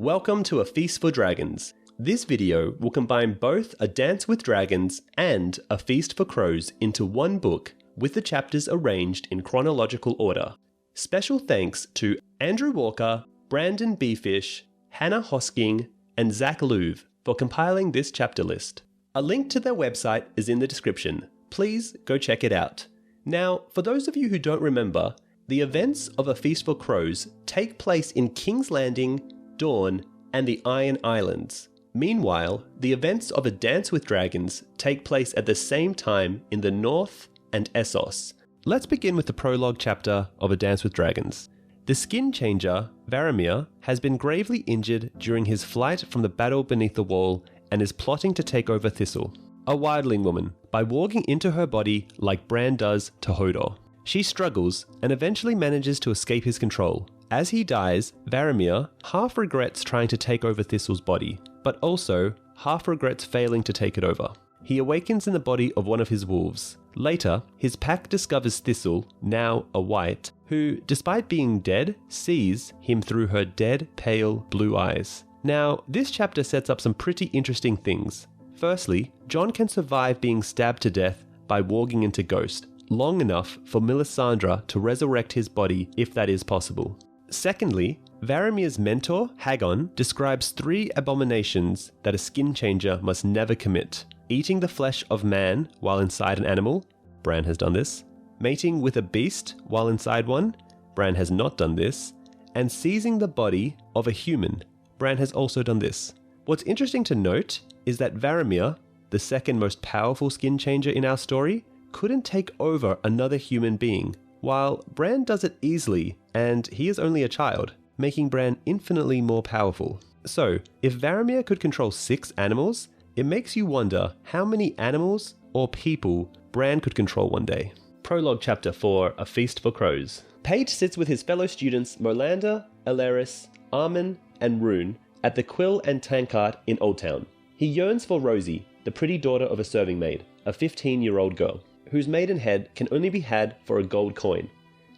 Welcome to A Feast for Dragons. This video will combine both A Dance with Dragons and A Feast for Crows into one book with the chapters arranged in chronological order. Special thanks to Andrew Walker, Brandon Beefish, Hannah Hosking, and Zach Louv for compiling this chapter list. A link to their website is in the description. Please go check it out. Now, for those of you who don't remember, the events of A Feast for Crows take place in King's Landing, Dawn, and the Iron Islands. Meanwhile, the events of A Dance with Dragons take place at the same time in the North and Essos. Let's begin with the prologue chapter of A Dance with Dragons. The skin changer, Varamir, has been gravely injured during his flight from the battle beneath the wall and is plotting to take over Thistle, a wildling woman, by walking into her body like Bran does to Hodor. She struggles and eventually manages to escape his control. As he dies, Varamir half regrets trying to take over Thistle's body, but also half regrets failing to take it over. He awakens in the body of one of his wolves. Later, his pack discovers Thistle, now a white, who, despite being dead, sees him through her dead, pale blue eyes. Now, this chapter sets up some pretty interesting things. Firstly, Jon can survive being stabbed to death by walking into Ghost, long enough for Melisandre to resurrect his body if that is possible. Secondly, Varamir's mentor, Hagon, describes 3 abominations that a skin changer must never commit. Eating the flesh of man while inside an animal, Bran has done this. Mating with a beast while inside one, Bran has not done this. And seizing the body of a human, Bran has also done this. What's interesting to note is that Varamir, the second most powerful skin changer in our story, couldn't take over another human being, while Bran does it easily, and he is only a child, making Bran infinitely more powerful. So, if Varamir could control 6 animals, it makes you wonder how many animals or people Bran could control one day. Prologue chapter 4, A Feast for Crows. Pate sits with his fellow students Molander, Alleris, Armin, and Rune at the Quill and Tankard in Old Town. He yearns for Rosie, the pretty daughter of a serving maid, a 15-year-old girl, whose maidenhead can only be had for a gold coin.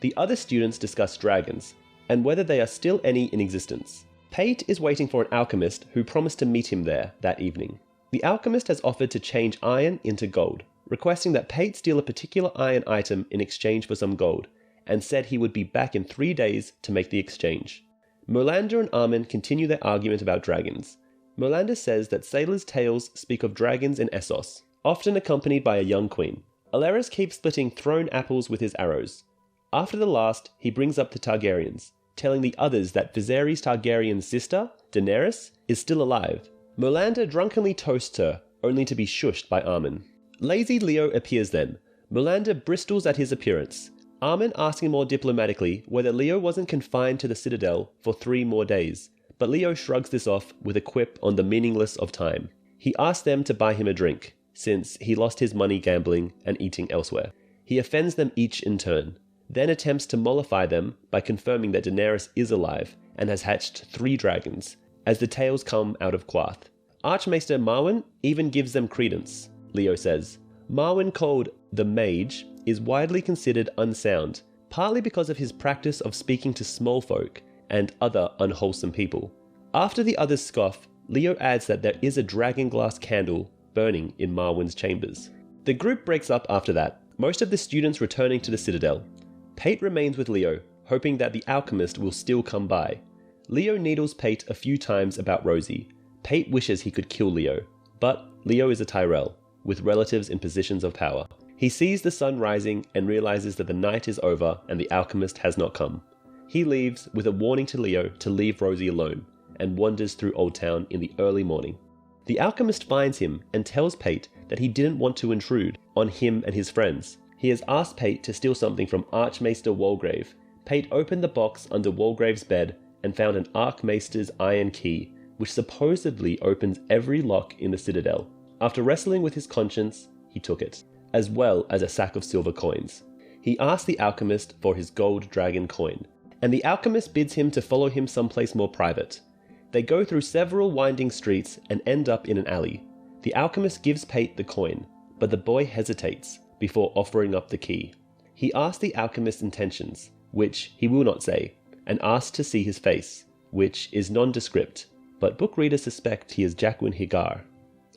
The other students discuss dragons, and whether they are still any in existence. Pate is waiting for an alchemist who promised to meet him there that evening. The alchemist has offered to change iron into gold, requesting that Pate steal a particular iron item in exchange for some gold, and said he would be back in 3 days to make the exchange. Molander and Armin continue their argument about dragons. Molander says that sailors' tales speak of dragons in Essos, often accompanied by a young queen. Alleris keeps splitting thrown apples with his arrows. After the last, he brings up the Targaryens, telling the others that Viserys Targaryen's sister, Daenerys, is still alive. Molander drunkenly toasts her, only to be shushed by Armin. Lazy Leo appears then. Molander bristles at his appearance. Armin asking more diplomatically whether Leo wasn't confined to the Citadel for 3 more days, but Leo shrugs this off with a quip on the meaningless of time. He asks them to buy him a drink, since he lost his money gambling and eating elsewhere. He offends them each in turn, then attempts to mollify them by confirming that Daenerys is alive and has hatched 3 dragons, as the tales come out of Qarth. Archmaester Marwyn even gives them credence. Leo says, Marwyn, called the Mage, is widely considered unsound, partly because of his practice of speaking to small folk and other unwholesome people. After the others scoff, Leo adds that there is a dragonglass candle burning in Marwyn's chambers. The group breaks up after that, most of the students returning to the Citadel. Pate remains with Leo, hoping that the alchemist will still come by. Leo needles Pate a few times about Rosie. Pate wishes he could kill Leo, but Leo is a Tyrell, with relatives in positions of power. He sees the sun rising and realizes that the night is over and the alchemist has not come. He leaves with a warning to Leo to leave Rosie alone, and wanders through Old Town in the early morning. The alchemist finds him and tells Pate that he didn't want to intrude on him and his friends. He has asked Pate to steal something from Archmaester Walgrave. Pate opened the box under Walgrave's bed and found an Archmaester's iron key, which supposedly opens every lock in the Citadel. After wrestling with his conscience, he took it, as well as a sack of silver coins. He asked the alchemist for his gold dragon coin, and the alchemist bids him to follow him someplace more private. They go through several winding streets and end up in an alley. The alchemist gives Pate the coin, but the boy hesitates before offering up the key. He asks the alchemist's intentions, which he will not say, and asks to see his face, which is nondescript, but book readers suspect he is Jacquin Higar.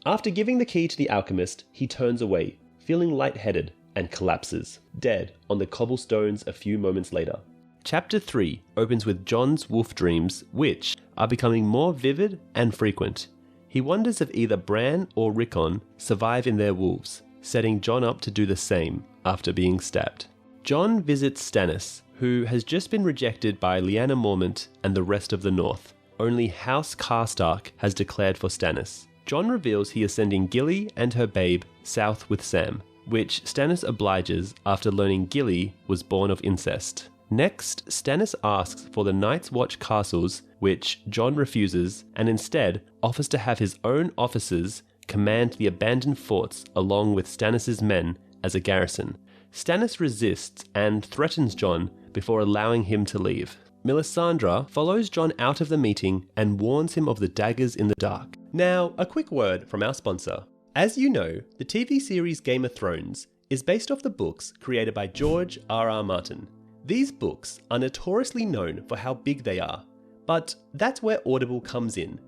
After giving the key to the alchemist, he turns away, feeling lightheaded, and collapses, dead on the cobblestones a few moments later. Chapter 3 opens with John's wolf dreams, which are becoming more vivid and frequent. He wonders if either Bran or Rickon survive in their wolves, setting John up to do the same after being stabbed. John visits Stannis, who has just been rejected by Lyanna Mormont and the rest of the North. Only House Karstark has declared for Stannis. John reveals he is sending Gilly and her babe south with Sam, which Stannis obliges after learning Gilly was born of incest. Next, Stannis asks for the Night's Watch castles, which John refuses, and instead offers to have his own officers command the abandoned forts along with Stannis' men as a garrison. Stannis resists and threatens John before allowing him to leave. Melisandre follows John out of the meeting and warns him of the daggers in the dark. Now, a quick word from our sponsor. As you know, the TV series Game of Thrones is based off the books created by George R.R. Martin. These books are notoriously known for how big they are, but that's where Audible comes in.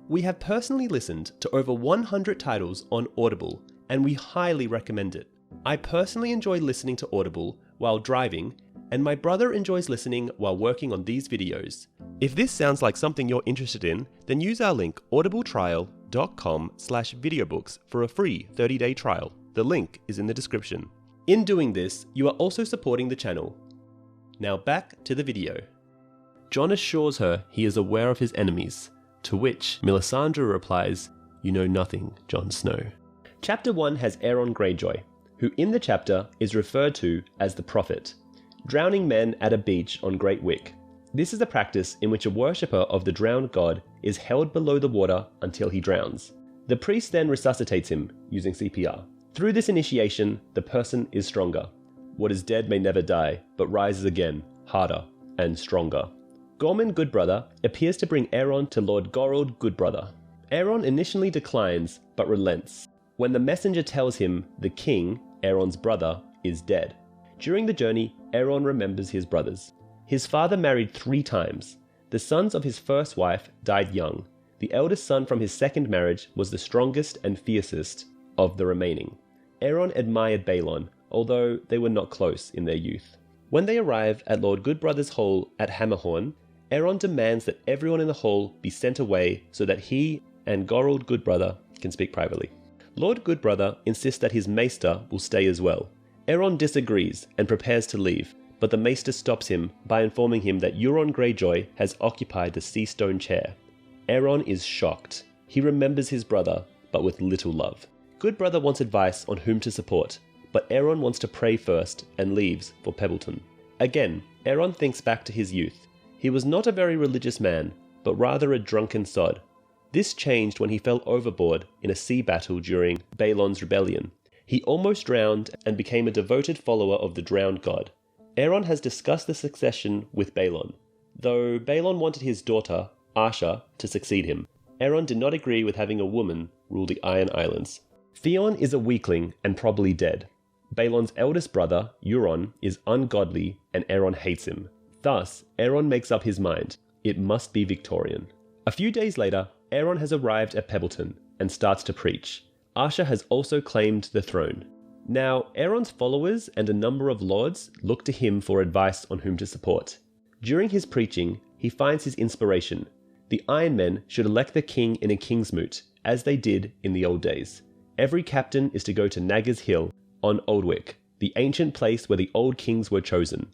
We have personally listened to over 100 titles on Audible, and we highly recommend it. I personally enjoy listening to Audible while driving, and my brother enjoys listening while working on these videos. If this sounds like something you're interested in, then use our link audibletrial.com/videobooks for a free 30-day trial. The link is in the description. In doing this, you are also supporting the channel. Now back to the video. John assures her he is aware of his enemies, to which Melisandre replies, "You know nothing, Jon Snow." Chapter 1 has Aeron Greyjoy, who in the chapter is referred to as the Prophet, drowning men at a beach on Great Wick. This is a practice in which a worshipper of the drowned god is held below the water until he drowns. The priest then resuscitates him using CPR. Through this initiation, the person is stronger. What is dead may never die, but rises again, harder and stronger. Gorman Goodbrother appears to bring Aeron to Lord Gorald Goodbrother. Aeron initially declines, but relents, when the messenger tells him the king, Aeron's brother, is dead. During the journey, Aeron remembers his brothers. His father married 3 times. The sons of his first wife died young. The eldest son from his second marriage was the strongest and fiercest of the remaining. Aeron admired Balon, although they were not close in their youth. When they arrive at Lord Goodbrother's hall at Hammerhorn, Aeron demands that everyone in the hall be sent away so that he and Gorald Goodbrother can speak privately. Lord Goodbrother insists that his maester will stay as well. Aeron disagrees and prepares to leave, but the maester stops him by informing him that Euron Greyjoy has occupied the sea stone chair. Aeron is shocked. He remembers his brother, but with little love. Goodbrother wants advice on whom to support, but Aeron wants to pray first and leaves for Pebbleton. Again, Aeron thinks back to his youth. He was not a very religious man, but rather a drunken sod. This changed when he fell overboard in a sea battle during Balon's rebellion. He almost drowned and became a devoted follower of the drowned god. Aeron has discussed the succession with Balon, though Balon wanted his daughter, Asha, to succeed him. Aeron did not agree with having a woman rule the Iron Islands. Theon is a weakling and probably dead. Balon's eldest brother, Euron, is ungodly and Aeron hates him. Thus, Aeron makes up his mind. It must be Victorian. A few days later, Aeron has arrived at Pebbleton and starts to preach. Asha has also claimed the throne. Now, Aeron's followers and a number of lords look to him for advice on whom to support. During his preaching, he finds his inspiration. The Iron Men should elect the king in a king's moot, as they did in the old days. Every captain is to go to Nagga's Hill on Oldwick, the ancient place where the old kings were chosen.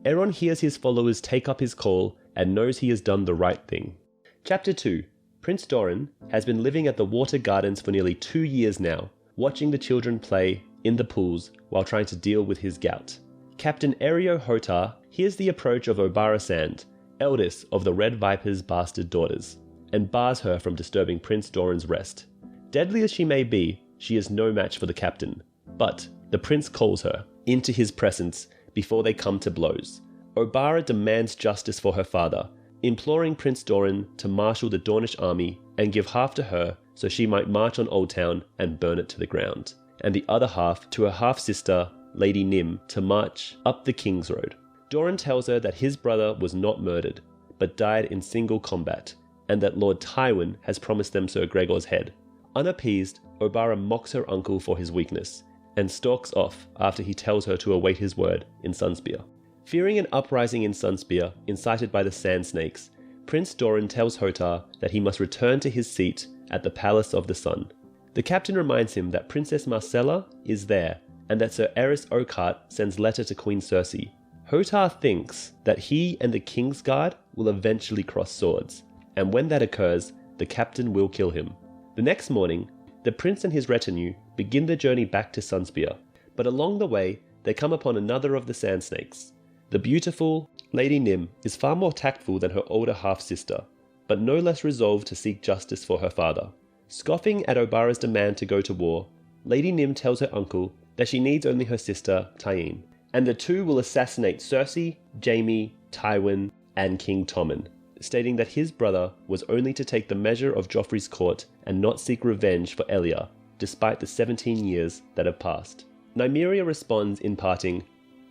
Aeron hears his followers take up his call and knows he has done the right thing. Chapter 2. Prince Doran has been living at the Water Gardens for nearly 2 years now, watching the children play in the pools while trying to deal with his gout. Captain Erio Hotar hears the approach of Obara Sand, eldest of the Red Viper's bastard daughters, and bars her from disturbing Prince Doran's rest. Deadly as she may be, she is no match for the captain, but the prince calls her into his presence before they come to blows. Obara demands justice for her father, imploring Prince Doran to marshal the Dornish army and give half to her so she might march on Oldtown and burn it to the ground, and the other half to her half-sister, Lady Nym, to march up the King's Road. Doran tells her that his brother was not murdered, but died in single combat, and that Lord Tywin has promised them Sir Gregor's head. Unappeased, Obara mocks her uncle for his weakness, and stalks off after he tells her to await his word in Sunspear. Fearing an uprising in Sunspear incited by the Sand Snakes, Prince Doran tells Hotar that he must return to his seat at the Palace of the Sun. The captain reminds him that Princess Marcella is there, and that Sir Eris Oakheart sends letter to Queen Cersei. Hotar thinks that he and the King's Guard will eventually cross swords, and when that occurs, the captain will kill him. The next morning, the prince and his retinue begin the journey back to Sunspear, but along the way, they come upon another of the Sand Snakes. The beautiful Lady Nym is far more tactful than her older half-sister, but no less resolved to seek justice for her father. Scoffing at Obara's demand to go to war, Lady Nym tells her uncle that she needs only her sister, Tyene, and the two will assassinate Cersei, Jaime, Tywin, and King Tommen, stating that his brother was only to take the measure of Joffrey's court and not seek revenge for Elia, despite the 17 years that have passed. Nymeria responds in parting,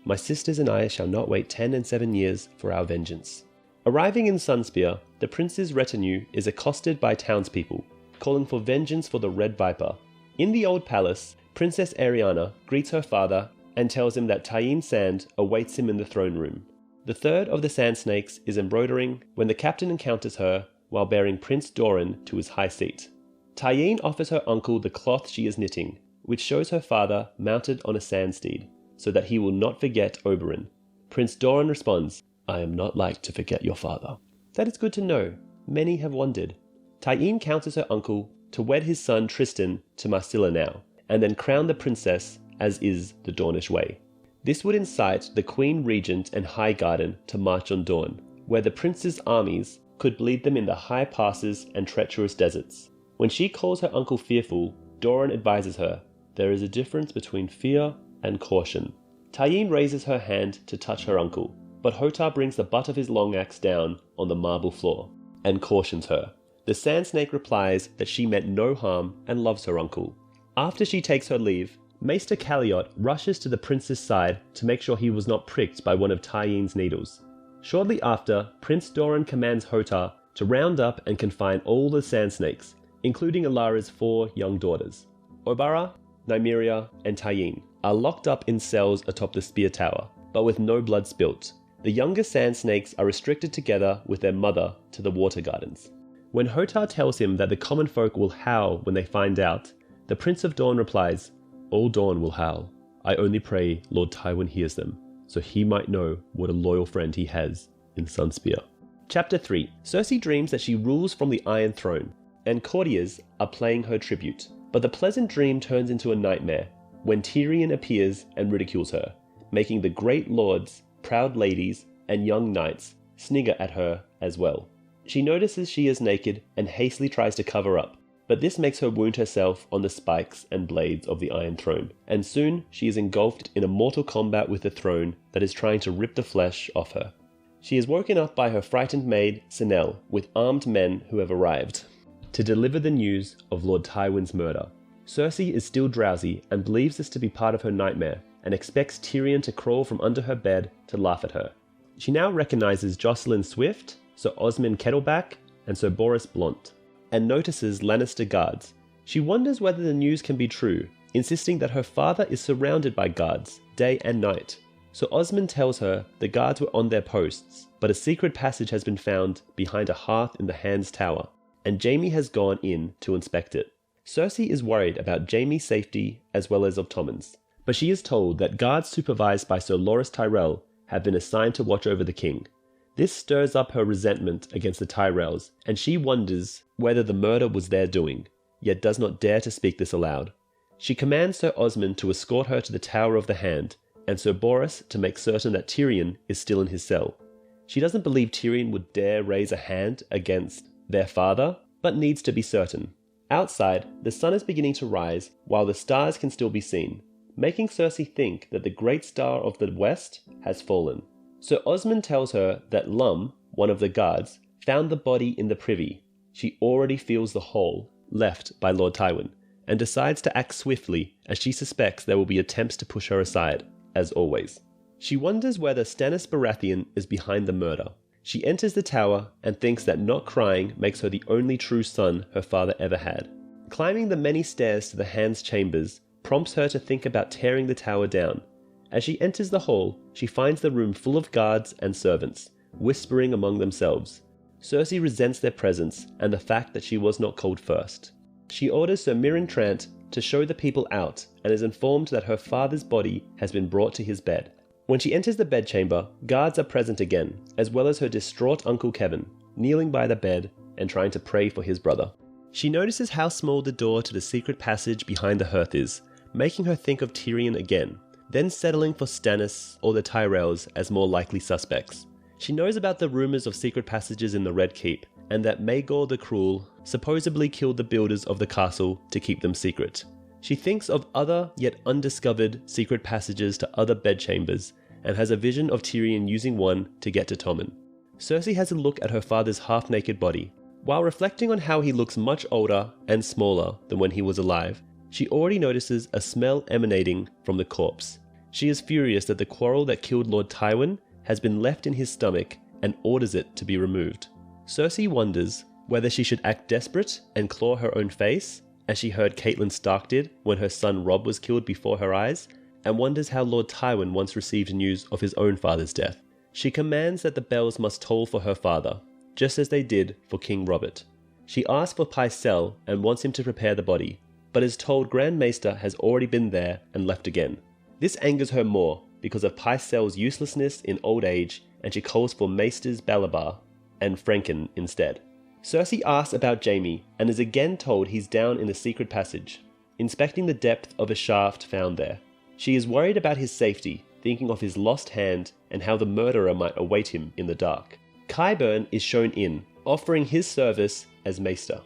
"My sisters and I shall not wait 10 and 7 years for our vengeance." Arriving in Sunspear, the prince's retinue is accosted by townspeople, calling for vengeance for the Red Viper. In the old palace, Princess Arianna greets her father and tells him that Tyene Sand awaits him in the throne room. The third of the Sand Snakes is embroidering when the captain encounters her while bearing Prince Doran to his high seat. Tyene offers her uncle the cloth she is knitting, which shows her father mounted on a sand steed, so that he will not forget Oberyn. Prince Doran responds, "I am not like to forget your father." That is good to know. Many have wondered. Tyene counsels her uncle to wed his son Tristan to Marcella now, and then crown the princess as is the Dornish way. This would incite the Queen Regent and High Garden to march on Dorne, where the prince's armies could bleed them in the high passes and treacherous deserts. When she calls her uncle fearful, Doran advises her, there is a difference between fear and caution. Tyene raises her hand to touch her uncle, but Hotar brings the butt of his long axe down on the marble floor and cautions her. The Sand Snake replies that she meant no harm and loves her uncle. After she takes her leave, Maester Caliot rushes to the prince's side to make sure he was not pricked by one of Tyene's needles. Shortly after, Prince Doran commands Hotar to round up and confine all the Sand Snakes, including Alara's 4 young daughters. Obara, Nymeria, and Tyene are locked up in cells atop the Spear Tower, but with no blood spilt. The younger Sand Snakes are restricted together with their mother to the Water Gardens. When Hotar tells him that the common folk will howl when they find out, the Prince of Dawn replies, "All Dawn will howl. I only pray Lord Tywin hears them, so he might know what a loyal friend he has in Sunspear." Chapter 3. Cersei dreams that she rules from the Iron Throne, and courtiers are playing her tribute. But the pleasant dream turns into a nightmare when Tyrion appears and ridicules her, making the great lords, proud ladies, and young knights snigger at her as well. She notices she is naked and hastily tries to cover up, but this makes her wound herself on the spikes and blades of the Iron Throne, and soon she is engulfed in a mortal combat with the throne that is trying to rip the flesh off her. She is woken up by her frightened maid, Senelle, with armed men who have arrived to deliver the news of Lord Tywin's murder. Cersei is still drowsy and believes this to be part of her nightmare, and expects Tyrion to crawl from under her bed to laugh at her. She now recognizes Jocelyn Swift, Sir Osmond Kettleback, and Sir Boris Blount, and notices Lannister guards. She wonders whether the news can be true, insisting that her father is surrounded by guards, day and night. Sir Osmond tells her the guards were on their posts, but a secret passage has been found behind a hearth in the Hand's Tower, and Jaime has gone in to inspect it. Cersei is worried about Jaime's safety as well as of Tommen's, but she is told that guards supervised by Sir Loras Tyrell have been assigned to watch over the king. This stirs up her resentment against the Tyrells, and she wonders whether the murder was their doing, yet does not dare to speak this aloud. She commands Sir Osmond to escort her to the Tower of the Hand, and Sir Boris to make certain that Tyrion is still in his cell. She doesn't believe Tyrion would dare raise a hand against their father, but needs to be certain. Outside, the sun is beginning to rise, while the stars can still be seen, making Cersei think that the great star of the west has fallen. Sir Osmond tells her that Lum, one of the guards, found the body in the privy. She already feels the hole left by Lord Tywin, and decides to act swiftly as she suspects there will be attempts to push her aside, as always. She wonders whether Stannis Baratheon is behind the murder. She enters the tower and thinks that not crying makes her the only true son her father ever had. Climbing the many stairs to the Hand's chambers prompts her to think about tearing the tower down. As she enters the hall, she finds the room full of guards and servants, whispering among themselves. Cersei resents their presence and the fact that she was not called first. She orders Sir Mirren Trant to show the people out and is informed that her father's body has been brought to his bed. When she enters the bedchamber, guards are present again, as well as her distraught Uncle Kevin, kneeling by the bed and trying to pray for his brother. She notices how small the door to the secret passage behind the hearth is, making her think of Tyrion again, then settling for Stannis or the Tyrells as more likely suspects. She knows about the rumours of secret passages in the Red Keep, and that Maegor the Cruel supposedly killed the builders of the castle to keep them secret. She thinks of other yet undiscovered secret passages to other bedchambers, and has a vision of Tyrion using one to get to Tommen. Cersei has a look at her father's half-naked body. While reflecting on how he looks much older and smaller than when he was alive, she already notices a smell emanating from the corpse. She is furious that the quarrel that killed Lord Tywin has been left in his stomach and orders it to be removed. Cersei wonders whether she should act desperate and claw her own face, as she heard Catelyn Stark did when her son Robb was killed before her eyes, and wonders how Lord Tywin once received news of his own father's death. She commands that the bells must toll for her father, just as they did for King Robert. She asks for Pycelle and wants him to prepare the body, but is told Grand Maester has already been there and left again. This angers her more because of Pycelle's uselessness in old age, and she calls for Maesters Balabar and Franken instead. Cersei asks about Jaime and is again told he's down in the secret passage, inspecting the depth of a shaft found there. She is worried about his safety, thinking of his lost hand and how the murderer might await him in the dark. Qyburn is shown in, offering his service as Maester.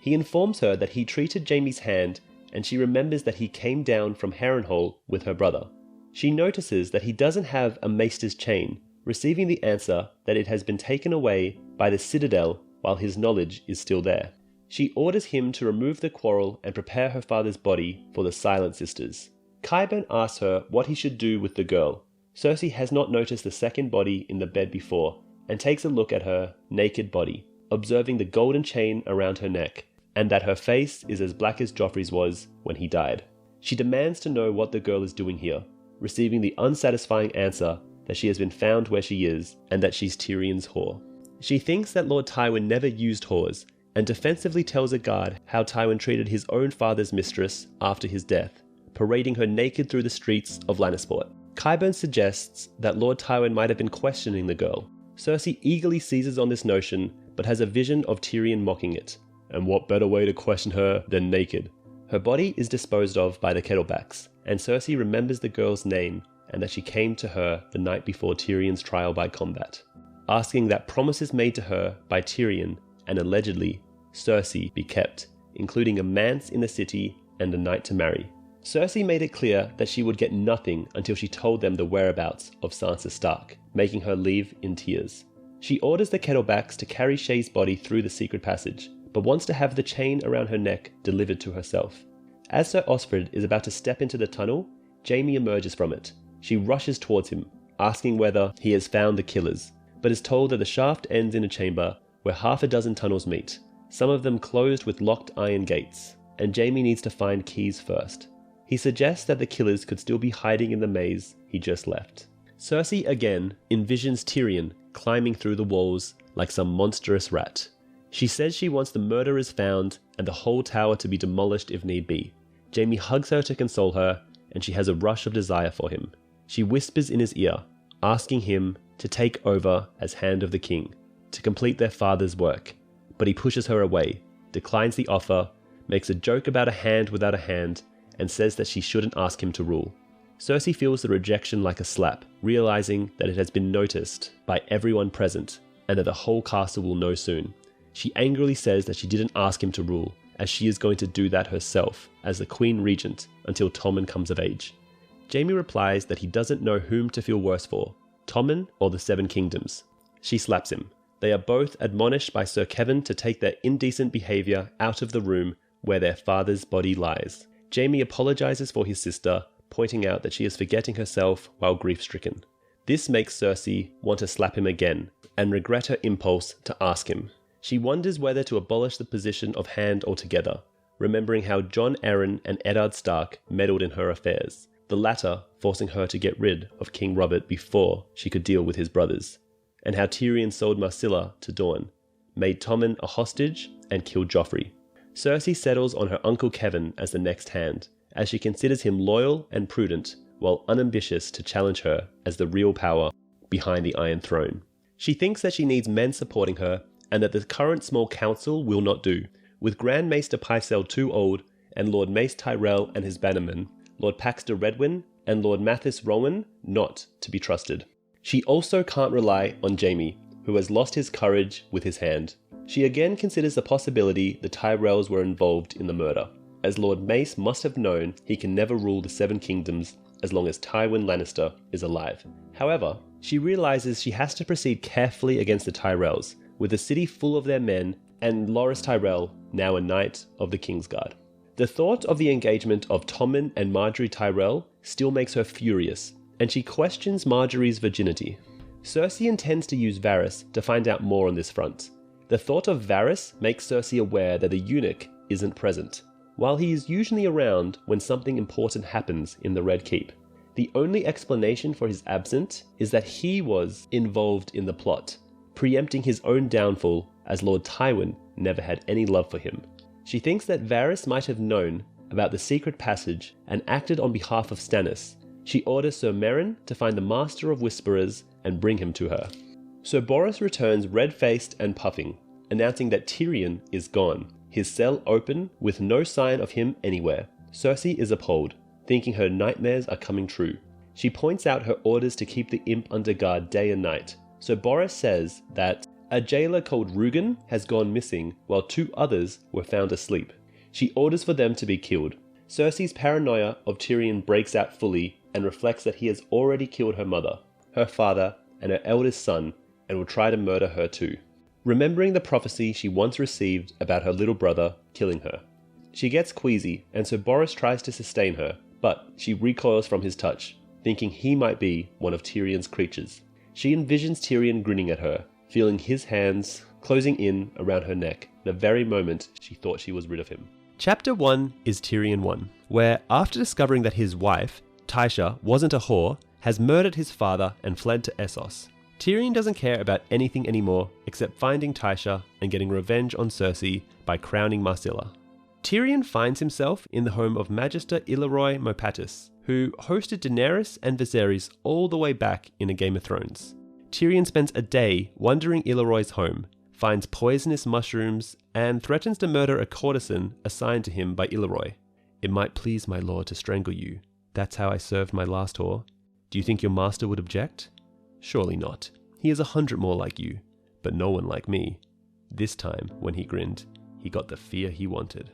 He informs her that he treated Jaime's hand, and she remembers that he came down from Harrenhal with her brother. She notices that he doesn't have a Maester's chain, receiving the answer that it has been taken away by the Citadel while his knowledge is still there. She orders him to remove the quarrel and prepare her father's body for the Silent Sisters. Qyburn asks her what he should do with the girl. Cersei has not noticed the second body in the bed before, and takes a look at her naked body, observing the golden chain around her neck, and that her face is as black as Joffrey's was when he died. She demands to know what the girl is doing here, receiving the unsatisfying answer that she has been found where she is, and that she's Tyrion's whore. She thinks that Lord Tywin never used whores, and defensively tells a guard how Tywin treated his own father's mistress after his death, parading her naked through the streets of Lannisport. Qyburn suggests that Lord Tywin might have been questioning the girl. Cersei eagerly seizes on this notion, but has a vision of Tyrion mocking it. And what better way to question her than naked? Her body is disposed of by the Kettlebacks, and Cersei remembers the girl's name and that she came to her the night before Tyrion's trial by combat, asking that promises made to her by Tyrion and allegedly Cersei be kept, including a manse in the city and a night to marry. Cersei made it clear that she would get nothing until she told them the whereabouts of Sansa Stark, making her leave in tears. She orders the Kettlebacks to carry Shay's body through the secret passage, but wants to have the chain around her neck delivered to herself. As Sir Osfryd is about to step into the tunnel, Jaime emerges from it. She rushes towards him, asking whether he has found the killers, but is told that the shaft ends in a chamber where half a dozen tunnels meet, some of them closed with locked iron gates, and Jaime needs to find keys first. He suggests that the killers could still be hiding in the maze he just left. Cersei again envisions Tyrion climbing through the walls like some monstrous rat. She says she wants the murderers found and the whole tower to be demolished if need be. Jaime hugs her to console her, and she has a rush of desire for him. She whispers in his ear, asking him to take over as Hand of the King, to complete their father's work, but he pushes her away, declines the offer, makes a joke about a hand without a hand, and says that she shouldn't ask him to rule. Cersei feels the rejection like a slap, realizing that it has been noticed by everyone present, and that the whole castle will know soon. She angrily says that she didn't ask him to rule, as she is going to do that herself as the Queen Regent until Tommen comes of age. Jaime replies that he doesn't know whom to feel worse for, Tommen or the Seven Kingdoms. She slaps him. They are both admonished by Sir Kevan to take their indecent behaviour out of the room where their father's body lies. Jaime apologizes for his sister, pointing out that she is forgetting herself while grief-stricken. This makes Cersei want to slap him again, and regret her impulse to ask him. She wonders whether to abolish the position of hand altogether, remembering how Jon Arryn and Eddard Stark meddled in her affairs, the latter forcing her to get rid of King Robert before she could deal with his brothers, and how Tyrion sold Marcilla to Dorne, made Tommen a hostage, and killed Joffrey. Cersei settles on her uncle Kevin as the next hand, as she considers him loyal and prudent, while unambitious to challenge her as the real power behind the Iron Throne. She thinks that she needs men supporting her, and that the current small council will not do, with Grand Maester Pycelle too old, and Lord Mace Tyrell and his bannermen, Lord Paxter Redwyn, and Lord Mathis Rowan not to be trusted. She also can't rely on Jaime, who has lost his courage with his hand. She again considers the possibility the Tyrells were involved in the murder, as Lord Mace must have known he can never rule the Seven Kingdoms as long as Tywin Lannister is alive. However, she realizes she has to proceed carefully against the Tyrells, with the city full of their men and Loras Tyrell now a knight of the Kingsguard. The thought of the engagement of Tommen and Margaery Tyrell still makes her furious, and she questions Margaery's virginity. Cersei intends to use Varys to find out more on this front. The thought of Varys makes Cersei aware that the eunuch isn't present, while he is usually around when something important happens in the Red Keep. The only explanation for his absence is that he was involved in the plot, preempting his own downfall, as Lord Tywin never had any love for him. She thinks that Varys might have known about the secret passage and acted on behalf of Stannis. She orders Sir Meryn to find the Master of Whisperers and bring him to her. Sir Boros returns red-faced and puffing, announcing that Tyrion is gone, his cell open with no sign of him anywhere. Cersei is appalled, thinking her nightmares are coming true. She points out her orders to keep the imp under guard day and night. Sir Boros says that a jailer called Rugen has gone missing while 2 others were found asleep. She orders for them to be killed. Cersei's paranoia of Tyrion breaks out fully and reflects that he has already killed her mother, her father, and her eldest son, and will try to murder her too. Remembering the prophecy she once received about her little brother killing her. She gets queasy, and Sir Boros tries to sustain her, but she recoils from his touch, thinking he might be one of Tyrion's creatures. She envisions Tyrion grinning at her, feeling his hands closing in around her neck the very moment she thought she was rid of him. Chapter 1 is Tyrion 1, where after discovering that his wife, Tysha, wasn't a whore, has murdered his father and fled to Essos. Tyrion doesn't care about anything anymore except finding Tysha and getting revenge on Cersei by crowning Marcilla. Tyrion finds himself in the home of Magister Illyroy Mopatis, who hosted Daenerys and Viserys all the way back in A Game of Thrones. Tyrion spends a day wandering Illyroy's home, finds poisonous mushrooms, and threatens to murder a courtesan assigned to him by Illyroy. "It might please my lord to strangle you. That's how I served my last whore. Do you think your master would object? Surely not. He is 100 more like you, but no one like me." This time, when he grinned, he got the fear he wanted.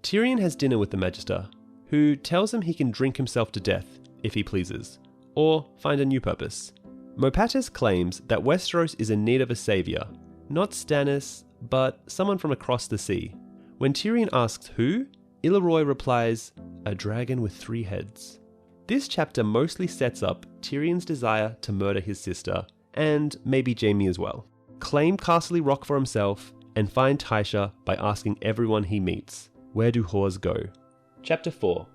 Tyrion has dinner with the Magister, who tells him he can drink himself to death if he pleases, or find a new purpose. Mopatis claims that Westeros is in need of a saviour, not Stannis, but someone from across the sea. When Tyrion asks who, Illyroy replies, "A dragon with 3 heads." This chapter mostly sets up Tyrion's desire to murder his sister, and maybe Jaime as well, claim Castle Rock for himself, and find Tysha by asking everyone he meets, "Where do whores go?" Chapter 4.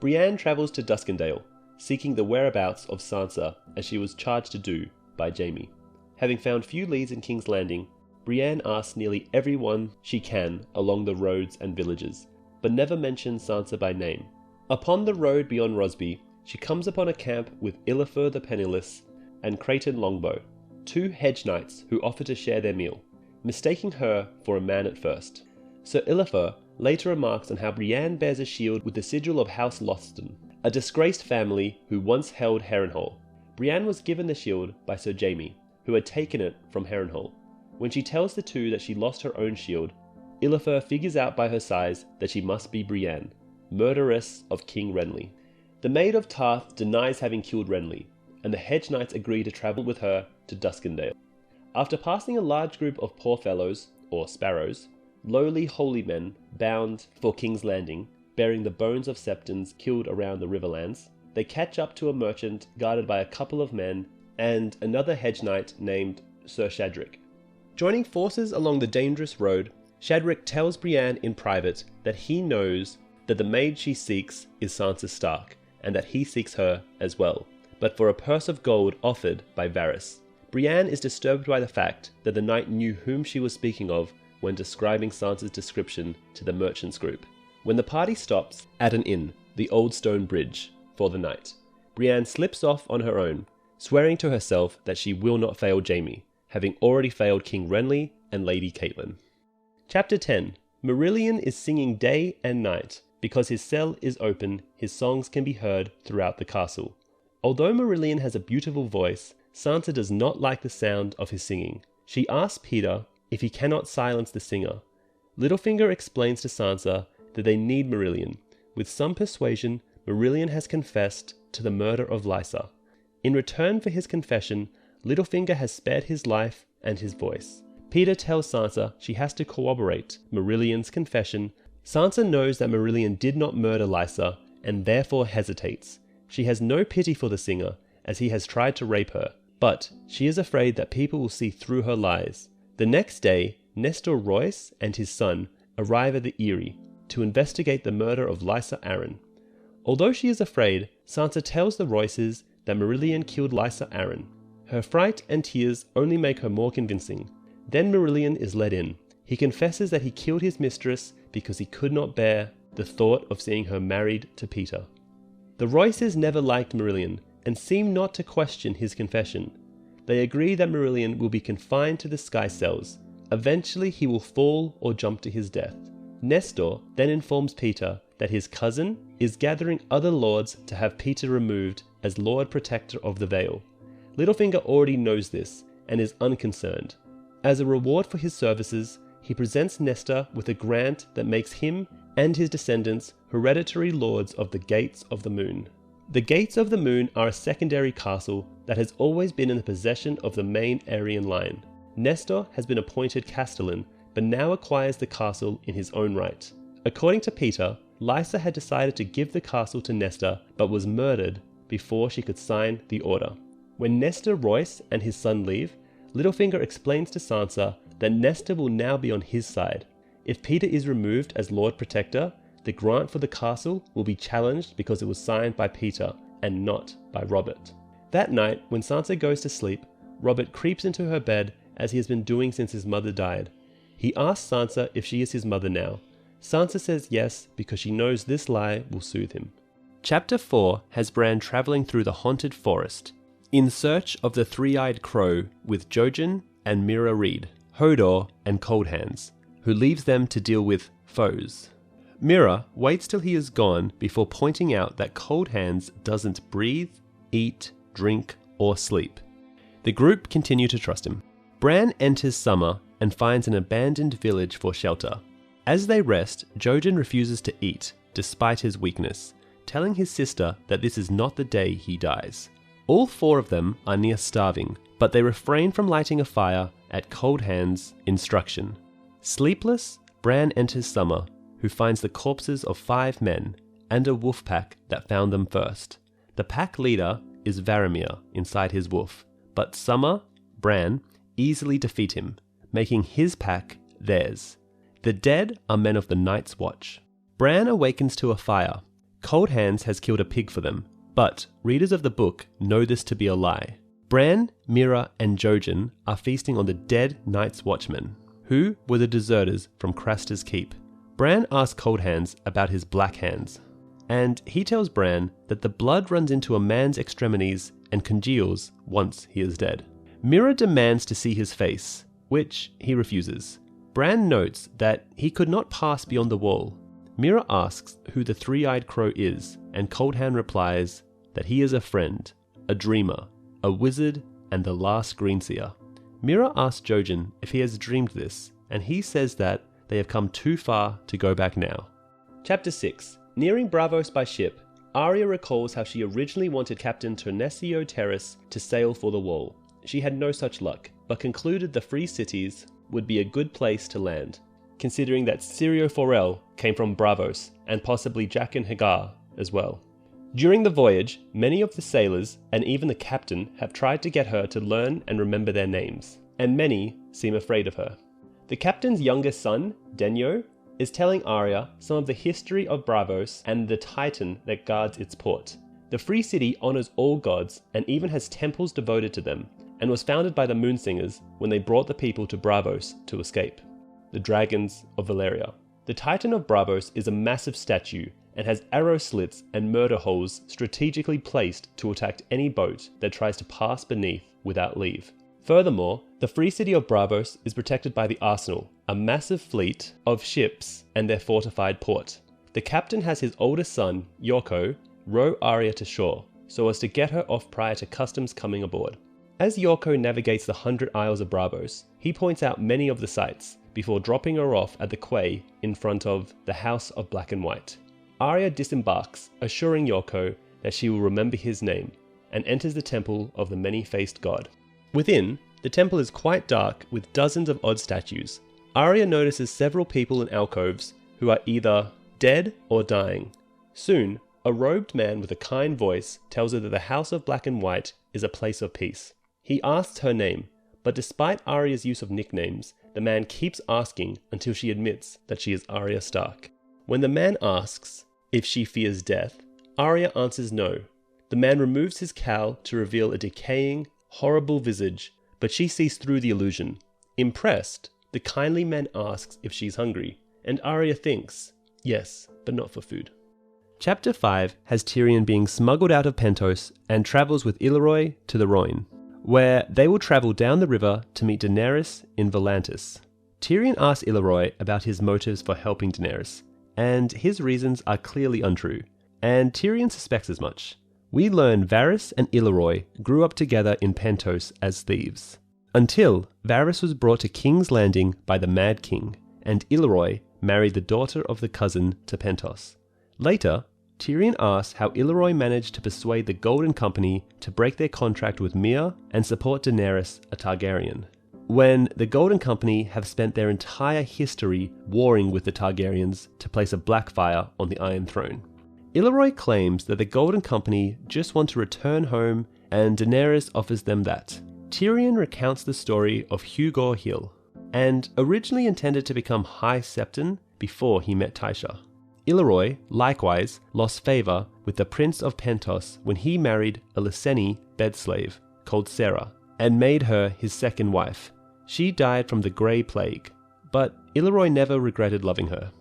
Brienne travels to Duskendale, seeking the whereabouts of Sansa as she was charged to do by Jaime. Having found few leads in King's Landing, Brienne asks nearly everyone she can along the roads and villages, but never mentions Sansa by name. Upon the road beyond Rosby, she comes upon a camp with Illifer the Penniless and Creighton Longbow, 2 hedge knights who offer to share their meal, mistaking her for a man at first. Sir Illifer later remarks on how Brienne bears a shield with the sigil of House Lothston, a disgraced family who once held Harrenhal. Brienne was given the shield by Sir Jaime, who had taken it from Harrenhal. When she tells the 2 that she lost her own shield, Illifer figures out by her size that she must be Brienne, murderess of King Renly. The Maid of Tarth denies having killed Renly, and the hedge knights agree to travel with her to Duskendale. After passing a large group of poor fellows, or sparrows, lowly holy men bound for King's Landing, bearing the bones of septons killed around the Riverlands, they catch up to a merchant guarded by a couple of men and another hedge knight named Sir Shadrick. Joining forces along the dangerous road, Shadrick tells Brienne in private that he knows that the maid she seeks is Sansa Stark, and that he seeks her as well, but for a purse of gold offered by Varys. Brienne is disturbed by the fact that the knight knew whom she was speaking of when describing Sansa's description to the merchants group. When the party stops at an inn, the Old Stone Bridge, for the night, Brienne slips off on her own, swearing to herself that she will not fail Jaime, having already failed King Renly and Lady Catelyn. Chapter 10. Marillion is singing day and night. Because his cell is open, his songs can be heard throughout the castle. Although Marillion has a beautiful voice, Sansa does not like the sound of his singing. She asks Peter if he cannot silence the singer. Littlefinger explains to Sansa that they need Marillion. With some persuasion, Marillion has confessed to the murder of Lysa. In return for his confession, Littlefinger has spared his life and his voice. Peter tells Sansa she has to corroborate Marillion's confession. Sansa knows that Marillion did not murder Lysa and therefore hesitates. She has no pity for the singer, as he has tried to rape her, but she is afraid that people will see through her lies. The next day, Nestor Royce and his son arrive at the Eyrie to investigate the murder of Lysa Arryn. Although she is afraid, Sansa tells the Royces that Marillion killed Lysa Arryn. Her fright and tears only make her more convincing. Then Marillion is let in. He confesses that he killed his mistress because he could not bear the thought of seeing her married to Peter. The Royces never liked Marillion and seem not to question his confession. They agree that Marillion will be confined to the sky cells. Eventually he will fall or jump to his death. Nestor then informs Peter that his cousin is gathering other lords to have Peter removed as Lord Protector of the Vale. Littlefinger already knows this and is unconcerned. As a reward for his services, he presents Nestor with a grant that makes him and his descendants hereditary lords of the Gates of the Moon. The Gates of the Moon are a secondary castle that has always been in the possession of the main Aryan line. Nestor has been appointed Castellan, but now acquires the castle in his own right. According to Peter, Lysa had decided to give the castle to Nestor, but was murdered before she could sign the order. When Nestor Royce and his son leave, Littlefinger explains to Sansa that Nestor will now be on his side. If Peter is removed as Lord Protector, the grant for the castle will be challenged because it was signed by Peter and not by Robert. That night, when Sansa goes to sleep, Robert creeps into her bed as he has been doing since his mother died. He asks Sansa if she is his mother now. Sansa says yes because she knows this lie will soothe him. Chapter 4 has Bran travelling through the haunted forest, in search of the three-eyed crow with Jojen and Mira Reed, Hodor and Cold Hands, who leaves them to deal with foes. Mira waits till he is gone before pointing out that Cold Hands doesn't breathe, eat, drink, or sleep. The group continue to trust him. Bran enters Summer and finds an abandoned village for shelter. As they rest, Jojen refuses to eat, despite his weakness, telling his sister that this is not the day he dies. All four of them are near starving, but they refrain from lighting a fire at Cold Hands' instruction. Sleepless, Bran enters Summer, who finds the corpses of 5 men and a wolf pack that found them first. The pack leader is Varamir inside his wolf, but Summer, Bran, easily defeat him, making his pack theirs. The dead are men of the Night's Watch. Bran awakens to a fire. Cold Hands has killed a pig for them, but readers of the book know this to be a lie. Bran, Mira, and Jojen are feasting on the dead Night's Watchmen, who were the deserters from Craster's Keep. Bran asks Cold Hands about his black hands, and he tells Bran that the blood runs into a man's extremities and congeals once he is dead. Mira demands to see his face, which he refuses. Bran notes that he could not pass beyond the wall. Mira asks who the three-eyed crow is, and Cold Hand replies that he is a friend, a dreamer, a wizard, and the last Greenseer. Mira asks Jojen if he has dreamed this, and he says that they have come too far to go back now. Chapter 6. Nearing Braavos by ship, Arya recalls how she originally wanted Captain Ternesio Terrace to sail for the Wall. She had no such luck, but concluded the Free Cities would be a good place to land, considering that Syrio Forel came from Braavos, and possibly Jaqen H'ghar as well. During the voyage, many of the sailors, and even the captain, have tried to get her to learn and remember their names. and many seem afraid of her. The captain's youngest son, Denyo, is telling Arya some of the history of Braavos and the titan that guards its port. The Free City honors all gods and even has temples devoted to them, and was founded by the Moonsingers when they brought the people to Braavos to escape. The Dragons of Valeria. The Titan of Braavos is a massive statue and has arrow slits and murder holes strategically placed to attack any boat that tries to pass beneath without leave. Furthermore, the Free City of Braavos is protected by the Arsenal, a massive fleet of ships and their fortified port. The captain has his oldest son, Yorko, row Arya to shore, so as to get her off prior to customs coming aboard. As Yorko navigates the 100 Isles of Braavos, he points out many of the sights, before dropping her off at the quay in front of the House of Black and White. Arya disembarks, assuring Yorko that she will remember his name, and enters the temple of the many-faced god. Within, the temple is quite dark with dozens of odd statues. Arya notices several people in alcoves who are either dead or dying. Soon, a robed man with a kind voice tells her that the House of Black and White is a place of peace. He asks her name, but despite Arya's use of nicknames, the man keeps asking until she admits that she is Arya Stark. When the man asks if she fears death, Arya answers no. The man removes his cowl to reveal a decaying, horrible visage, but she sees through the illusion. Impressed, the kindly man asks if she's hungry, and Arya thinks, yes, but not for food. Chapter 5 has Tyrion being smuggled out of Pentos and travels with Illyroy to the Rhoyne, where they will travel down the river to meet Daenerys in Volantis. Tyrion asks Illyroy about his motives for helping Daenerys, and his reasons are clearly untrue, and Tyrion suspects as much. We learn Varys and Illyroy grew up together in Pentos as thieves, until Varys was brought to King's Landing by the Mad King, and Illyroy married the daughter of the cousin to Pentos. Later, Tyrion asks how Illyroy managed to persuade the Golden Company to break their contract with Myrrh and support Daenerys, a Targaryen, when the Golden Company have spent their entire history warring with the Targaryens to place a Blackfire on the Iron Throne. Illyroy claims that the Golden Company just want to return home, and Daenerys offers them that. Tyrion recounts the story of Hugor Hill, and originally intended to become High Septon before he met Tysha. Illyroy, likewise, lost favour with the Prince of Pentos when he married a Lyseni bedslave called Sarah, and made her his second wife. She died from the Grey Plague, but Illyroy never regretted loving her.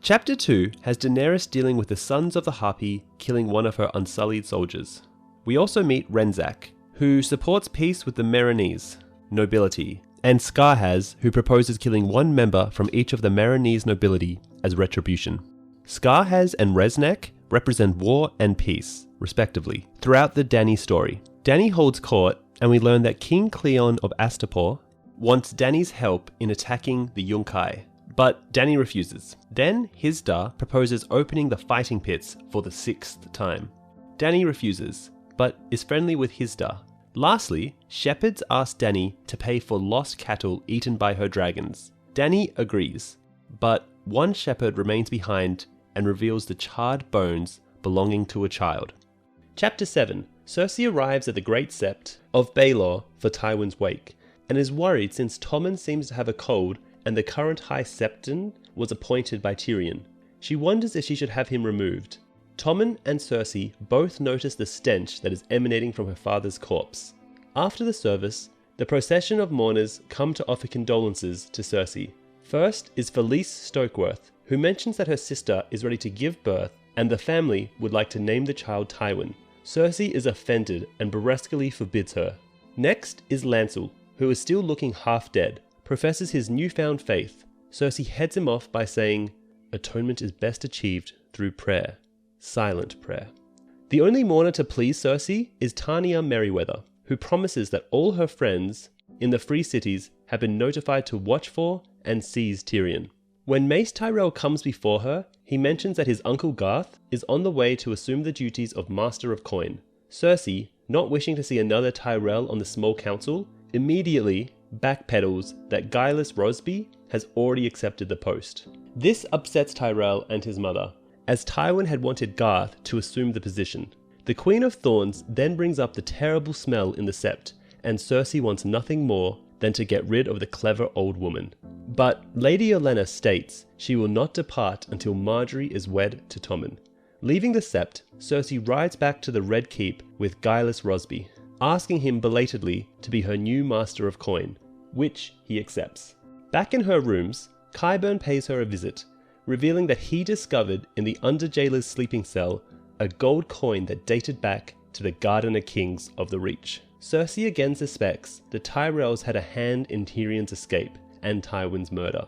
Chapter 2 has Daenerys dealing with the Sons of the Harpy killing one of her unsullied soldiers. We also meet Renzak, who supports peace with the Meereenese nobility, and Scarhaz, who proposes killing one member from each of the Meereenese nobility as retribution. Scarhaz and Reznak represent war and peace, respectively, throughout the Dany story. Dany holds court, and we learn that King Cleon of Astapor wants Dany's help in attacking the Yunkai, but Dany refuses. Then Hizdahr proposes opening the fighting pits for the 6th time. Dany refuses, but is friendly with Hizdahr. Lastly, shepherds ask Dany to pay for lost cattle eaten by her dragons. Dany agrees, but one shepherd remains behind and reveals the charred bones belonging to a child. Chapter 7. Cersei arrives at the Great Sept of Baelor for Tywin's wake, and is worried since Tommen seems to have a cold and the current High Septon was appointed by Tyrion. She wonders if she should have him removed. Tommen and Cersei both notice the stench that is emanating from her father's corpse. After the service, the procession of mourners come to offer condolences to Cersei. First is Felice Stokeworth, who mentions that her sister is ready to give birth and the family would like to name the child Tywin. Cersei is offended and brusquely forbids her. Next is Lancel, who is still looking half dead, professes his newfound faith. Cersei heads him off by saying, "Atonement is best achieved through prayer, silent prayer." The only mourner to please Cersei is Tanya Merryweather, who promises that all her friends in the Free Cities have been notified to watch for and seize Tyrion. When Mace Tyrell comes before her, he mentions that his uncle Garth is on the way to assume the duties of Master of Coin. Cersei, not wishing to see another Tyrell on the small council, immediately backpedals that Guilus Rosby has already accepted the post. This upsets Tyrell and his mother, as Tywin had wanted Garth to assume the position. The Queen of Thorns then brings up the terrible smell in the Sept, and Cersei wants nothing more than to get rid of the clever old woman. But Lady Olenna states she will not depart until Margaery is wed to Tommen. Leaving the Sept, Cersei rides back to the Red Keep with guileless Rosby, asking him belatedly to be her new master of coin, which he accepts. Back in her rooms, Qyburn pays her a visit, revealing that he discovered in the under-jailer's sleeping cell a gold coin that dated back to the Gardener Kings of the Reach. Cersei again suspects the Tyrells had a hand in Tyrion's escape and Tywin's murder.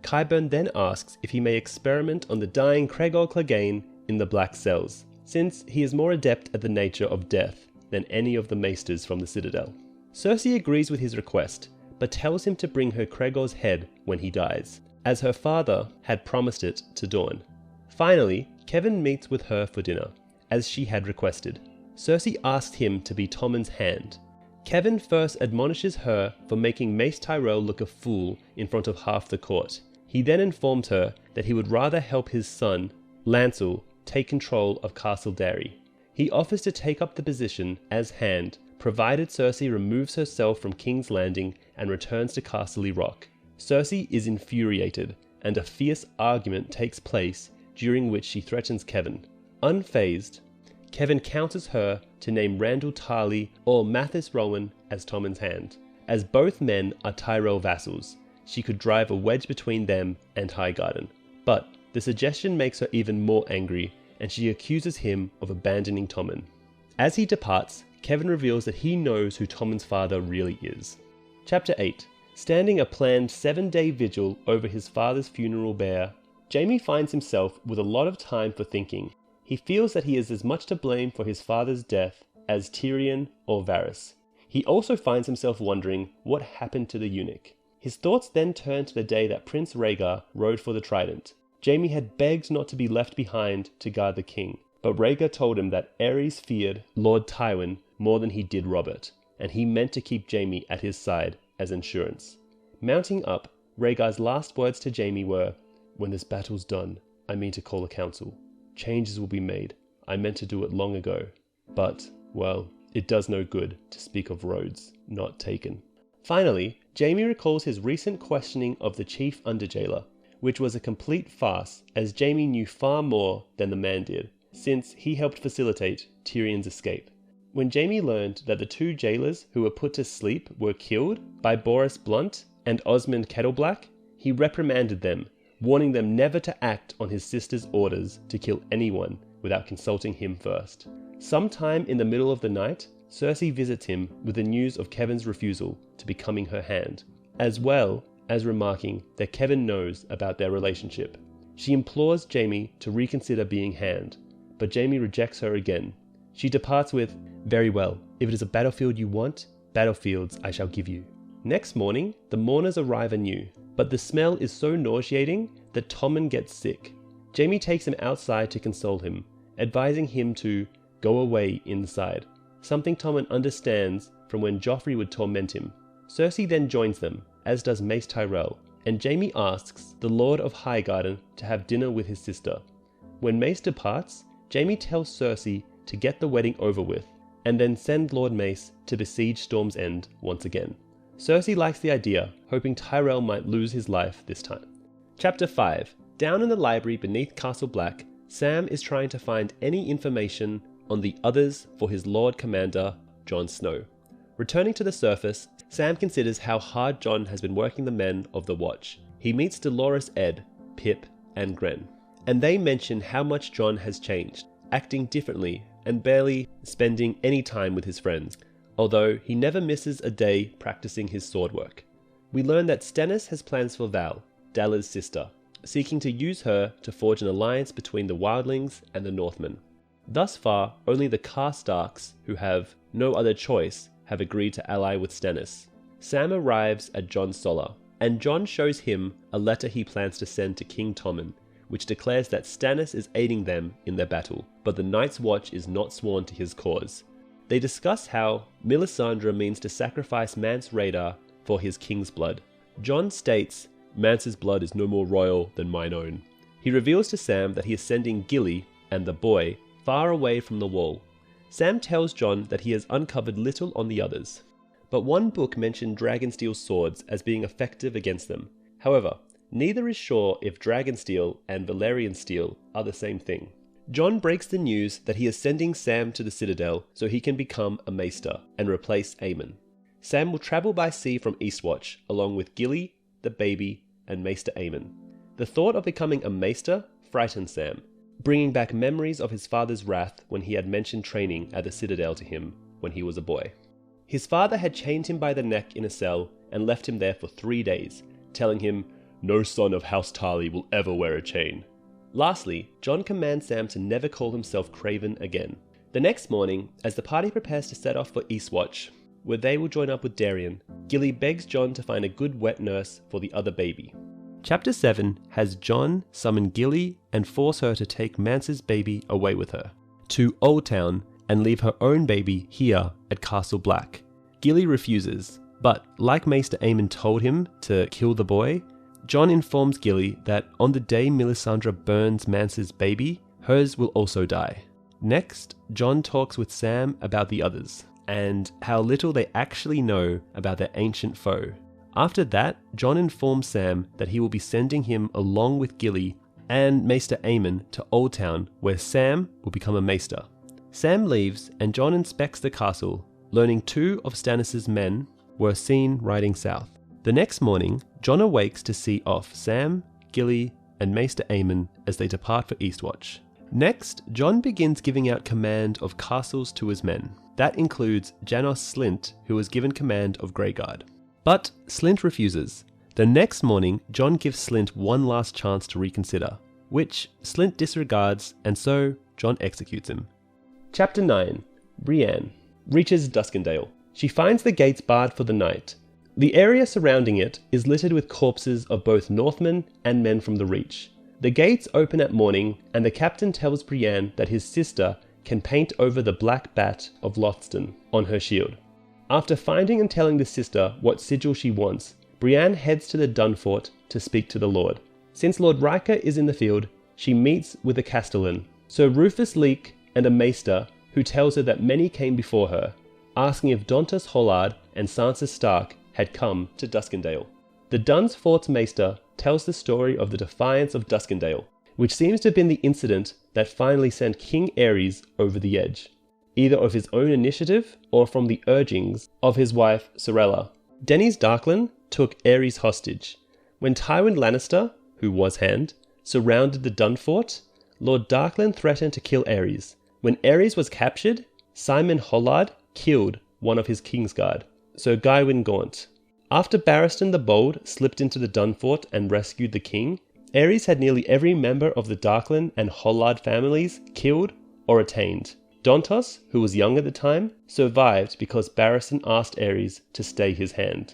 Qyburn then asks if he may experiment on the dying Cregor Clegane in the Black Cells, since he is more adept at the nature of death than any of the maesters from the Citadel. Cersei agrees with his request, but tells him to bring her Cregor's head when he dies, as her father had promised it to Dorne. Finally, Kevan meets with her for dinner, as she had requested. Cersei asked him to be Tommen's hand. Kevan first admonishes her for making Mace Tyrell look a fool in front of half the court. He then informed her that he would rather help his son, Lancel, take control of Castle Darry. He offers to take up the position as hand, provided Cersei removes herself from King's Landing and returns to Casterly Rock. Cersei is infuriated, and a fierce argument takes place during which she threatens Kevan. Unfazed, Kevan counters her to name Randall Tarly or Mathis Rowan as Tommen's hand. As both men are Tyrell vassals, she could drive a wedge between them and Highgarden. But the suggestion makes her even more angry, and she accuses him of abandoning Tommen. As he departs, Kevan reveals that he knows who Tommen's father really is. Chapter 8. Standing a planned 7-day vigil over his father's funeral bier, Jaime finds himself with a lot of time for thinking. He feels that he is as much to blame for his father's death as Tyrion or Varys. He also finds himself wondering what happened to the eunuch. His thoughts then turn to the day that Prince Rhaegar rode for the Trident. Jaime had begged not to be left behind to guard the king, but Rhaegar told him that Aerys feared Lord Tywin more than he did Robert, and he meant to keep Jaime at his side as insurance. Mounting up, Rhaegar's last words to Jaime were, "When this battle's done, I mean to call a council. Changes will be made. I meant to do it long ago. But, well, it does no good to speak of roads not taken." Finally, Jaime recalls his recent questioning of the chief underjailer, which was a complete farce, as Jaime knew far more than the man did, since he helped facilitate Tyrion's escape. When Jaime learned that the 2 jailers who were put to sleep were killed by Boris Blunt and Osmond Kettleblack, he reprimanded them, warning them never to act on his sister's orders to kill anyone without consulting him first. Sometime in the middle of the night, Cersei visits him with the news of Kevan's refusal to becoming her hand, as well as remarking that Kevan knows about their relationship. She implores Jaime to reconsider being hand, but Jaime rejects her again. She departs with, "Very well, if it is a battlefield you want, battlefields I shall give you." Next morning, the mourners arrive anew, but the smell is so nauseating that Tommen gets sick. Jaime takes him outside to console him, advising him to go away inside, something Tommen understands from when Joffrey would torment him. Cersei then joins them, as does Mace Tyrell, and Jaime asks the Lord of Highgarden to have dinner with his sister. When Mace departs, Jaime tells Cersei to get the wedding over with, and then send Lord Mace to besiege Storm's End once again. Cersei likes the idea, hoping Tyrell might lose his life this time. Chapter 5. Down in the library beneath Castle Black, Sam is trying to find any information on the others for his Lord Commander, Jon Snow. Returning to the surface, Sam considers how hard Jon has been working the men of the Watch. He meets Dolores Ed, Pip, and Gren, and they mention how much Jon has changed, acting differently and barely spending any time with his friends, although he never misses a day practicing his sword work. We learn that Stannis has plans for Val, Dalla's sister, seeking to use her to forge an alliance between the Wildlings and the Northmen. Thus far, only the Karstarks, who have no other choice, have agreed to ally with Stannis. Sam arrives at Jon's Solar, and Jon shows him a letter he plans to send to King Tommen, which declares that Stannis is aiding them in their battle, but the Night's Watch is not sworn to his cause. They discuss how Melisandre means to sacrifice Mance Rayder for his king's blood. Jon states, "Mance's blood is no more royal than mine own." He reveals to Sam that he is sending Gilly and the boy far away from the wall. Sam tells Jon that he has uncovered little on the others, but one book mentioned Dragonsteel swords as being effective against them. However, neither is sure if Dragonsteel and Valyrian steel are the same thing. Jon breaks the news that he is sending Sam to the Citadel so he can become a Maester and replace Aemon. Sam will travel by sea from Eastwatch along with Gilly, the baby, and Maester Aemon. The thought of becoming a Maester frightens Sam, bringing back memories of his father's wrath when he had mentioned training at the Citadel to him when he was a boy. His father had chained him by the neck in a cell and left him there for 3 days, telling him, "No son of House Tarly will ever wear a chain." Lastly, Jon commands Sam to never call himself Craven again. The next morning, as the party prepares to set off for Eastwatch, where they will join up with Darien, Gilly begs Jon to find a good wet nurse for the other baby. Chapter 7 has Jon summon Gilly and force her to take Mance's baby away with her to Old Town and leave her own baby here at Castle Black. Gilly refuses, but like Maester Aemon told him to kill the boy, Jon informs Gilly that on the day Melisandre burns Mance's baby, hers will also die. Next, Jon talks with Sam about the others, and how little they actually know about their ancient foe. After that, Jon informs Sam that he will be sending him along with Gilly and Maester Aemon to Old Town, where Sam will become a Maester. Sam leaves, and Jon inspects the castle, learning 2 of Stannis' men were seen riding south. The next morning, Jon awakes to see off Sam, Gilly, and Maester Aemon as they depart for Eastwatch. Next, Jon begins giving out command of castles to his men. That includes Janos Slynt, who was given command of Greyguard. But Slynt refuses. The next morning, Jon gives Slynt one last chance to reconsider, which Slynt disregards, and so Jon executes him. Chapter 9. Brienne reaches Duskendale. She finds the gates barred for the night. The area surrounding it is littered with corpses of both Northmen and men from the Reach. The gates open at morning, and the captain tells Brienne that his sister can paint over the black bat of Lothston on her shield. After finding and telling the sister what sigil she wants, Brienne heads to the Dunfort to speak to the Lord. Since Lord Riker is in the field, she meets with a Castellan, Sir Rufus Leake, and a Maester who tells her that many came before her, asking if Dontos Hollard and Sansa Stark had come to Duskendale. The Dunfort's Maester tells the story of the defiance of Duskendale, which seems to have been the incident that finally sent King Aerys over the edge, either of his own initiative or from the urgings of his wife Sorella. Denys Darklan took Aerys hostage. When Tywin Lannister, who was Hand, surrounded the Dunfort, Lord Darklan threatened to kill Aerys. When Aerys was captured, Simon Hollard killed one of his Kingsguard, Sir Gywin Gaunt. After Barristan the Bold slipped into the Dunfort and rescued the king, Aerys had nearly every member of the Darklan and Hollard families killed or attained. Dontos, who was young at the time, survived because Barristan asked Aerys to stay his hand.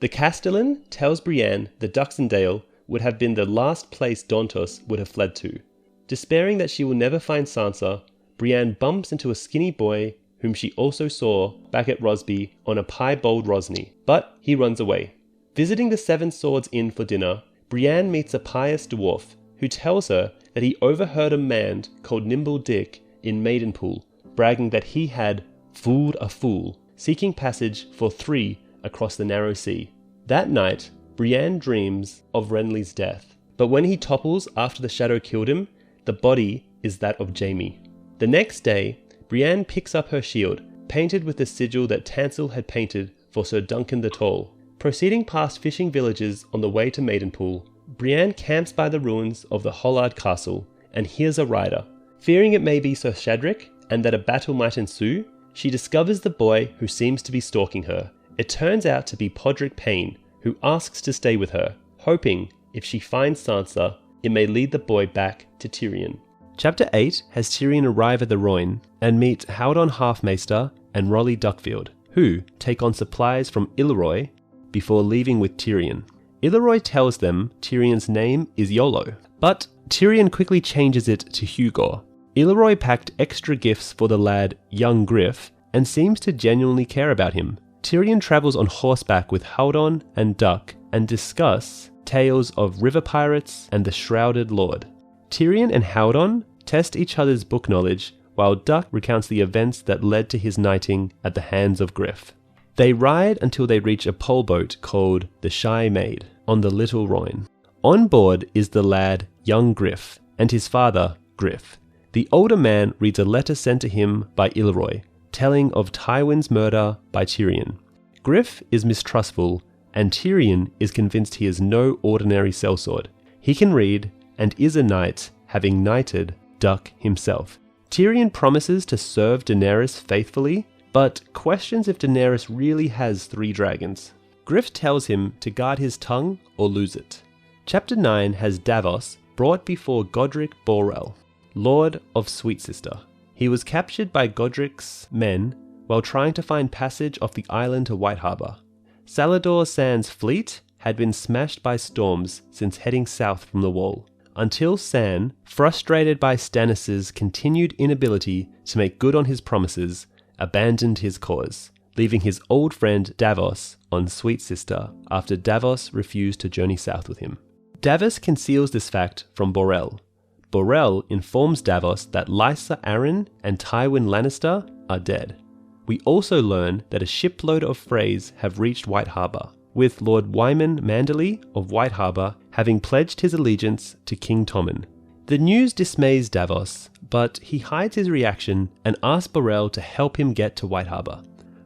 The Castellan tells Brienne that Duskendale would have been the last place Dontos would have fled to. Despairing that she will never find Sansa, Brienne bumps into a skinny boy whom she also saw back at Rosby on a piebald Rosny, but he runs away. Visiting the Seven Swords Inn for dinner, Brienne meets a pious dwarf who tells her that he overheard a man called Nimble Dick in Maidenpool bragging that he had fooled a fool, seeking passage for 3 across the narrow sea. That night, Brienne dreams of Renly's death, but when he topples after the shadow killed him, the body is that of Jaime. The next day, Brienne picks up her shield, painted with the sigil that Tansel had painted for Sir Duncan the Tall. Proceeding past fishing villages on the way to Maidenpool, Brienne camps by the ruins of the Hollard Castle and hears a rider. Fearing it may be Sir Shadrick and that a battle might ensue, she discovers the boy who seems to be stalking her. It turns out to be Podrick Payne, who asks to stay with her, hoping if she finds Sansa, it may lead the boy back to Tyrion. Chapter 8 has Tyrion arrive at the Royne and meet Howdon Halfmaester and Rolly Duckfield, who take on supplies from Ilroy before leaving with Tyrion. Ilroy tells them Tyrion's name is Yolo, but Tyrion quickly changes it to Hugor. Ilroy packed extra gifts for the lad young Griff and seems to genuinely care about him. Tyrion travels on horseback with Howdon and Duck and discuss tales of river pirates and the Shrouded Lord. Tyrion and Howdon test each other's book knowledge while Duck recounts the events that led to his knighting at the hands of Griff. They ride until they reach a pole boat called the Shy Maid on the Little Rhine. On board is the lad young Griff and his father Griff. The older man reads a letter sent to him by Ilroy, telling of Tywin's murder by Tyrion. Griff is mistrustful, and Tyrion is convinced he is no ordinary sellsword. He can read, and is a knight, having knighted Duck himself. Tyrion promises to serve Daenerys faithfully, but questions if Daenerys really has 3 dragons. Griff tells him to guard his tongue or lose it. Chapter 9 has Davos brought before Godric Borrell, Lord of Sweet Sister. He was captured by Godric's men while trying to find passage off the island to White Harbour. Salador San's fleet had been smashed by storms since heading south from the Wall, until San, frustrated by Stannis' continued inability to make good on his promises, abandoned his cause, leaving his old friend Davos on Sweet Sister after Davos refused to journey south with him. Davos conceals this fact from Borrell. Borrell informs Davos that Lysa Arryn and Tywin Lannister are dead. We also learn that a shipload of Freys have reached White Harbour, with Lord Wyman Manderley of White Harbour having pledged his allegiance to King Tommen. The news dismays Davos, but he hides his reaction and asks Borrell to help him get to White Harbour.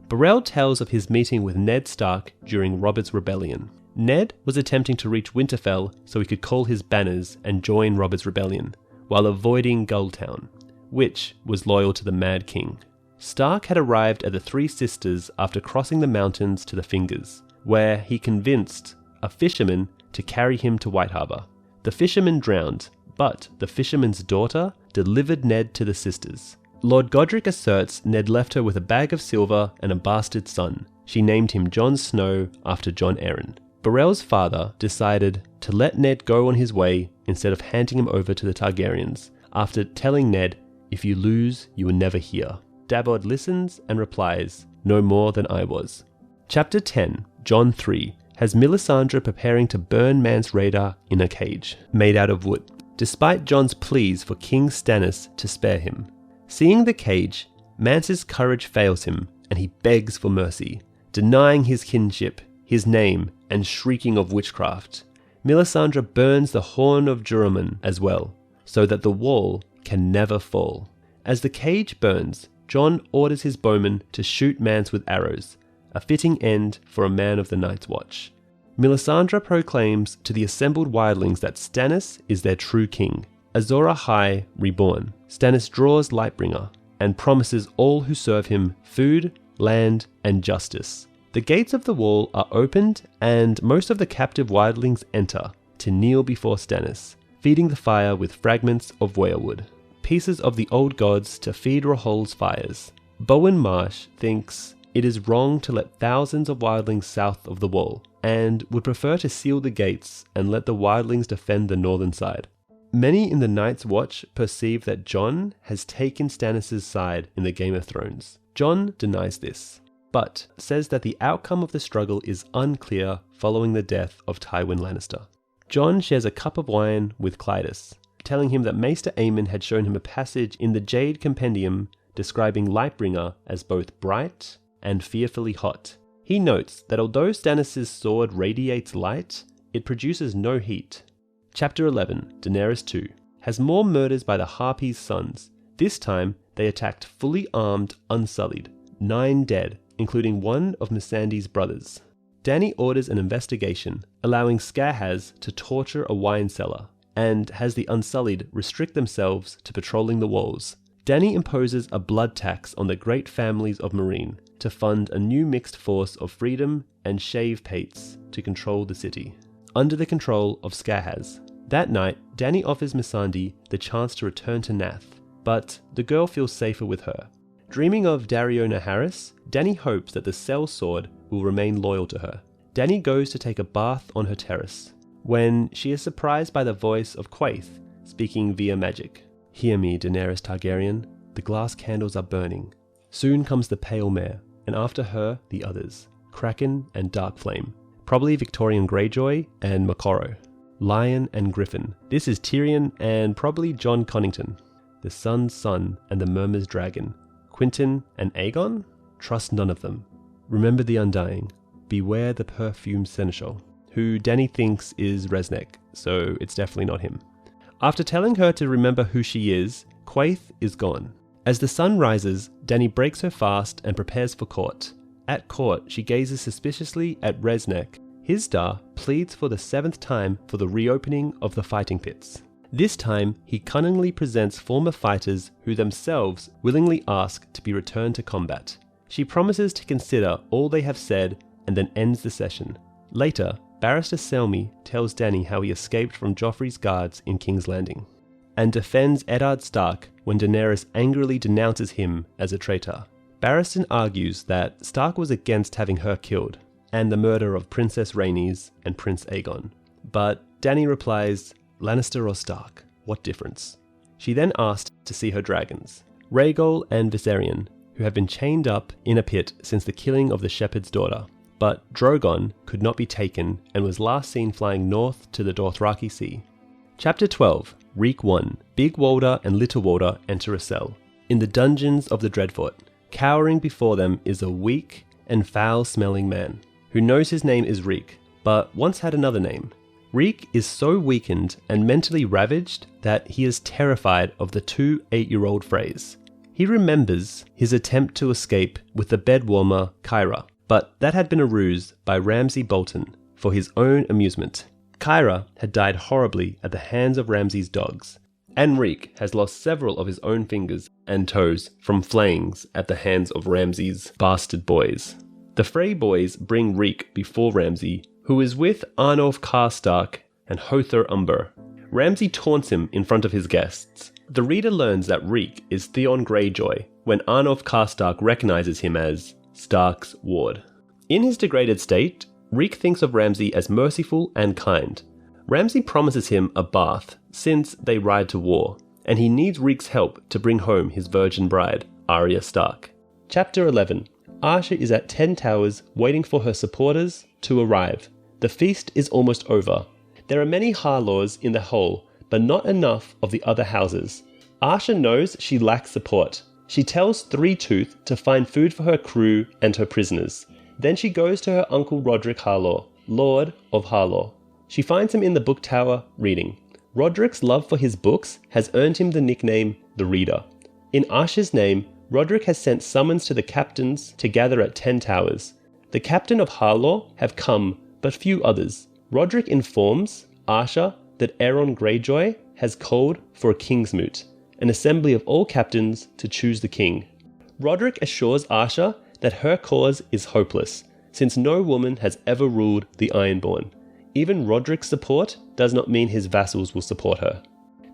Borrell tells of his meeting with Ned Stark during Robert's rebellion. Ned was attempting to reach Winterfell so he could call his banners and join Robert's rebellion, while avoiding Gulltown, which was loyal to the Mad King. Stark had arrived at the Three Sisters after crossing the mountains to the Fingers, where he convinced a fisherman to carry him to White Harbour. The fisherman drowned, but the fisherman's daughter delivered Ned to the sisters. Lord Godric asserts Ned left her with a bag of silver and a bastard son. She named him Jon Snow after Jon Arryn. Borrell's father decided to let Ned go on his way instead of handing him over to the Targaryens, after telling Ned, "If you lose, you will never hear." Dabod listens and replies, "No more than I was." Chapter 10, Jon 3, has Melisandre preparing to burn Mance Rayder in a cage, made out of wood, despite Jon's pleas for King Stannis to spare him. Seeing the cage, Mance's courage fails him, and he begs for mercy, denying his kinship, his name, and shrieking of witchcraft. Melisandre burns the Horn of Juruman as well, so that the wall can never fall. As the cage burns, Jon orders his bowmen to shoot Mance with arrows, a fitting end for a man of the Night's Watch. Melisandre proclaims to the assembled wildlings that Stannis is their true king, Azor Ahai reborn. Stannis draws Lightbringer, and promises all who serve him food, land, and justice. The gates of the wall are opened, and most of the captive wildlings enter to kneel before Stannis, feeding the fire with fragments of weirwood, pieces of the old gods to feed Rahol's fires. Bowen Marsh thinks it is wrong to let thousands of wildlings south of the wall, and would prefer to seal the gates and let the wildlings defend the northern side. Many in the Night's Watch perceive that Jon has taken Stannis' side in the Game of Thrones. Jon denies this, but says that the outcome of the struggle is unclear following the death of Tywin Lannister. Jon shares a cup of wine with Clydas, telling him that Maester Aemon had shown him a passage in the Jade Compendium describing Lightbringer as both bright and fearfully hot. He notes that although Stannis' sword radiates light, it produces no heat. Chapter 11, Daenerys 2, has more murders by the Harpies' sons. This time, they attacked fully armed, unsullied. 9 dead, including one of Missandei's brothers. Dany orders an investigation, allowing Skahaz to torture a wine cellar, and has the Unsullied restrict themselves to patrolling the walls. Dany imposes a blood tax on the great families of Meereen to fund a new mixed force of freedom and shave pates to control the city, under the control of Skahaz. That night, Dany offers Missandei the chance to return to Nath, but the girl feels safer with her. Dreaming of Daario Naharis, Dany hopes that the sellsword will remain loyal to her. Dany goes to take a bath on her terrace, when she is surprised by the voice of Quaithe, speaking via magic. "Hear me, Daenerys Targaryen, the glass candles are burning. Soon comes the Pale Mare, and after her, the others, Kraken and Darkflame, probably Victorian Greyjoy and Moqorro, Lion and Griffin. This is Tyrion and probably Jon Connington, the Sun's son and the Murmur's dragon, Quentyn and Aegon? Trust none of them. remember the Undying. Beware the perfumed seneschal, who Dani thinks is Reznek, so it's definitely not him. After telling her to remember who she is, Quaithe is gone. As the sun rises, Dani breaks her fast and prepares for court. At court, she gazes suspiciously at Reznek. Hizdahr pleads for the 7th time for the reopening of the fighting pits. This time, he cunningly presents former fighters who themselves willingly ask to be returned to combat. She promises to consider all they have said and then ends the session. Later, Barrister Selmy tells Dani how he escaped from Joffrey's guards in King's Landing, and defends Eddard Stark when Daenerys angrily denounces him as a traitor. Barristan argues that Stark was against having her killed, and the murder of Princess Rhaenys and Prince Aegon. But Dani replies, Lannister or Stark, what difference? She then asked to see her dragons, Rhaegal and Viserion, who have been chained up in a pit since the killing of the shepherd's daughter. But Drogon could not be taken and was last seen flying north to the Dothraki Sea. Chapter 12, Reek 1. Big Walder and Little Walder enter a cell. In the dungeons of the Dreadfort, cowering before them is a weak and foul-smelling man, who knows his name is Reek, but once had another name. Reek is so weakened and mentally ravaged that he is terrified of the 2 8-year-old Freys. He remembers his attempt to escape with the bedwarmer Kyra, but that had been a ruse by Ramsay Bolton for his own amusement. Kyra had died horribly at the hands of Ramsay's dogs, and Reek has lost several of his own fingers and toes from flayings at the hands of Ramsay's bastard boys. The Frey boys bring Reek before Ramsay, who is with Arnulf Karstark and Hother Umber. Ramsay taunts him in front of his guests. The reader learns that Reek is Theon Greyjoy when Arnulf Karstark recognizes him as Stark's ward. In his degraded state, Reek thinks of Ramsay as merciful and kind. Ramsay promises him a bath since they ride to war, and he needs Reek's help to bring home his virgin bride, Arya Stark. Chapter 11. Arsha is at 10 Towers waiting for her supporters to arrive. The feast is almost over. There are many Harlaws in the hall, but not enough of the other houses. Arsha knows she lacks support. She tells Three Tooth to find food for her crew and her prisoners. Then she goes to her uncle Roderick Harlaw, Lord of Harlaw. She finds him in the book tower, reading. Roderick's love for his books has earned him the nickname The Reader. In Arsha's name, Roderick has sent summons to the captains to gather at 10 Towers. The captain of Harlaw have come, but few others. Roderick informs Arsha that Aeron Greyjoy has called for a king's moot, an assembly of all captains to choose the king. Roderick assures Arsha that her cause is hopeless, since no woman has ever ruled the Ironborn. Even Roderick's support does not mean his vassals will support her.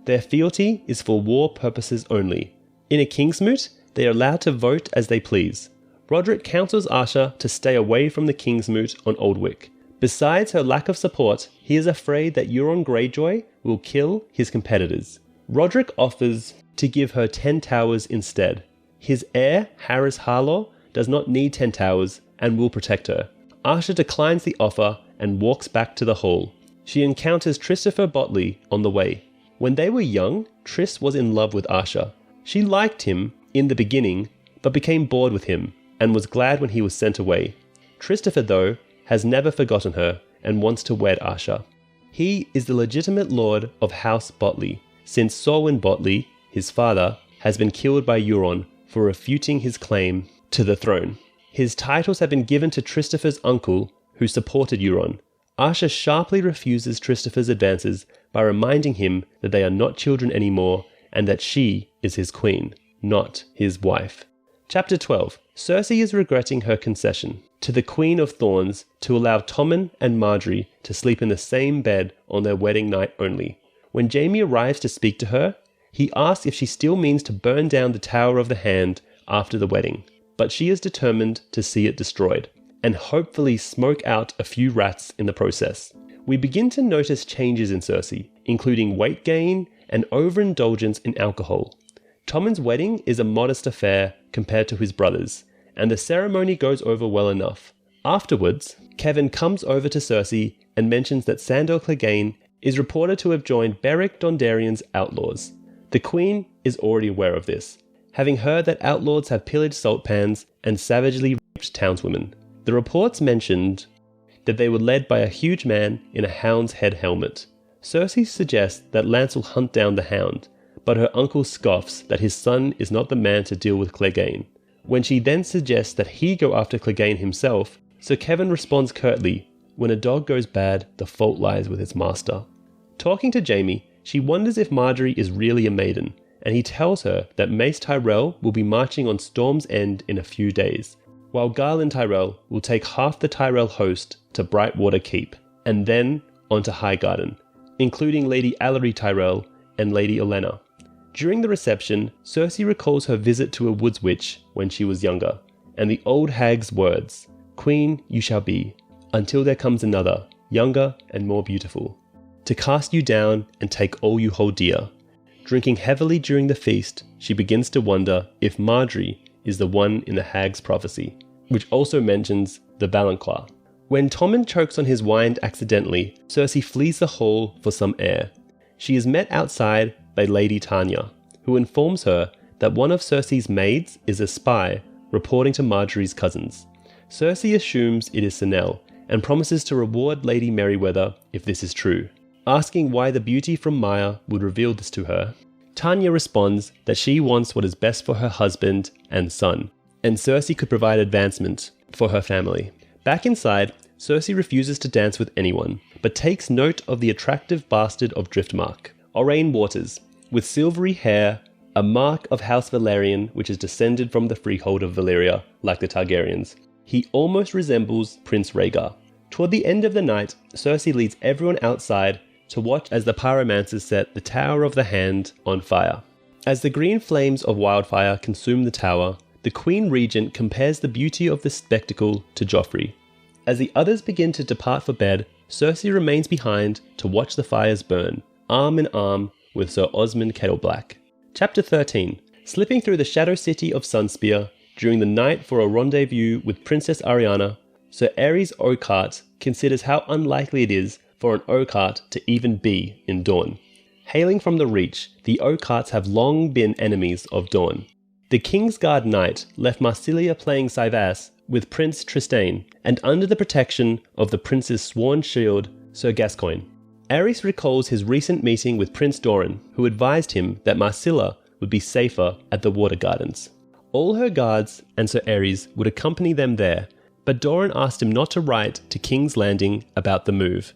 Their fealty is for war purposes only. In a king's moot, they are allowed to vote as they please. Roderick counsels Arsha to stay away from the king's moot on Oldwick. Besides her lack of support, he is afraid that Euron Greyjoy will kill his competitors. Roderick offers to give her 10 Towers instead. His heir, Harris Harlaw, does not need 10 Towers and will protect her. Arsha declines the offer and walks back to the hall. She encounters Christopher Botley on the way. When they were young, Triss was in love with Arsha. She liked him in the beginning, but became bored with him and was glad when he was sent away. Christopher, though, has never forgotten her and wants to wed Arsha. He is the legitimate lord of House Botley, since Sorwin Botley, his father, has been killed by Euron for refuting his claim to the throne. His titles have been given to Christopher's uncle, who supported Euron. Arsha sharply refuses Christopher's advances by reminding him that they are not children anymore and that she is his queen, not his wife. Chapter 12. Cersei is regretting her concession to the Queen of Thorns to allow Tommen and Margaery to sleep in the same bed on their wedding night only. When Jaime arrives to speak to her, he asks if she still means to burn down the Tower of the Hand after the wedding, but she is determined to see it destroyed, and hopefully smoke out a few rats in the process. We begin to notice changes in Cersei, including weight gain and overindulgence in alcohol. Tommen's wedding is a modest affair compared to his brother's, and the ceremony goes over well enough. Afterwards, Kevin comes over to Cersei and mentions that Sandor Clegane is reported to have joined Beric Dondarrion's outlaws. The Queen is already aware of this, having heard that outlords have pillaged salt pans and savagely raped townswomen. The reports mentioned that they were led by a huge man in a hound's head helmet. Cersei suggests that Lance will hunt down the hound, but her uncle scoffs that his son is not the man to deal with Clegane. When she then suggests that he go after Clegane himself, Sir Kevin responds curtly, "When a dog goes bad, the fault lies with its master." Talking to Jaime, she wonders if Margaery is really a maiden, and he tells her that Mace Tyrell will be marching on Storm's End in a few days, while Garland Tyrell will take half the Tyrell host to Brightwater Keep, and then on to Highgarden, including Lady Allery Tyrell and Lady Olenna. During the reception, Cersei recalls her visit to a woods witch when she was younger, and the old hag's words, "Queen you shall be, until there comes another, younger and more beautiful, to cast you down and take all you hold dear." Drinking heavily during the feast, she begins to wonder if Margaery is the one in the hag's prophecy, which also mentions the Balanclaw. When Tommen chokes on his wine accidentally, Cersei flees the hall for some air. She is met outside by Lady Tanya, who informs her that one of Cersei's maids is a spy reporting to Margaery's cousins. Cersei assumes it is Synelle and promises to reward Lady Merryweather if this is true. Asking why the beauty from Maya would reveal this to her, Tanya responds that she wants what is best for her husband and son, and Cersei could provide advancement for her family. Back inside, Cersei refuses to dance with anyone, but takes note of the attractive bastard of Driftmark, Orain Waters, with silvery hair, a mark of House Valerian which is descended from the freehold of Valyria, like the Targaryens. He almost resembles Prince Rhaegar. Toward the end of the night, Cersei leads everyone outside to watch as the pyromancers set the Tower of the Hand on fire. As the green flames of wildfire consume the tower, the Queen Regent compares the beauty of the spectacle to Joffrey. As the others begin to depart for bed, Cersei remains behind to watch the fires burn, arm in arm with Sir Osmond Kettleblack. Chapter 13. Slipping through the Shadow City of Sunspear during the night for a rendezvous with Princess Arianna, Sir Aerys Oakheart considers how unlikely it is for an Oakheart to even be in Dorne. Hailing from the Reach, the Oakhearts have long been enemies of Dorne. The Kingsguard Knight left Marsilia playing Cyvasse with Prince Trystane, and under the protection of the prince's sworn shield, Sir Gascoigne. Aerys recalls his recent meeting with Prince Doran, who advised him that Marcilla would be safer at the Water Gardens. All her guards and Sir Aerys would accompany them there, but Doran asked him not to write to King's Landing about the move.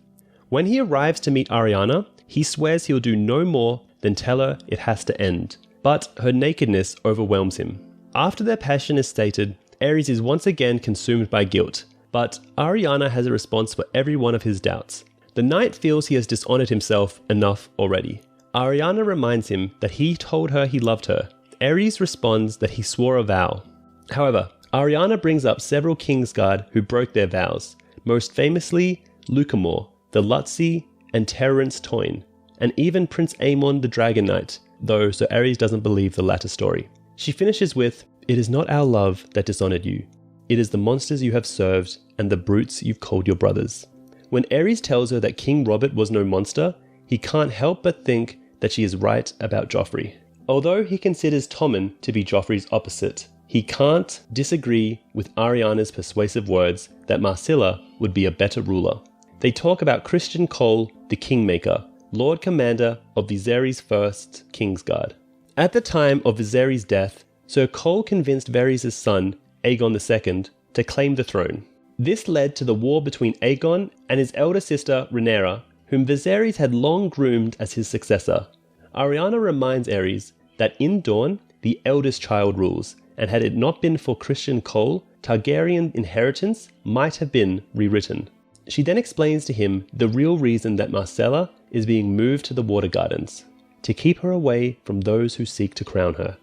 When he arrives to meet Arianna, he swears he'll do no more than tell her it has to end, but her nakedness overwhelms him. After their passion is stated, Aerys is once again consumed by guilt, but Arianna has a response for every one of his doubts. The knight feels he has dishonored himself enough already. Arianna reminds him that he told her he loved her. Aerys responds that he swore a vow. However, Arianna brings up several Kingsguard who broke their vows, most famously Lucamore, the Lutzi, and Terrence Toyne, and even Prince Aemon the Dragon Knight, though Sir Aerys doesn't believe the latter story. She finishes with, "It is not our love that dishonored you. It is the monsters you have served and the brutes you've called your brothers." When Aerys tells her that King Robert was no monster, he can't help but think that she is right about Joffrey. Although he considers Tommen to be Joffrey's opposite, he can't disagree with Arianna's persuasive words that Marcilla would be a better ruler. They talk about Christian Cole, the Kingmaker, Lord Commander of Viserys' first Kingsguard. At the time of Viserys' death, Sir Cole convinced Varys' son, Aegon II, to claim the throne. This led to the war between Aegon and his elder sister Rhaenyra, whom Viserys had long groomed as his successor. Arianna reminds Aerys that in Dorne, the eldest child rules, and had it not been for Christian Cole, Targaryen inheritance might have been rewritten. She then explains to him the real reason that Marcella is being moved to the Water Gardens, to keep her away from those who seek to crown her.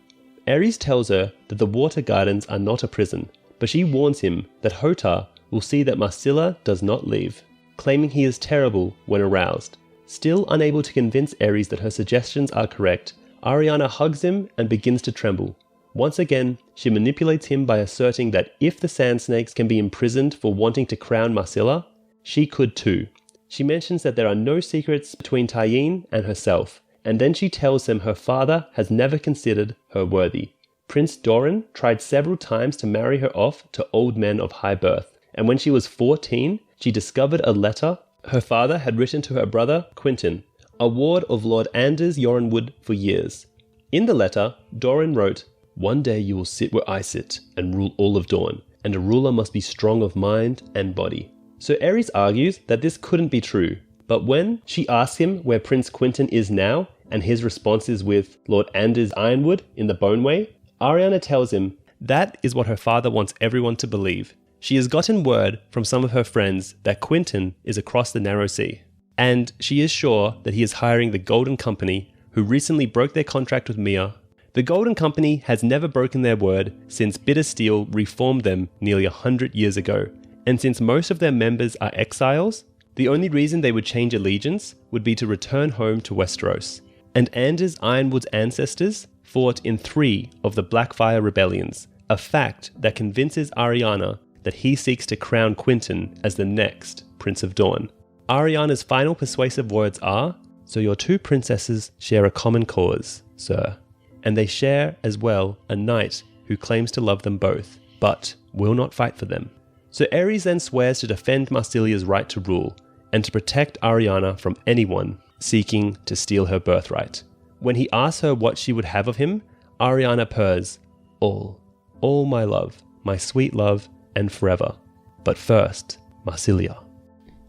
Aerys tells her that the Water Gardens are not a prison, but she warns him that Hotar will see that Marcilla does not leave, claiming he is terrible when aroused. Still unable to convince Aerys that her suggestions are correct, Arianna hugs him and begins to tremble. Once again, she manipulates him by asserting that if the Sand Snakes can be imprisoned for wanting to crown Marcilla, she could too. She mentions that there are no secrets between Tyene and herself, and then she tells him her father has never considered her worthy. Prince Doran tried several times to marry her off to old men of high birth, and when she was 14, she discovered a letter her father had written to her brother Quentin, a ward of Lord Anders Yorenwood for years. In the letter, Doran wrote, "One day you will sit where I sit and rule all of Dorne, and a ruler must be strong of mind and body." So Aerys argues that this couldn't be true, but when she asks him where Prince Quentin is now, and his response is with Lord Anders Ironwood in the Boneway, Arianna tells him that is what her father wants everyone to believe. She has gotten word from some of her friends that Quentin is across the Narrow Sea, and she is sure that he is hiring the Golden Company, who recently broke their contract with Mia. The Golden Company has never broken their word since Bitter Steel reformed them nearly 100 years ago, and since most of their members are exiles, the only reason they would change allegiance would be to return home to Westeros. And Anders Ironwood's ancestors fought in 3 of the Blackfire rebellions, a fact that convinces Arianna that he seeks to crown Quentin as the next Prince of Dorne. Arianna's final persuasive words are, "So your 2 princesses share a common cause, sir. And they share as well a knight who claims to love them both, but will not fight for them." So Aerys then swears to defend Marsilia's right to rule, and to protect Arianna from anyone seeking to steal her birthright. When he asks her what she would have of him, Arianna purrs, all my love, my sweet love, and forever. But first, Marsilia."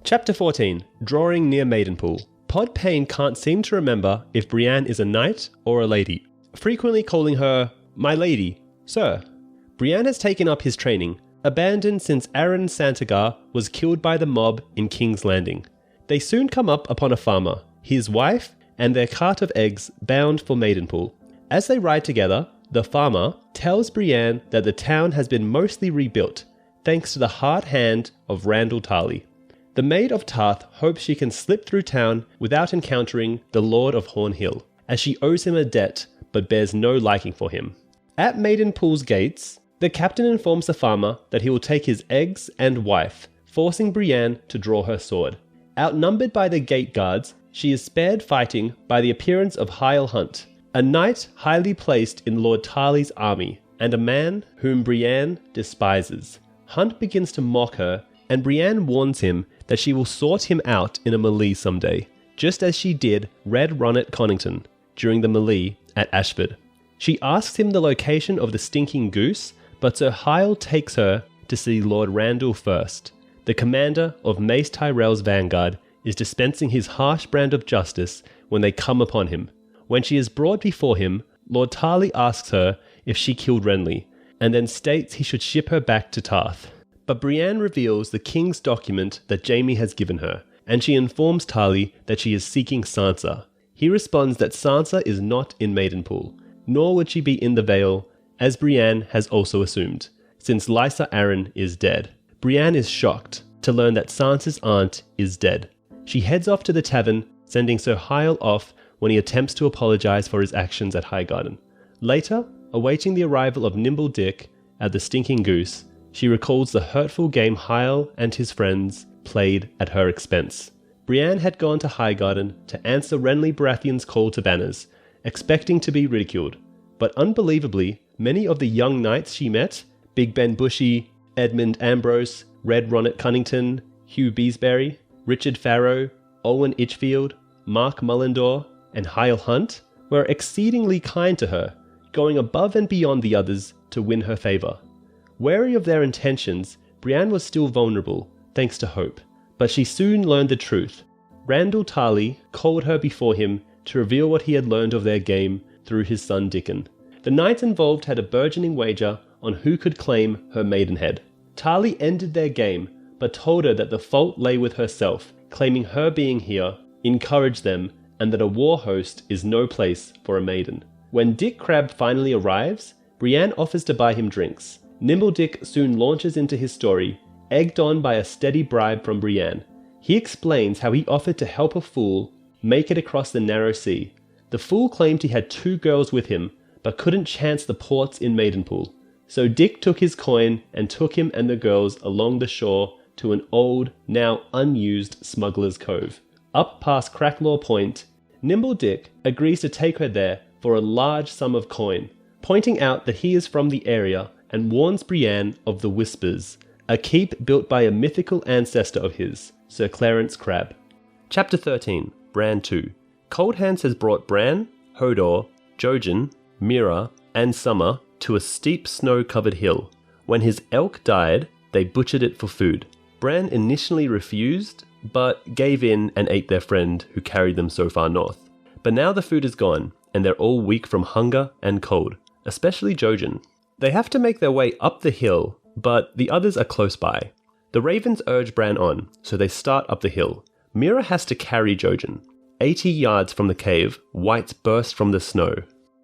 Chapter 14, Drawing Near Maidenpool. Pod Payne can't seem to remember if Brienne is a knight or a lady, frequently calling her, "my lady," "sir." Brienne has taken up his training, abandoned since Aron Santagar was killed by the mob in King's Landing. They soon come up upon a farmer, his wife, and their cart of eggs bound for Maidenpool. As they ride together, the farmer tells Brienne that the town has been mostly rebuilt, thanks to the hard hand of Randyll Tarly. The Maid of Tarth hopes she can slip through town without encountering the Lord of Hornhill, as she owes him a debt but bears no liking for him. At Maidenpool's gates, the captain informs the farmer that he will take his eggs and wife, forcing Brienne to draw her sword. Outnumbered by the gate guards, she is spared fighting by the appearance of Hyle Hunt, a knight highly placed in Lord Tarly's army, and a man whom Brienne despises. Hunt begins to mock her, and Brienne warns him that she will sort him out in a melee someday, just as she did Red Ronnet Connington during the melee at Ashford. She asks him the location of the Stinking Goose, but Sir Hyle takes her to see Lord Randyll first. The commander of Mace Tyrell's vanguard is dispensing his harsh brand of justice when they come upon him. When she is brought before him, Lord Tarly asks her if she killed Renly, and then states he should ship her back to Tarth. But Brienne reveals the king's document that Jaime has given her, and she informs Tarly that she is seeking Sansa. He responds that Sansa is not in Maidenpool, nor would she be in the Vale, as Brienne has also assumed, since Lysa Arryn is dead. Brienne is shocked to learn that Sansa's aunt is dead. She heads off to the tavern, sending Sir Hyle off when he attempts to apologise for his actions at Highgarden. Later, awaiting the arrival of Nimble Dick at the Stinking Goose, she recalls the hurtful game Hyle and his friends played at her expense. Brienne had gone to Highgarden to answer Renly Baratheon's call to banners, expecting to be ridiculed, but unbelievably, many of the young knights she met, Big Ben Bushy, Edmund Ambrose, Red Ronnet Cunnington, Hugh Beesbury, Richard Farrow, Owen Itchfield, Mark Mullendore, and Hyle Hunt, were exceedingly kind to her, going above and beyond the others to win her favour. Wary of their intentions, Brienne was still vulnerable, thanks to hope, but she soon learned the truth. Randyll Tarly called her before him to reveal what he had learned of their game through his son Dickon. The knights involved had a burgeoning wager on who could claim her maidenhead. Tarly ended their game, but told her that the fault lay with herself, claiming her being here encouraged them, and that a war host is no place for a maiden. When Dick Crabb finally arrives, Brienne offers to buy him drinks. Nimble Dick soon launches into his story, egged on by a steady bribe from Brienne. He explains how he offered to help a fool make it across the narrow sea. The fool claimed he had 2 girls with him, but couldn't chance the ports in Maidenpool. So Dick took his coin and took him and the girls along the shore to an old, now unused smuggler's cove. Up past Cracklaw Point, Nimble Dick agrees to take her there for a large sum of coin, pointing out that he is from the area and warns Brienne of the Whispers, a keep built by a mythical ancestor of his, Sir Clarence Crabbe. Chapter 13, Bran 2. Cold Hands has brought Bran, Hodor, Jojen, Mira, and Summer to a steep snow-covered hill. When his elk died, they butchered it for food. Bran initially refused, but gave in and ate their friend who carried them so far north. But now the food is gone, and they're all weak from hunger and cold, especially Jojen. They have to make their way up the hill, but the others are close by. The ravens urge Bran on, so they start up the hill. Mira has to carry Jojen. 80 yards from the cave, whites burst from the snow.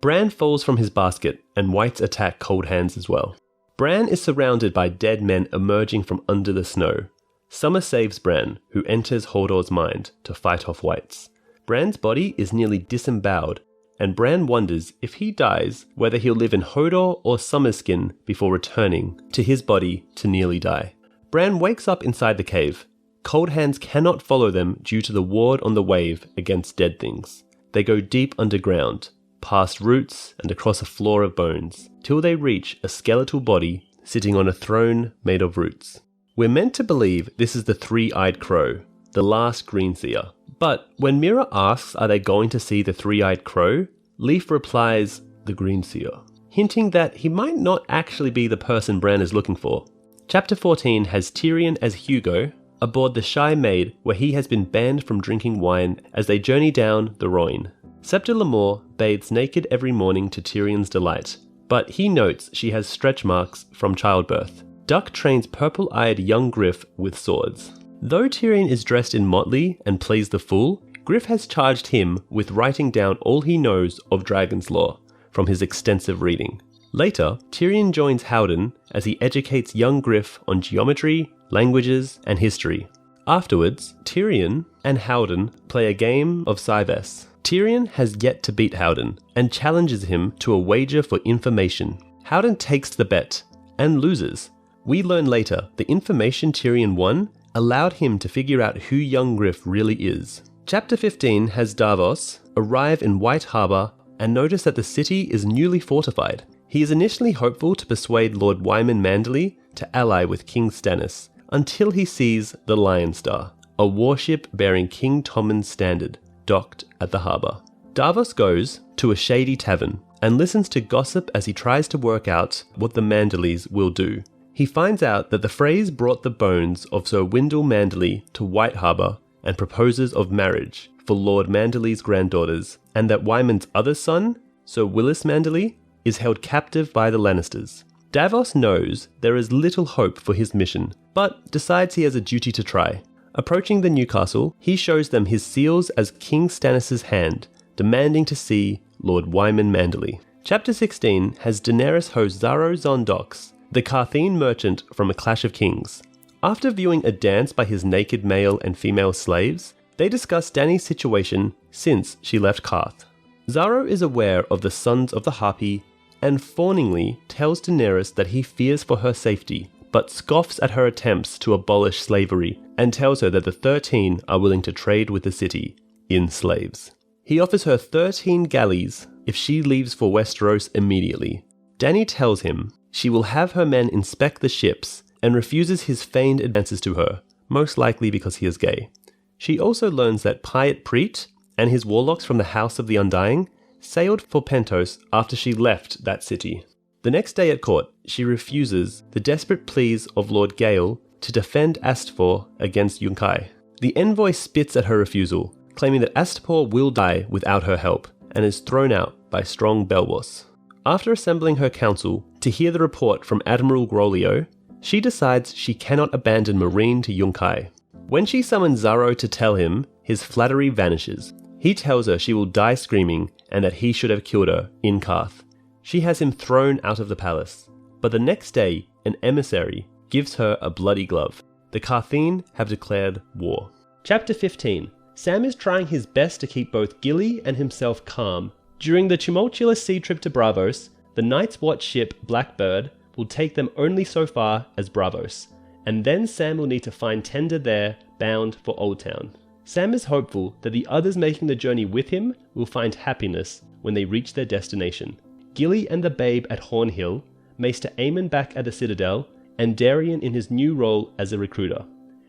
Bran falls from his basket, and whites attack Cold Hands as well. Bran is surrounded by dead men emerging from under the snow. Summer saves Bran, who enters Hodor's mind to fight off whites. Bran's body is nearly disemboweled, and Bran wonders if he dies whether he'll live in Hodor or Summer's skin before returning to his body to nearly die. Bran wakes up inside the cave. Cold Hands cannot follow them due to the ward on the wave against dead things. They go deep underground, past roots and across a floor of bones, till they reach a skeletal body sitting on a throne made of roots. We're meant to believe this is the three-eyed crow, the last Greenseer. But when Mira asks are they going to see the three-eyed crow, Leaf replies, the Greenseer, hinting that he might not actually be the person Bran is looking for. Chapter 14 has Tyrion as Hugo aboard the Shy Maid, where he has been banned from drinking wine as they journey down the Rhoyne. Septa Lemore bathes naked every morning to Tyrion's delight, but he notes she has stretch marks from childbirth. Duck trains purple-eyed young Griff with swords. Though Tyrion is dressed in motley and plays the fool, Griff has charged him with writing down all he knows of Dragon's Law from his extensive reading. Later, Tyrion joins Howden as he educates young Griff on geometry, languages, and history. Afterwards, Tyrion and Howden play a game of Cyves. Tyrion has yet to beat Howden and challenges him to a wager for information. Howden takes the bet and loses. We learn later the information Tyrion won allowed him to figure out who young Griff really is. Chapter 15 has Davos arrive in White Harbour and notice that the city is newly fortified. He is initially hopeful to persuade Lord Wyman Manderley to ally with King Stannis, until he sees the Lion Star, a warship bearing King Tommen's standard, docked at the harbour. Davos goes to a shady tavern and listens to gossip as he tries to work out what the Manderleys will do. He finds out that the Freys brought the bones of Sir Wyndle Manderley to White Harbour and proposes of marriage for Lord Manderley's granddaughters, and that Wyman's other son, Sir Willis Manderley, is held captive by the Lannisters. Davos knows there is little hope for his mission, but decides he has a duty to try. Approaching the Newcastle, he shows them his seals as King Stannis' hand, demanding to see Lord Wyman Manderley. Chapter 16 has Daenerys host Xaro Zondox, the Carthene merchant from A Clash of Kings. After viewing a dance by his naked male and female slaves, they discuss Dany's situation since she left Qarth. Xaro is aware of the Sons of the Harpy and fawningly tells Daenerys that he fears for her safety, but scoffs at her attempts to abolish slavery and tells her that the 13 are willing to trade with the city in slaves. He offers her 13 galleys if she leaves for Westeros immediately. Dany tells him she will have her men inspect the ships and refuses his feigned advances to her, most likely because he is gay. She also learns that Pyat Preet and his warlocks from the House of the Undying sailed for Pentos after she left that city. The next day at court, she refuses the desperate pleas of Lord Gale to defend Astapor against Yunkai. The envoy spits at her refusal, claiming that Astapor will die without her help, and is thrown out by strong Belwas. After assembling her council to hear the report from Admiral Grolio, she decides she cannot abandon Meereen to Yunkai. When she summons Xaro to tell him, his flattery vanishes. He tells her she will die screaming and that he should have killed her in Qarth. She has him thrown out of the palace. But the next day, an emissary gives her a bloody glove. The Carthene have declared war. Chapter 15. Sam is trying his best to keep both Gilly and himself calm. During the tumultuous sea trip to Braavos, the Night's Watch ship Blackbird will take them only so far as Braavos, and then Sam will need to find Tender there, bound for Old Town. Sam is hopeful that the others making the journey with him will find happiness when they reach their destination. Gilly and the babe at Hornhill, Maester Aemon back at the Citadel, and Darien in his new role as a recruiter.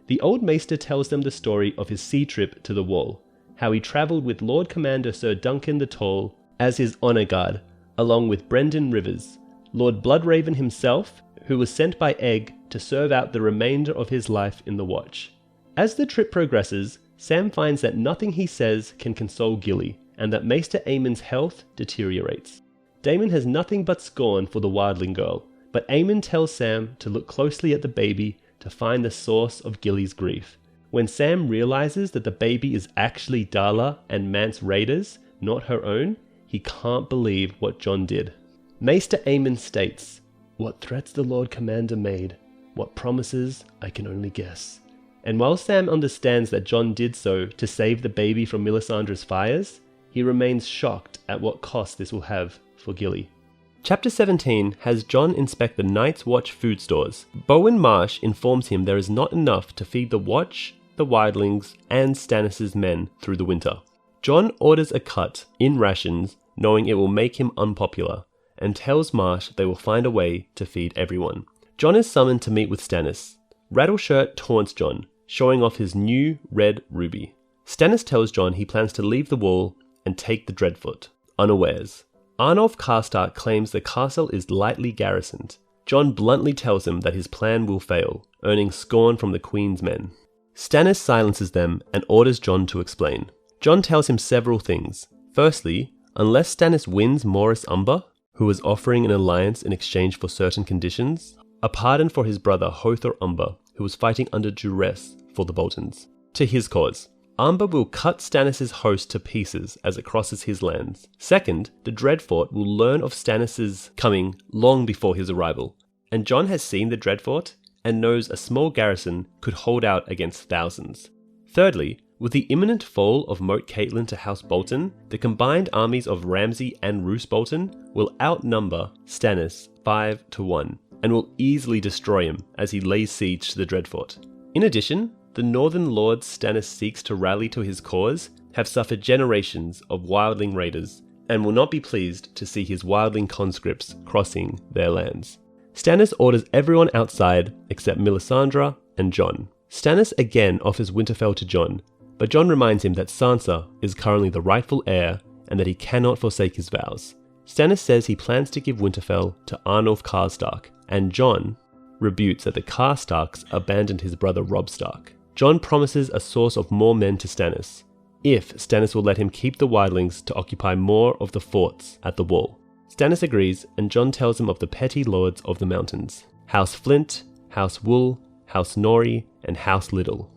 The old maester tells them the story of his sea trip to the Wall, how he travelled with Lord Commander Sir Duncan the Tall as his honour guard, along with Brendan Rivers, Lord Bloodraven himself, who was sent by Egg to serve out the remainder of his life in the Watch. As the trip progresses, Sam finds that nothing he says can console Gilly, and that Maester Aemon's health deteriorates. Damon has nothing but scorn for the wildling girl, but Aemon tells Sam to look closely at the baby to find the source of Gilly's grief. When Sam realizes that the baby is actually Darla and Mance Raiders, not her own, he can't believe what Jon did. Maester Aemon states, "What threats the Lord Commander made, what promises I can only guess." And while Sam understands that Jon did so to save the baby from Melisandre's fires, he remains shocked at what cost this will have for Gilly. Chapter 17 has Jon inspect the Night's Watch food stores. Bowen Marsh informs him there is not enough to feed the Watch, the Wildlings, and Stannis' men through the winter. Jon orders a cut in rations, knowing it will make him unpopular, and tells Marsh they will find a way to feed everyone. Jon is summoned to meet with Stannis. Rattleshirt taunts Jon, showing off his new red ruby. Stannis tells Jon he plans to leave the Wall and take the Dreadfoot, unawares. Arnulf Karstark claims the castle is lightly garrisoned. Jon bluntly tells him that his plan will fail, earning scorn from the Queen's men. Stannis silences them and orders Jon to explain. Jon tells him several things. Firstly, unless Stannis wins Morris Umber, who is offering an alliance in exchange for certain conditions, a pardon for his brother Hothor Umber, who was fighting under duress for the Boltons, to his cause. Umber will cut Stannis' host to pieces as it crosses his lands. Second, the Dreadfort will learn of Stannis' coming long before his arrival, and Jon has seen the Dreadfort and knows a small garrison could hold out against thousands. Thirdly, with the imminent fall of Moat Caitlin to House Bolton, the combined armies of Ramsay and Roose Bolton will outnumber Stannis 5-1, and will easily destroy him as he lays siege to the Dreadfort. In addition, the Northern Lords Stannis seeks to rally to his cause have suffered generations of wildling raiders, and will not be pleased to see his wildling conscripts crossing their lands. Stannis orders everyone outside except Melisandre and Jon. Stannis again offers Winterfell to Jon, but Jon reminds him that Sansa is currently the rightful heir and that he cannot forsake his vows. Stannis says he plans to give Winterfell to Arnulf Karstark, and Jon rebukes that the Karstarks abandoned his brother Robb Stark. Jon promises a source of more men to Stannis, if Stannis will let him keep the wildlings to occupy more of the forts at the Wall. Stannis agrees, and Jon tells him of the petty lords of the mountains: House Flint, House Wool, House Nori, and House Little.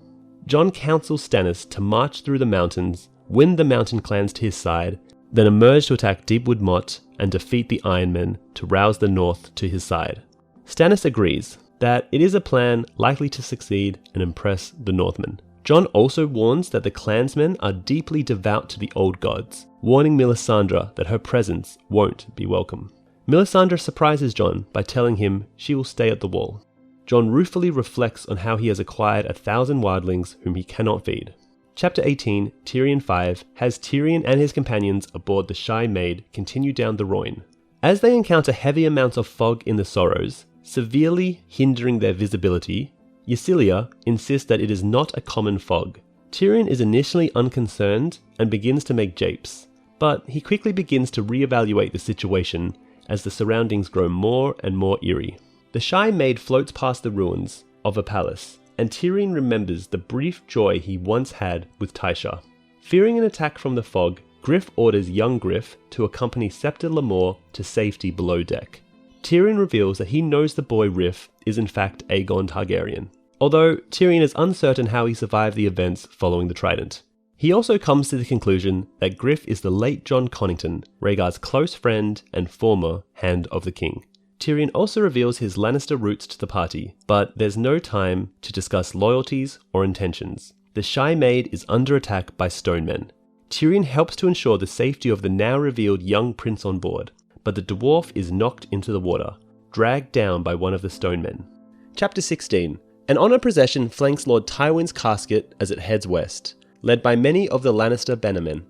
Jon counsels Stannis to march through the mountains, win the mountain clans to his side, then emerge to attack Deepwood Motte and defeat the Ironmen to rouse the North to his side. Stannis agrees that it is a plan likely to succeed and impress the Northmen. Jon also warns that the clansmen are deeply devout to the old gods, warning Melisandre that her presence won't be welcome. Melisandre surprises Jon by telling him she will stay at the Wall. Jon ruefully reflects on how he has acquired 1,000 wildlings whom he cannot feed. Chapter 18, Tyrion 5, has Tyrion and his companions aboard the Shy Maid continue down the Rhoyne. As they encounter heavy amounts of fog in the Sorrows, severely hindering their visibility, Ysilla insists that it is not a common fog. Tyrion is initially unconcerned and begins to make japes, but he quickly begins to reevaluate the situation as the surroundings grow more and more eerie. The Shy Maid floats past the ruins of a palace, and Tyrion remembers the brief joy he once had with Tysha. Fearing an attack from the fog, Griff orders young Griff to accompany Septa Lemore to safety below deck. Tyrion reveals that he knows the boy Riff is in fact Aegon Targaryen, although Tyrion is uncertain how he survived the events following the Trident. He also comes to the conclusion that Griff is the late Jon Connington, Rhaegar's close friend and former Hand of the King. Tyrion also reveals his Lannister roots to the party, but there's no time to discuss loyalties or intentions. The Shy Maid is under attack by Stonemen. Tyrion helps to ensure the safety of the now revealed young prince on board, but the dwarf is knocked into the water, dragged down by one of the Stonemen. Chapter 16. An honour procession flanks Lord Tywin's casket as it heads west, led by many of the Lannister bannermen.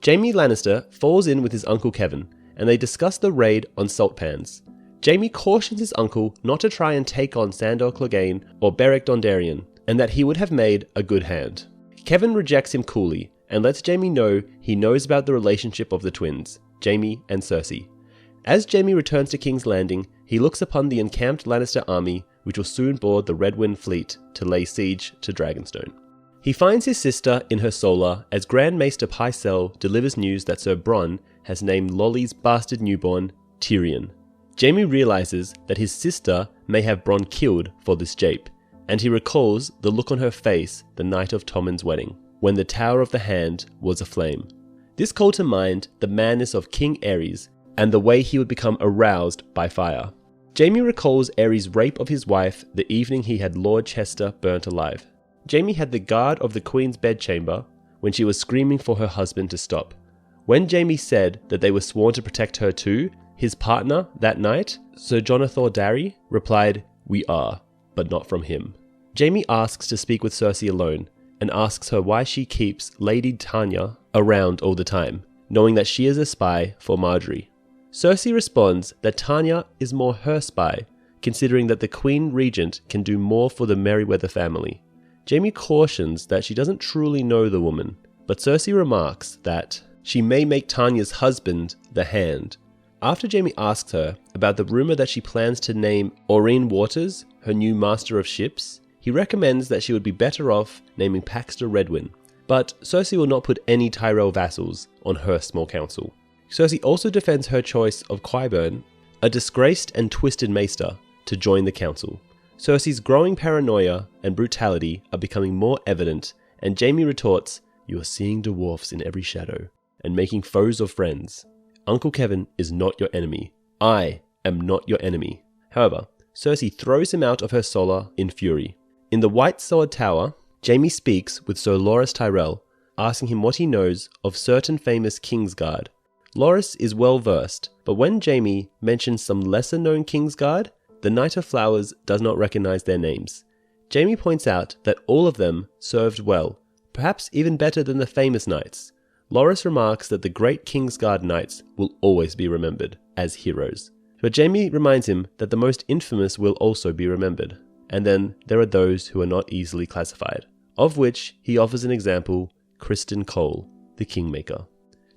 Jaime Lannister falls in with his uncle Kevin, and they discuss the raid on Salt Pans. Jaime cautions his uncle not to try and take on Sandor Clegane or Beric Dondarrion, and that he would have made a good hand. Kevan rejects him coolly, and lets Jaime know he knows about the relationship of the twins, Jaime and Cersei. As Jaime returns to King's Landing, he looks upon the encamped Lannister army, which will soon board the Red Wind fleet to lay siege to Dragonstone. He finds his sister in her solar as Grand Maester Pycelle delivers news that Sir Bronn has named Lolly's bastard newborn Tyrion. Jaime realizes that his sister may have Bronn killed for this jape, and he recalls the look on her face the night of Tommen's wedding, when the Tower of the Hand was aflame. This called to mind the madness of King Aerys and the way he would become aroused by fire. Jaime recalls Aerys' rape of his wife the evening he had Lord Chester burnt alive. Jaime had the guard of the Queen's bedchamber when she was screaming for her husband to stop. When Jaime said that they were sworn to protect her too, his partner that night, Sir Jonathan Darry, replied, "We are, but not from him." Jaime asks to speak with Cersei alone, and asks her why she keeps Lady Tanya around all the time, knowing that she is a spy for Marjorie. Cersei responds that Tanya is more her spy, considering that the Queen Regent can do more for the Merryweather family. Jaime cautions that she doesn't truly know the woman, but Cersei remarks that she may make Tanya's husband the Hand. After Jaime asks her about the rumour that she plans to name Aurene Waters her new Master of Ships, he recommends that she would be better off naming Paxter Redwyn, but Cersei will not put any Tyrell vassals on her small council. Cersei also defends her choice of Qyburn, a disgraced and twisted maester, to join the council. Cersei's growing paranoia and brutality are becoming more evident, and Jaime retorts, "You are seeing dwarfs in every shadow, and making foes of friends. Uncle Kevan is not your enemy. I am not your enemy." However, Cersei throws him out of her solar in fury. In the White Sword Tower, Jaime speaks with Sir Loras Tyrell, asking him what he knows of certain famous Kingsguard. Loras is well versed, but when Jaime mentions some lesser known Kingsguard, the Knight of Flowers does not recognize their names. Jaime points out that all of them served well, perhaps even better than the famous knights. Loras remarks that the great Kingsguard knights will always be remembered as heroes. But Jaime reminds him that the most infamous will also be remembered. And then there are those who are not easily classified, of which he offers an example, Criston Cole, the Kingmaker.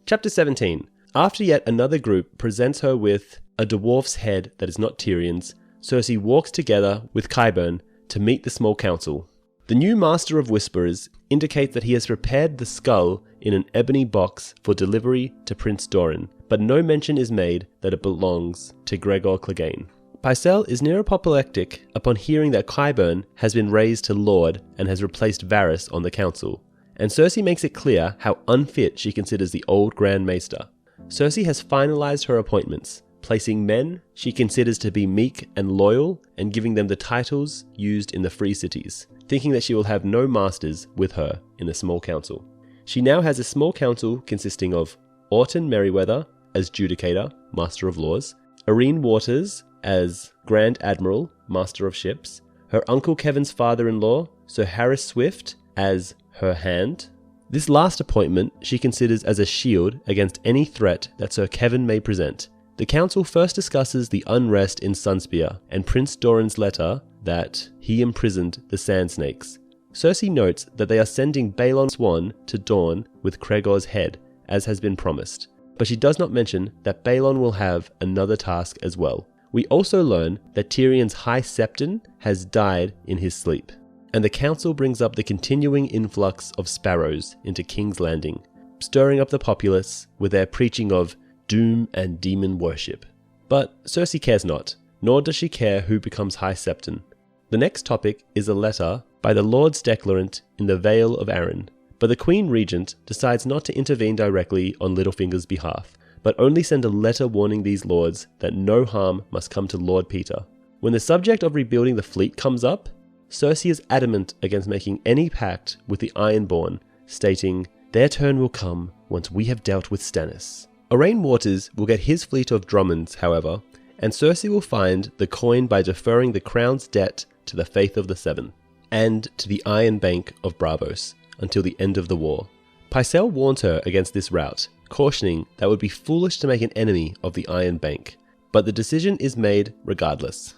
Chapter 17. After yet another group presents her with a dwarf's head that is not Tyrion's, Cersei walks together with Qyburn to meet the small council. The new Master of Whisperers indicates that he has prepared the skull in an ebony box for delivery to Prince Doran, but no mention is made that it belongs to Gregor Clegane. Pycelle is near apoplectic upon hearing that Qyburn has been raised to Lord and has replaced Varys on the council, and Cersei makes it clear how unfit she considers the old Grand Maester. Cersei has finalized her appointments, placing men she considers to be meek and loyal and giving them the titles used in the Free Cities, thinking that she will have no masters with her in the small council. She now has a small council consisting of Orton Merryweather as Judicator, Master of Laws, Aurene Waters as Grand Admiral, Master of Ships, her Uncle Kevan's father-in-law, Sir Harris Swift, as her Hand. This last appointment she considers as a shield against any threat that Sir Kevan may present. The council first discusses the unrest in Sunspear and Prince Doran's letter that he imprisoned the Sand Snakes. Cersei notes that they are sending Balon Swan to Dorne with Gregor's head, as has been promised, but she does not mention that Balon will have another task as well. We also learn that Tyrion's High Septon has died in his sleep, and the council brings up the continuing influx of sparrows into King's Landing, stirring up the populace with their preaching of doom and demon worship. But Cersei cares not, nor does she care who becomes High Septon. The next topic is a letter by the Lords Declarant in the Vale of Arryn, but the Queen Regent decides not to intervene directly on Littlefinger's behalf, but only send a letter warning these lords that no harm must come to Lord Peter. When the subject of rebuilding the fleet comes up, Cersei is adamant against making any pact with the Ironborn, stating, "Their turn will come once we have dealt with Stannis." Aurene Waters will get his fleet of Drummonds, however, and Cersei will find the coin by deferring the crown's debt to the Faith of the Seven, and to the Iron Bank of Braavos, until the end of the war. Pycelle warns her against this route, cautioning that it would be foolish to make an enemy of the Iron Bank. but the decision is made regardless.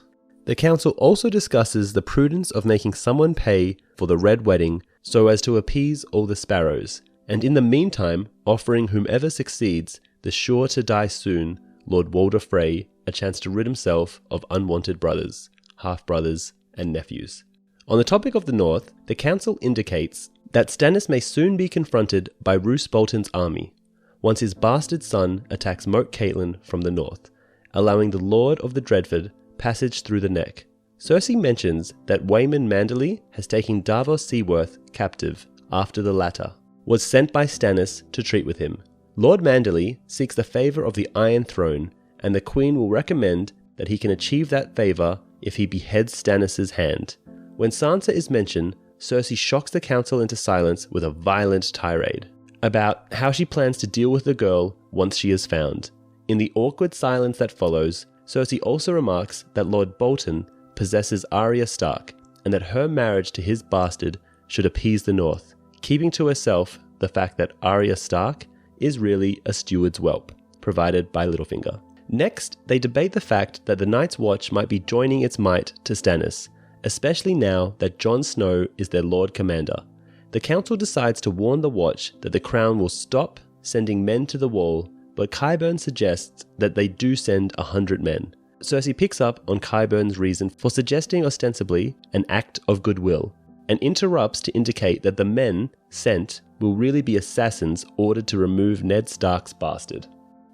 The council also discusses the prudence of making someone pay for the red wedding so as to appease all the sparrows, and in the meantime offering whomever succeeds the sure to die soon Lord Walder Frey a chance to rid himself of unwanted brothers, half-brothers, and nephews. On the topic of the north, the council indicates that Stannis may soon be confronted by Roose Bolton's army, once his bastard son attacks Moat Caitlin from the north, allowing the Lord of the Dreadford passage through the neck. Cersei mentions that Waymond Manderly has taken Davos Seaworth captive after the latter was sent by Stannis to treat with him. Lord Manderly seeks the favour of the Iron Throne, and the Queen will recommend that he can achieve that favour if he beheads Stannis' hand. When Sansa is mentioned, Cersei shocks the council into silence with a violent tirade about how she plans to deal with the girl once she is found. In the awkward silence that follows, Cersei also remarks that Lord Bolton possesses Arya Stark, and that her marriage to his bastard should appease the North, keeping to herself the fact that Arya Stark is really a steward's whelp, provided by Littlefinger. Next, they debate the fact that the Night's Watch might be joining its might to Stannis, especially now that Jon Snow is their Lord Commander. The council decides to warn the Watch that the Crown will stop sending men to the Wall, but Qyburn suggests that they do send 100 men. Cersei picks up on Qyburn's reason for suggesting ostensibly an act of goodwill, and interrupts to indicate that the men sent will really be assassins ordered to remove Ned Stark's bastard.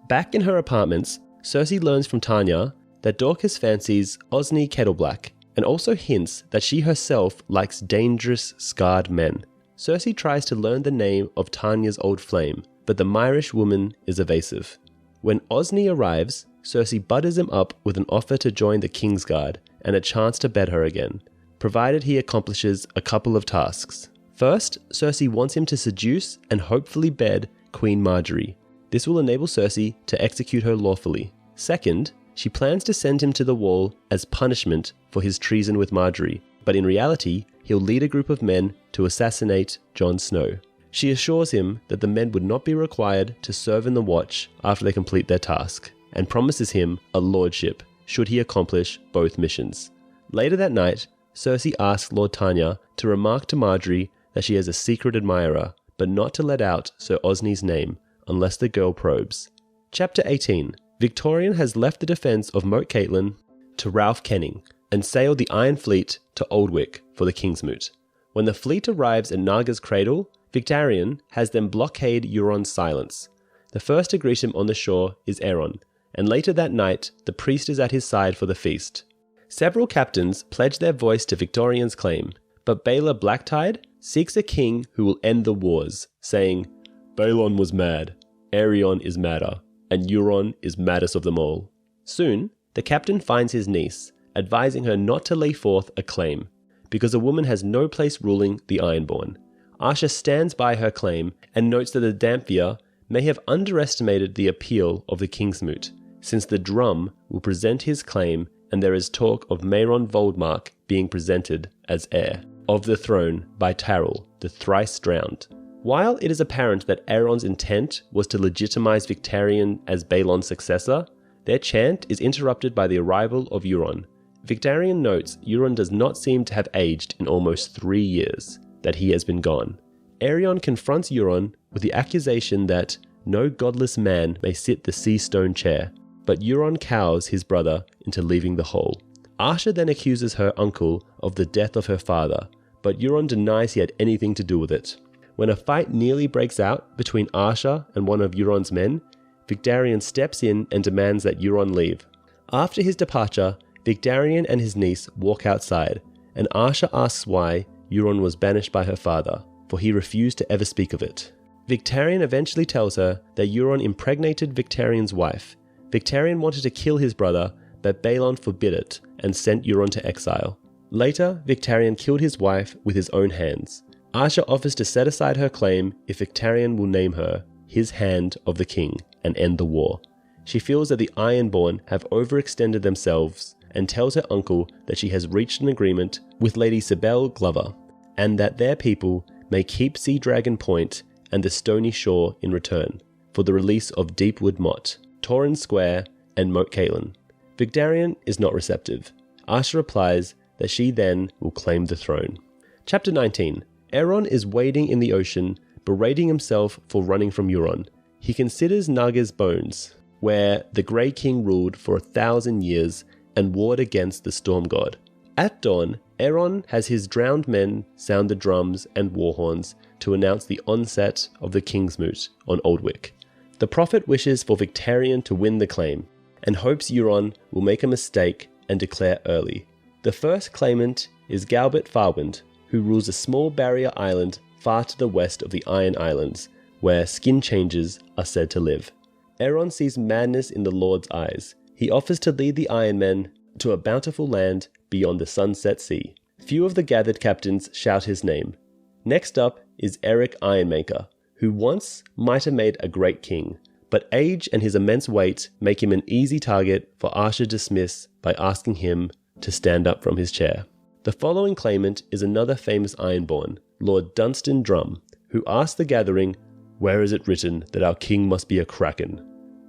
Back in her apartments, Cersei learns from Tanya that Dorcas fancies Osney Kettleblack, and also hints that she herself likes dangerous, scarred men. Cersei tries to learn the name of Tanya's old flame, but the Myrish woman is evasive. When Osney arrives, Cersei butters him up with an offer to join the Kingsguard and a chance to bed her again, provided he accomplishes a couple of tasks. First, Cersei wants him to seduce and hopefully bed Queen Marjorie. This will enable Cersei to execute her lawfully. Second, she plans to send him to the Wall as punishment for his treason with Marjorie, but in reality, he'll lead a group of men to assassinate Jon Snow. She assures him that the men would not be required to serve in the Watch after they complete their task, and promises him a lordship should he accomplish both missions. Later that night, Cersei asks Lord Tanya to remark to Marjorie that she has a secret admirer, but not to let out Sir Osney's name unless the girl probes. Chapter 18. Victorian has left the defence of Moat Caitlin to Ralph Kenning and sailed the Iron Fleet to Oldwick for the Kingsmoot. When the fleet arrives at Naga's Cradle, Victarion has them blockade Euron's silence. The first to greet him on the shore is Aeron, and later that night the priest is at his side for the feast. Several captains pledge their voice to Victorian's claim, but Baelor Blacktide seeks a king who will end the wars, saying, "Balon was mad, Aerion is madder, and Euron is maddest of them all." Soon, the captain finds his niece, advising her not to lay forth a claim, because a woman has no place ruling the Ironborn. Asha stands by her claim and notes that the Dampier may have underestimated the appeal of the Kingsmoot, since the Drum will present his claim and there is talk of Maron Voldmark being presented as heir of the throne by Tarrell, the thrice drowned. While it is apparent that Aeron's intent was to legitimize Victarion as Balon's successor, their chant is interrupted by the arrival of Euron. Victarion notes Euron does not seem to have aged in almost 3 years, that he has been gone. Aerion confronts Euron with the accusation that no godless man may sit the sea stone chair, but Euron cows his brother into leaving the hall. Asha then accuses her uncle of the death of her father, but Euron denies he had anything to do with it. When a fight nearly breaks out between Asha and one of Euron's men, Victarion steps in and demands that Euron leave. After his departure, Victarion and his niece walk outside, and Asha asks why Euron was banished by her father, for he refused to ever speak of it. Victarion eventually tells her that Euron impregnated Victarion's wife. Victarion wanted to kill his brother, but Balon forbid it and sent Euron to exile. Later, Victarion killed his wife with his own hands. Asha offers to set aside her claim if Victarion will name her his Hand of the King and end the war. She feels that the Ironborn have overextended themselves and tells her uncle that she has reached an agreement with Lady Sibel Glover, and that their people may keep Sea Dragon Point and the Stony Shore in return for the release of Deepwood Motte, Torrhen Square, and Moat Cailin. Victarion is not receptive. Asha replies that she then will claim the throne. Chapter 19. Aeron is wading in the ocean, berating himself for running from Euron. He considers Naga's bones, where the Grey King ruled for 1,000 years and warred against the Storm God. At dawn, Aeron has his drowned men sound the drums and war horns to announce the onset of the King's Moot on Oldwyck. The prophet wishes for Victarion to win the claim, and hopes Euron will make a mistake and declare early. The first claimant is Galbert Farwind, who rules a small barrier island far to the west of the Iron Islands, where skin changers are said to live. Aeron sees madness in the Lord's eyes. He offers to lead the Iron Men to a bountiful land beyond the Sunset Sea. Few of the gathered captains shout his name. Next up is Eric Ironmaker, who once might have made a great king, but age and his immense weight make him an easy target for Asha to dismiss by asking him to stand up from his chair. The following claimant is another famous Ironborn, Lord Dunstan Drum, who asks the gathering, "Where is it written that our king must be a kraken?"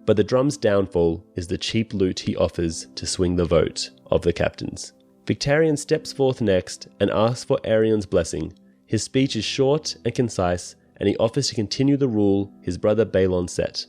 But the Drum's downfall is the cheap loot he offers to swing the vote of the captains. Victarion steps forth next and asks for Aerion's blessing. His speech is short and concise, and he offers to continue the rule his brother Balon set.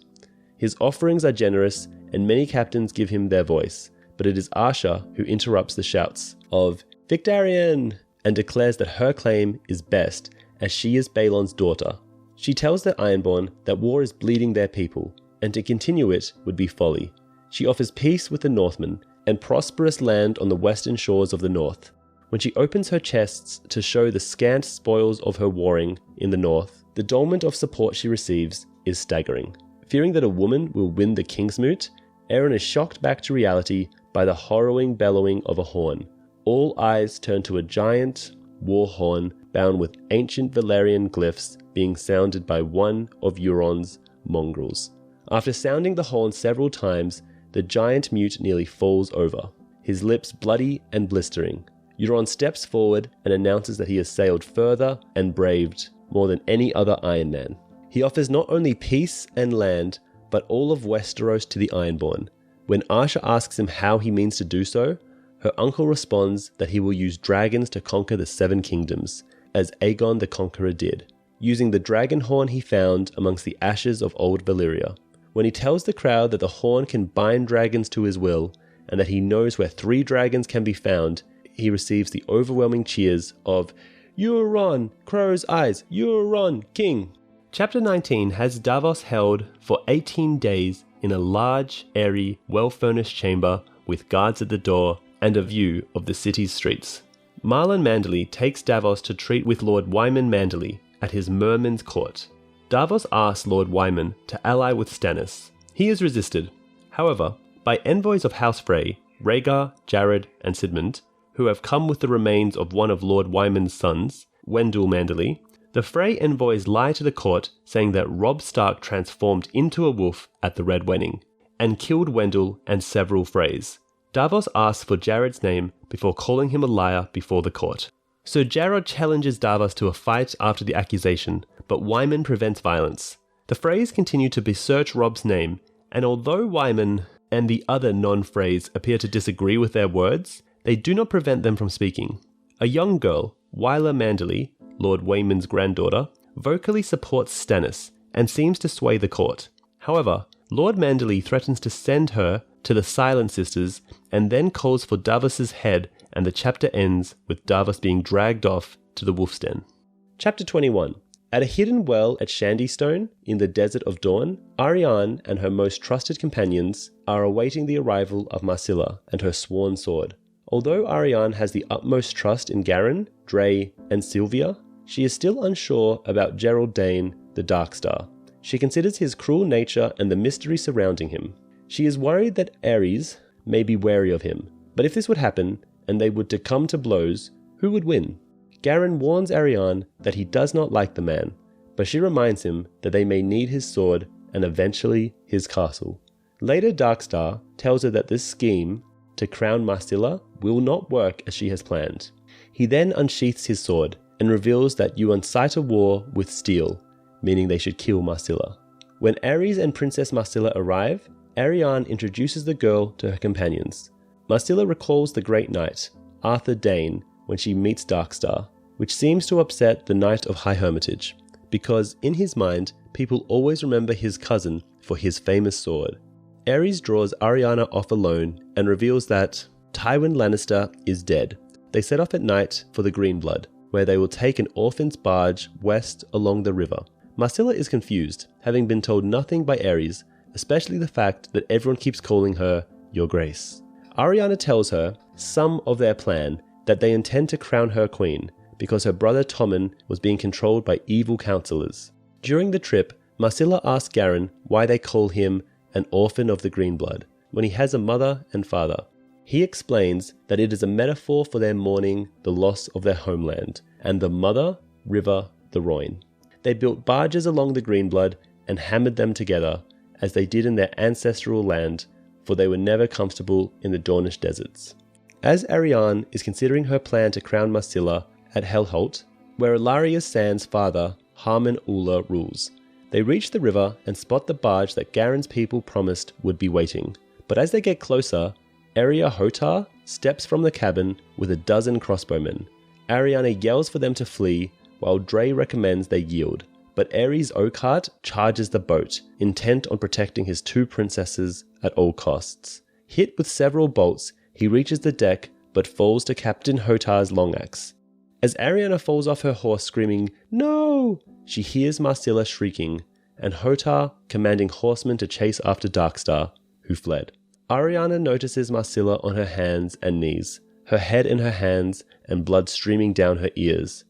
His offerings are generous, and many captains give him their voice, but it is Asha who interrupts the shouts of "Victarion!" and declares that her claim is best, as she is Balon's daughter. She tells the Ironborn that war is bleeding their people, and to continue it would be folly. She offers peace with the Northmen, and prosperous land on the western shores of the north. When she opens her chests to show the scant spoils of her warring in the north, the dolment of support she receives is staggering. Fearing that a woman will win the King's Moot, Aeron is shocked back to reality by the harrowing bellowing of a horn. All eyes turn to a giant war horn bound with ancient Valyrian glyphs being sounded by one of Euron's mongrels. After sounding the horn several times, the giant mute nearly falls over, his lips bloody and blistering. Euron steps forward and announces that he has sailed further and braved more than any other Iron Man. He offers not only peace and land, but all of Westeros to the Ironborn. When Asha asks him how he means to do so, her uncle responds that he will use dragons to conquer the Seven Kingdoms, as Aegon the Conqueror did, using the dragon horn he found amongst the ashes of old Valyria. When he tells the crowd that the horn can bind dragons to his will, and that he knows where 3 dragons can be found, he receives the overwhelming cheers of "Euron, Crow's Eyes, Euron, King!" Chapter 19 has Davos held for 18 days in a large, airy, well-furnished chamber with guards at the door and a view of the city's streets. Marlon Manderly takes Davos to treat with Lord Wyman Manderly at his merman's court. Davos asks Lord Wyman to ally with Stannis. He is resisted. However, by envoys of House Frey, Rhaegar, Jared, and Sidmund, who have come with the remains of one of Lord Wyman's sons, Wendell Manderly, the Frey envoys lie to the court, saying that Robb Stark transformed into a wolf at the Red Wedding, and killed Wendell and several Freys. Davos asks for Jared's name before calling him a liar before the court. So Jared challenges Davos to a fight after the accusation, but Wyman prevents violence. The Freys continue to besearch Robb's name, and although Wyman and the other non-Freys appear to disagree with their words, they do not prevent them from speaking. A young girl, Wyla Manderly, Lord Wyman's granddaughter, vocally supports Stannis and seems to sway the court. However, Lord Manderly threatens to send her to the Silent Sisters and then calls for Davos's head, and the chapter ends with Davos being dragged off to the Wolf's Den. Chapter 21. At a hidden well at Shandystone, in the Desert of Dawn, Arianne and her most trusted companions are awaiting the arrival of Marcilla and her sworn sword. Although Arianne has the utmost trust in Garren, Dray, and Sylvia, she is still unsure about Gerald Dane, the Darkstar. She considers his cruel nature and the mystery surrounding him. She is worried that Aerys may be wary of him, but if this would happen, and they would to come to blows, who would win? Garren warns Arianne that he does not like the man, but she reminds him that they may need his sword and eventually his castle. Later, Darkstar tells her that this scheme to crown Marcilla will not work as she has planned. He then unsheaths his sword and reveals that you incite a war with steel, meaning they should kill Marcilla. When Aerys and Princess Marcilla arrive, Ariane introduces the girl to her companions. Marcilla recalls the Great Knight, Arthur Dane, when she meets Darkstar, which seems to upset the Knight of High Hermitage, because in his mind, people always remember his cousin for his famous sword. Aerys draws Ariana off alone and reveals that Tywin Lannister is dead. They set off at night for the Greenblood, where they will take an orphan's barge west along the river. Marcilla is confused, having been told nothing by Aerys, especially the fact that everyone keeps calling her Your Grace. Ariana tells her some of their plan, that they intend to crown her queen, because her brother Tommen was being controlled by evil counselors. During the trip, Marcilla asks Garin why they call him an orphan of the Greenblood, when he has a mother and father. He explains that it is a metaphor for their mourning the loss of their homeland, and the mother, river, the Rhoyne. They built barges along the Greenblood and hammered them together, as they did in their ancestral land, for they were never comfortable in the Dornish deserts. As Ariane is considering her plan to crown Marcilla at Hellholt, where Illyria Sand's father, Harmon Ula, rules, they reach the river and spot the barge that Garen's people promised would be waiting. But as they get closer, Arya Hotar steps from the cabin with a dozen crossbowmen. Ariana yells for them to flee, while Dre recommends they yield. But Aerys Oakheart charges the boat, intent on protecting his two princesses at all costs. Hit with several bolts, he reaches the deck, but falls to Captain Hotar's longaxe. As Ariana falls off her horse screaming, "No!" she hears Marcilla shrieking, and Hotar commanding horsemen to chase after Darkstar, who fled. Ariana notices Marcilla on her hands and knees, her head in her hands and blood streaming down her ears.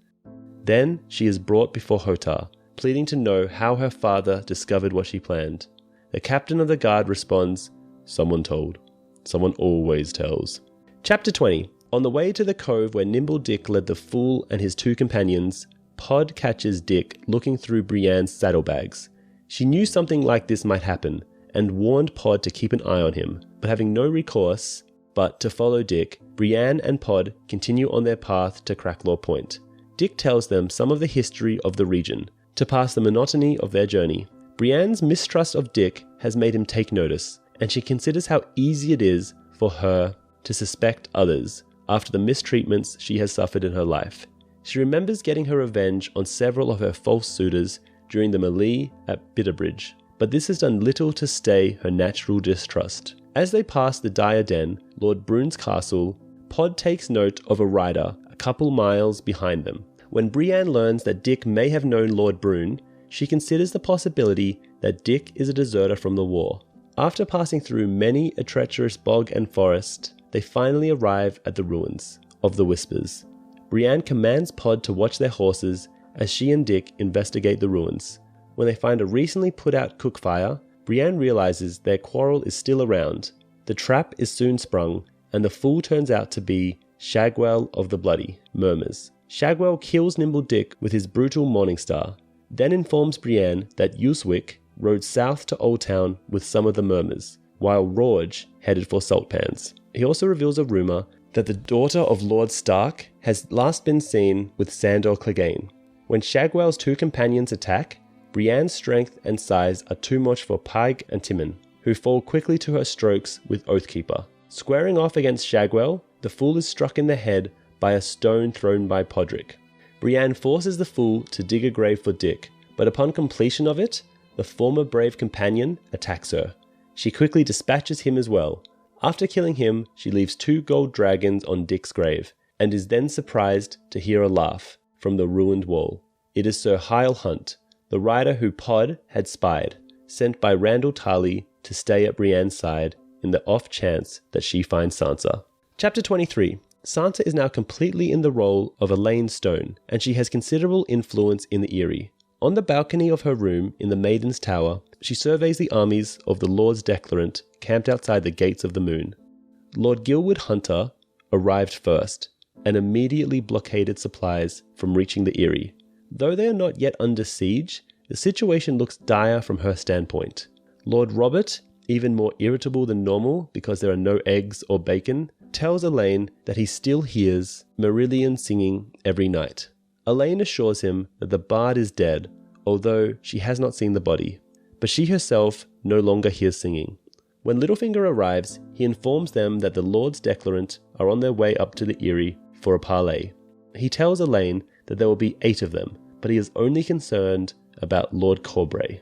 Then she is brought before Hotar, pleading to know how her father discovered what she planned. The captain of the guard responds, "Someone told. Someone always tells." Chapter 20. On the way to the cove where Nimble Dick led the fool and his two companions, Pod catches Dick looking through Brienne's saddlebags. She knew something like this might happen, and warned Pod to keep an eye on him, but having no recourse but to follow Dick, Brienne and Pod continue on their path to Cracklaw Point. Dick tells them some of the history of the region, to pass the monotony of their journey. Brienne's mistrust of Dick has made him take notice, and she considers how easy it is for her to suspect others after the mistreatments she has suffered in her life. She remembers getting her revenge on several of her false suitors during the melee at Bitterbridge, but this has done little to stay her natural distrust. As they pass the Dire Den, Lord Brune's castle, Pod takes note of a rider a couple miles behind them. When Brienne learns that Dick may have known Lord Brune, she considers the possibility that Dick is a deserter from the war. After passing through many a treacherous bog and forest, they finally arrive at the ruins of the Whispers. Brienne commands Pod to watch their horses as she and Dick investigate the ruins. When they find a recently put out cook fire, Brienne realizes their quarrel is still around. The trap is soon sprung, and the fool turns out to be Shagwell of the Bloody, murmurs. Shagwell kills Nimble Dick with his brutal Morningstar, then informs Brienne that Uswick rode south to Old Town with some of the murmurs, while Rorge headed for Saltpans. He also reveals a rumour that the daughter of Lord Stark has last been seen with Sandor Clegane. When Shagwell's two companions attack, Brienne's strength and size are too much for Pike and Timon, who fall quickly to her strokes with Oathkeeper. Squaring off against Shagwell, the fool is struck in the head by a stone thrown by Podrick. Brienne forces the fool to dig a grave for Dick, but upon completion of it, the former brave companion attacks her. She quickly dispatches him as well. After killing him, she leaves 2 gold dragons on Dick's grave, and is then surprised to hear a laugh from the ruined wall. It is Sir Hyle Hunt, the rider who Pod had spied, sent by Randall Tarley to stay at Brienne's side in the off chance that she finds Sansa. Chapter 23. Sansa is now completely in the role of Elaine Stone, and she has considerable influence in the Eyrie. On the balcony of her room in the Maiden's Tower, she surveys the armies of the Lords Declarant camped outside the Gates of the Moon. Lord Gilwood Hunter arrived first, and immediately blockaded supplies from reaching the Eyrie. Though they are not yet under siege, the situation looks dire from her standpoint. Lord Robert, even more irritable than normal because there are no eggs or bacon, tells Elaine that he still hears Marillion singing every night. Elaine assures him that the bard is dead, although she has not seen the body, but she herself no longer hears singing. When Littlefinger arrives, he informs them that the Lords Declarant are on their way up to the Eyrie for a parley. He tells Elaine that there will be 8 of them, but he is only concerned about Lord Corbray.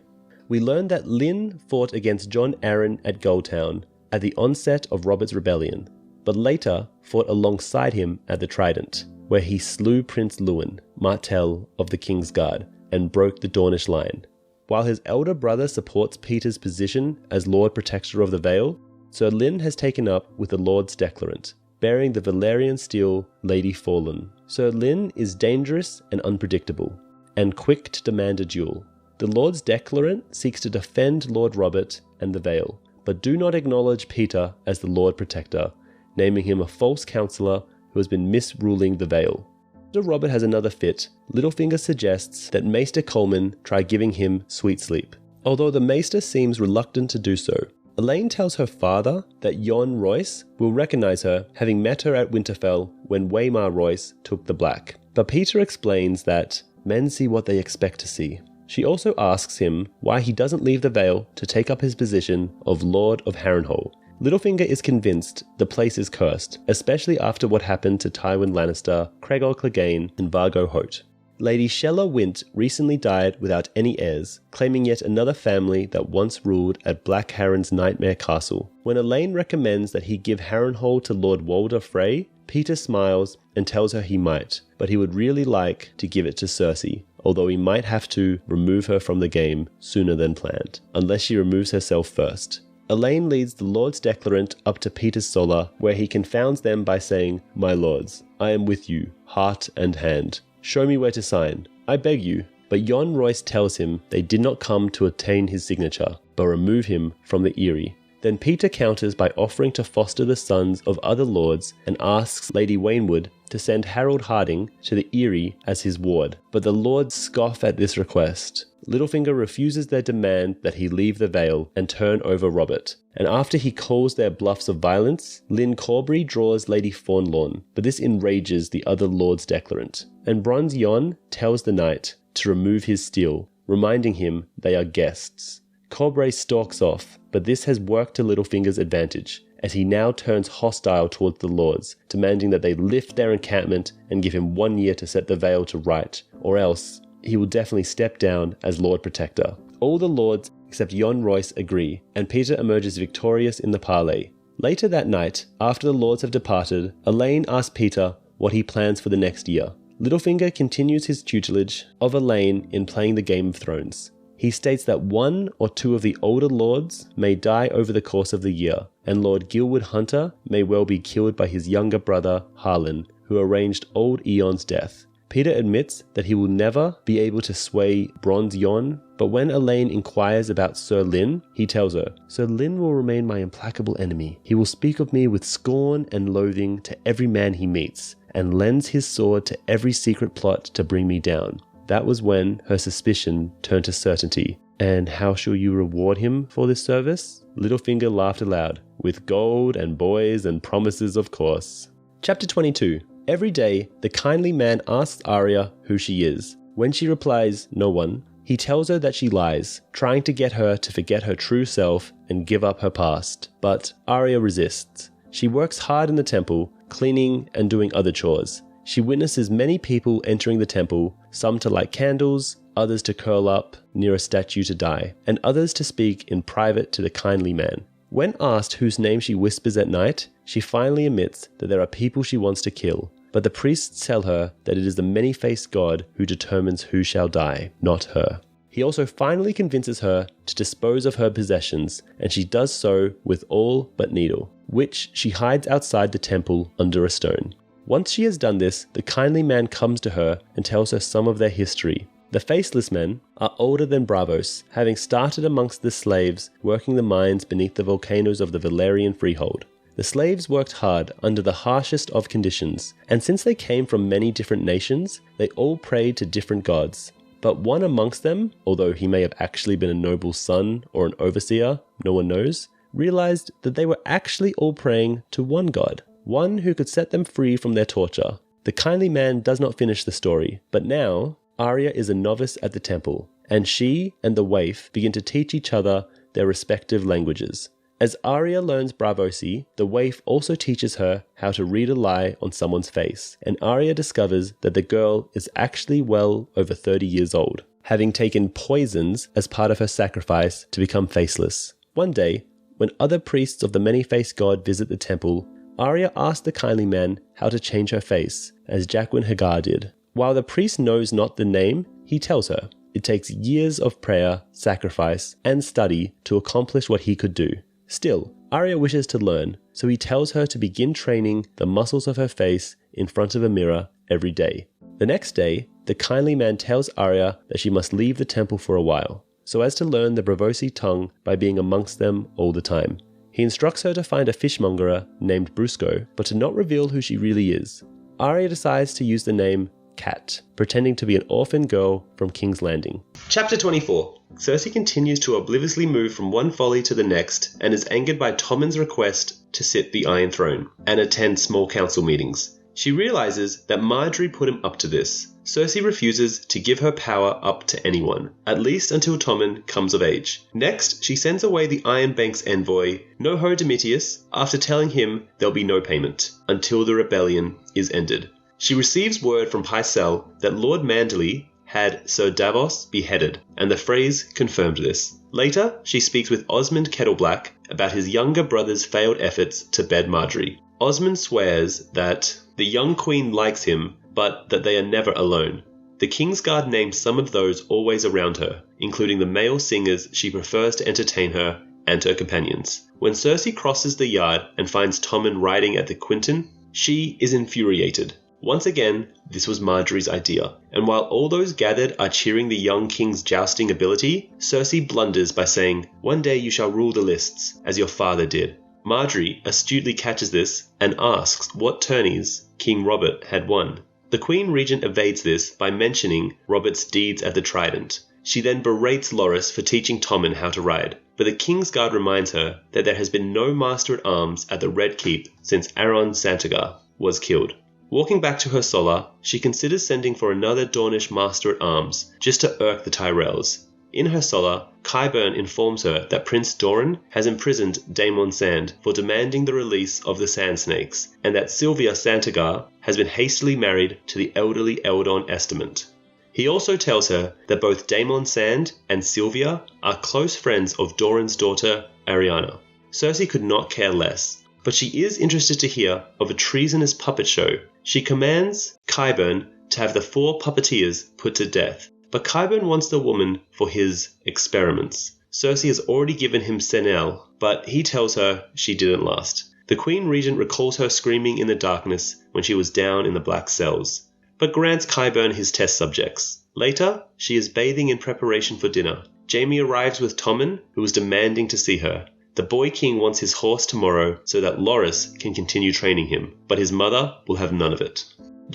We learn that Lyn fought against John Arryn at Gulltown at the onset of Robert's rebellion, but later fought alongside him at the Trident, where he slew Prince Lewin, Martell of the King's Guard, and broke the Dornish line. While his elder brother supports Peter's position as Lord Protector of the Vale, Sir Lyn has taken up with the Lords Declarant, bearing the Valyrian steel Lady Fallen. Sir Lyn is dangerous and unpredictable, and quick to demand a duel. The Lords Declarant seeks to defend Lord Robert and the Vale, but do not acknowledge Peter as the Lord Protector, naming him a false counsellor who has been misruling the Vale. After Robert has another fit, Littlefinger suggests that Maester Coleman try giving him sweet sleep, although the Maester seems reluctant to do so. Elaine tells her father that Jon Royce will recognise her, having met her at Winterfell when Waymar Royce took the Black. But Peter explains that men see what they expect to see. She also asks him why he doesn't leave the Vale to take up his position of Lord of Harrenhal. Littlefinger is convinced the place is cursed, especially after what happened to Tywin Lannister, Cregor Clegane, and Vargo Hoat. Lady Shella Wint recently died without any heirs, claiming yet another family that once ruled at Black Harren's Nightmare Castle. When Elaine recommends that he give Harrenhal to Lord Walder Frey, Peter smiles and tells her he might, but he would really like to give it to Cersei, although he might have to remove her from the game sooner than planned, unless she removes herself first. Elaine leads the Lords Declarant up to Peter's Solar, where he confounds them by saying, "My lords, I am with you, heart and hand. Show me where to sign. I beg you." But Jon Royce tells him they did not come to attain his signature, but remove him from the Eyrie. Then Peter counters by offering to foster the sons of other lords and asks Lady Waynwood to send Harold Harding to the Eyrie as his ward. But the lords scoff at this request. Littlefinger refuses their demand that he leave the Vale and turn over Robert. And after he calls their bluffs of violence, Lyn Corbray draws Lady Fawnlawn, but this enrages the other Lords Declarant. And Bronze Jon tells the knight to remove his steel, reminding him they are guests. Corbray stalks off, but this has worked to Littlefinger's advantage, as he now turns hostile towards the Lords, demanding that they lift their encampment and give him 1 year to set the Vale to right, or else he will definitely step down as Lord Protector. All the Lords except Jon Royce agree, and Peter emerges victorious in the parley. Later that night, after the Lords have departed, Elaine asks Peter what he plans for the next year. Littlefinger continues his tutelage of Elaine in playing the Game of Thrones. He states that 1 or 2 of the older lords may die over the course of the year, and Lord Gilwood Hunter may well be killed by his younger brother, Harlan, who arranged old Eon's death. Peter admits that he will never be able to sway Bronze Jon, but when Elaine inquires about Sir Lyn, he tells her, "Sir Lyn will remain my implacable enemy. He will speak of me with scorn and loathing to every man he meets, and lends his sword to every secret plot to bring me down." That was when her suspicion turned to certainty. "And how shall you reward him for this service?" Littlefinger laughed aloud. "With gold and boys and promises, of course." Chapter 22. Every day, the kindly man asks Arya who she is. When she replies, "No one," he tells her that she lies, trying to get her to forget her true self and give up her past. But Arya resists. She works hard in the temple, cleaning and doing other chores. She witnesses many people entering the temple, some to light candles, others to curl up near a statue to die, and others to speak in private to the kindly man. When asked whose name she whispers at night, she finally admits that there are people she wants to kill, but the priests tell her that it is the many-faced god who determines who shall die, not her. He also finally convinces her to dispose of her possessions, and she does so with all but Needle, which she hides outside the temple under a stone. Once she has done this, the kindly man comes to her and tells her some of their history. The Faceless Men are older than Braavos, having started amongst the slaves working the mines beneath the volcanoes of the Valyrian Freehold. The slaves worked hard under the harshest of conditions, and since they came from many different nations, they all prayed to different gods. But one amongst them, although he may have actually been a noble's son or an overseer, no one knows, realized that they were actually all praying to one god, one who could set them free from their torture. The kindly man does not finish the story, but now Arya is a novice at the temple, and she and the waif begin to teach each other their respective languages. As Arya learns Bravosi, the waif also teaches her how to read a lie on someone's face, and Arya discovers that the girl is actually well over 30 years old, having taken poisons as part of her sacrifice to become faceless. One day, when other priests of the many-faced god visit the temple, Arya asks the kindly man how to change her face, as Jaqen H'ghar did. While the priest knows not the name, he tells her it takes years of prayer, sacrifice, and study to accomplish what he could do. Still, Arya wishes to learn, so he tells her to begin training the muscles of her face in front of a mirror every day. The next day, the kindly man tells Arya that she must leave the temple for a while, so as to learn the Bravosi tongue by being amongst them all the time. He instructs her to find a fishmongerer named Brusco, but to not reveal who she really is. Arya decides to use the name Cat, pretending to be an orphan girl from King's Landing. Chapter 24. Cersei continues to obliviously move from one folly to the next and is angered by Tommen's request to sit the Iron Throne and attend small council meetings. She realizes that Margaery put him up to this. Cersei refuses to give her power up to anyone, at least until Tommen comes of age. Next, she sends away the Iron Bank's envoy, Noho Domitius, after telling him there'll be no payment until the rebellion is ended. She receives word from Pycelle that Lord Manderley had Sir Davos beheaded, and the phrase confirmed this. Later, she speaks with Osmond Kettleblack about his younger brother's failed efforts to bed Margaery. Osmond swears that the young queen likes him, but that they are never alone. The Kingsguard names some of those always around her, including the male singers she prefers to entertain her and her companions. When Cersei crosses the yard and finds Tommen riding at the Quinton, she is infuriated. Once again, this was Margaery's idea, and while all those gathered are cheering the young king's jousting ability, Cersei blunders by saying, "One day you shall rule the lists, as your father did." Margaery astutely catches this and asks what tourneys King Robert had won. The Queen Regent evades this by mentioning Robert's deeds at the Trident. She then berates Loras for teaching Tommen how to ride, but the Kingsguard reminds her that there has been no Master-at-Arms at the Red Keep since Aeron Santagar was killed. Walking back to her solar, she considers sending for another Dornish Master-at-Arms, just to irk the Tyrells. In her solar, Qyburn informs her that Prince Doran has imprisoned Daemon Sand for demanding the release of the Sand Snakes, and that Sylvia Santagar has been hastily married to the elderly Eldon Estimant. He also tells her that both Daemon Sand and Sylvia are close friends of Doran's daughter, Arianna. Cersei could not care less, but she is interested to hear of a treasonous puppet show. She commands Qyburn to have the 4 puppeteers put to death, but Qyburn wants the woman for his experiments. Cersei has already given him Senel, but he tells her she didn't last. The Queen Regent recalls her screaming in the darkness when she was down in the black cells, but grants Qyburn his test subjects. Later, she is bathing in preparation for dinner. Jaime arrives with Tommen, who is demanding to see her. The boy king wants his horse tomorrow so that Loras can continue training him, but his mother will have none of it.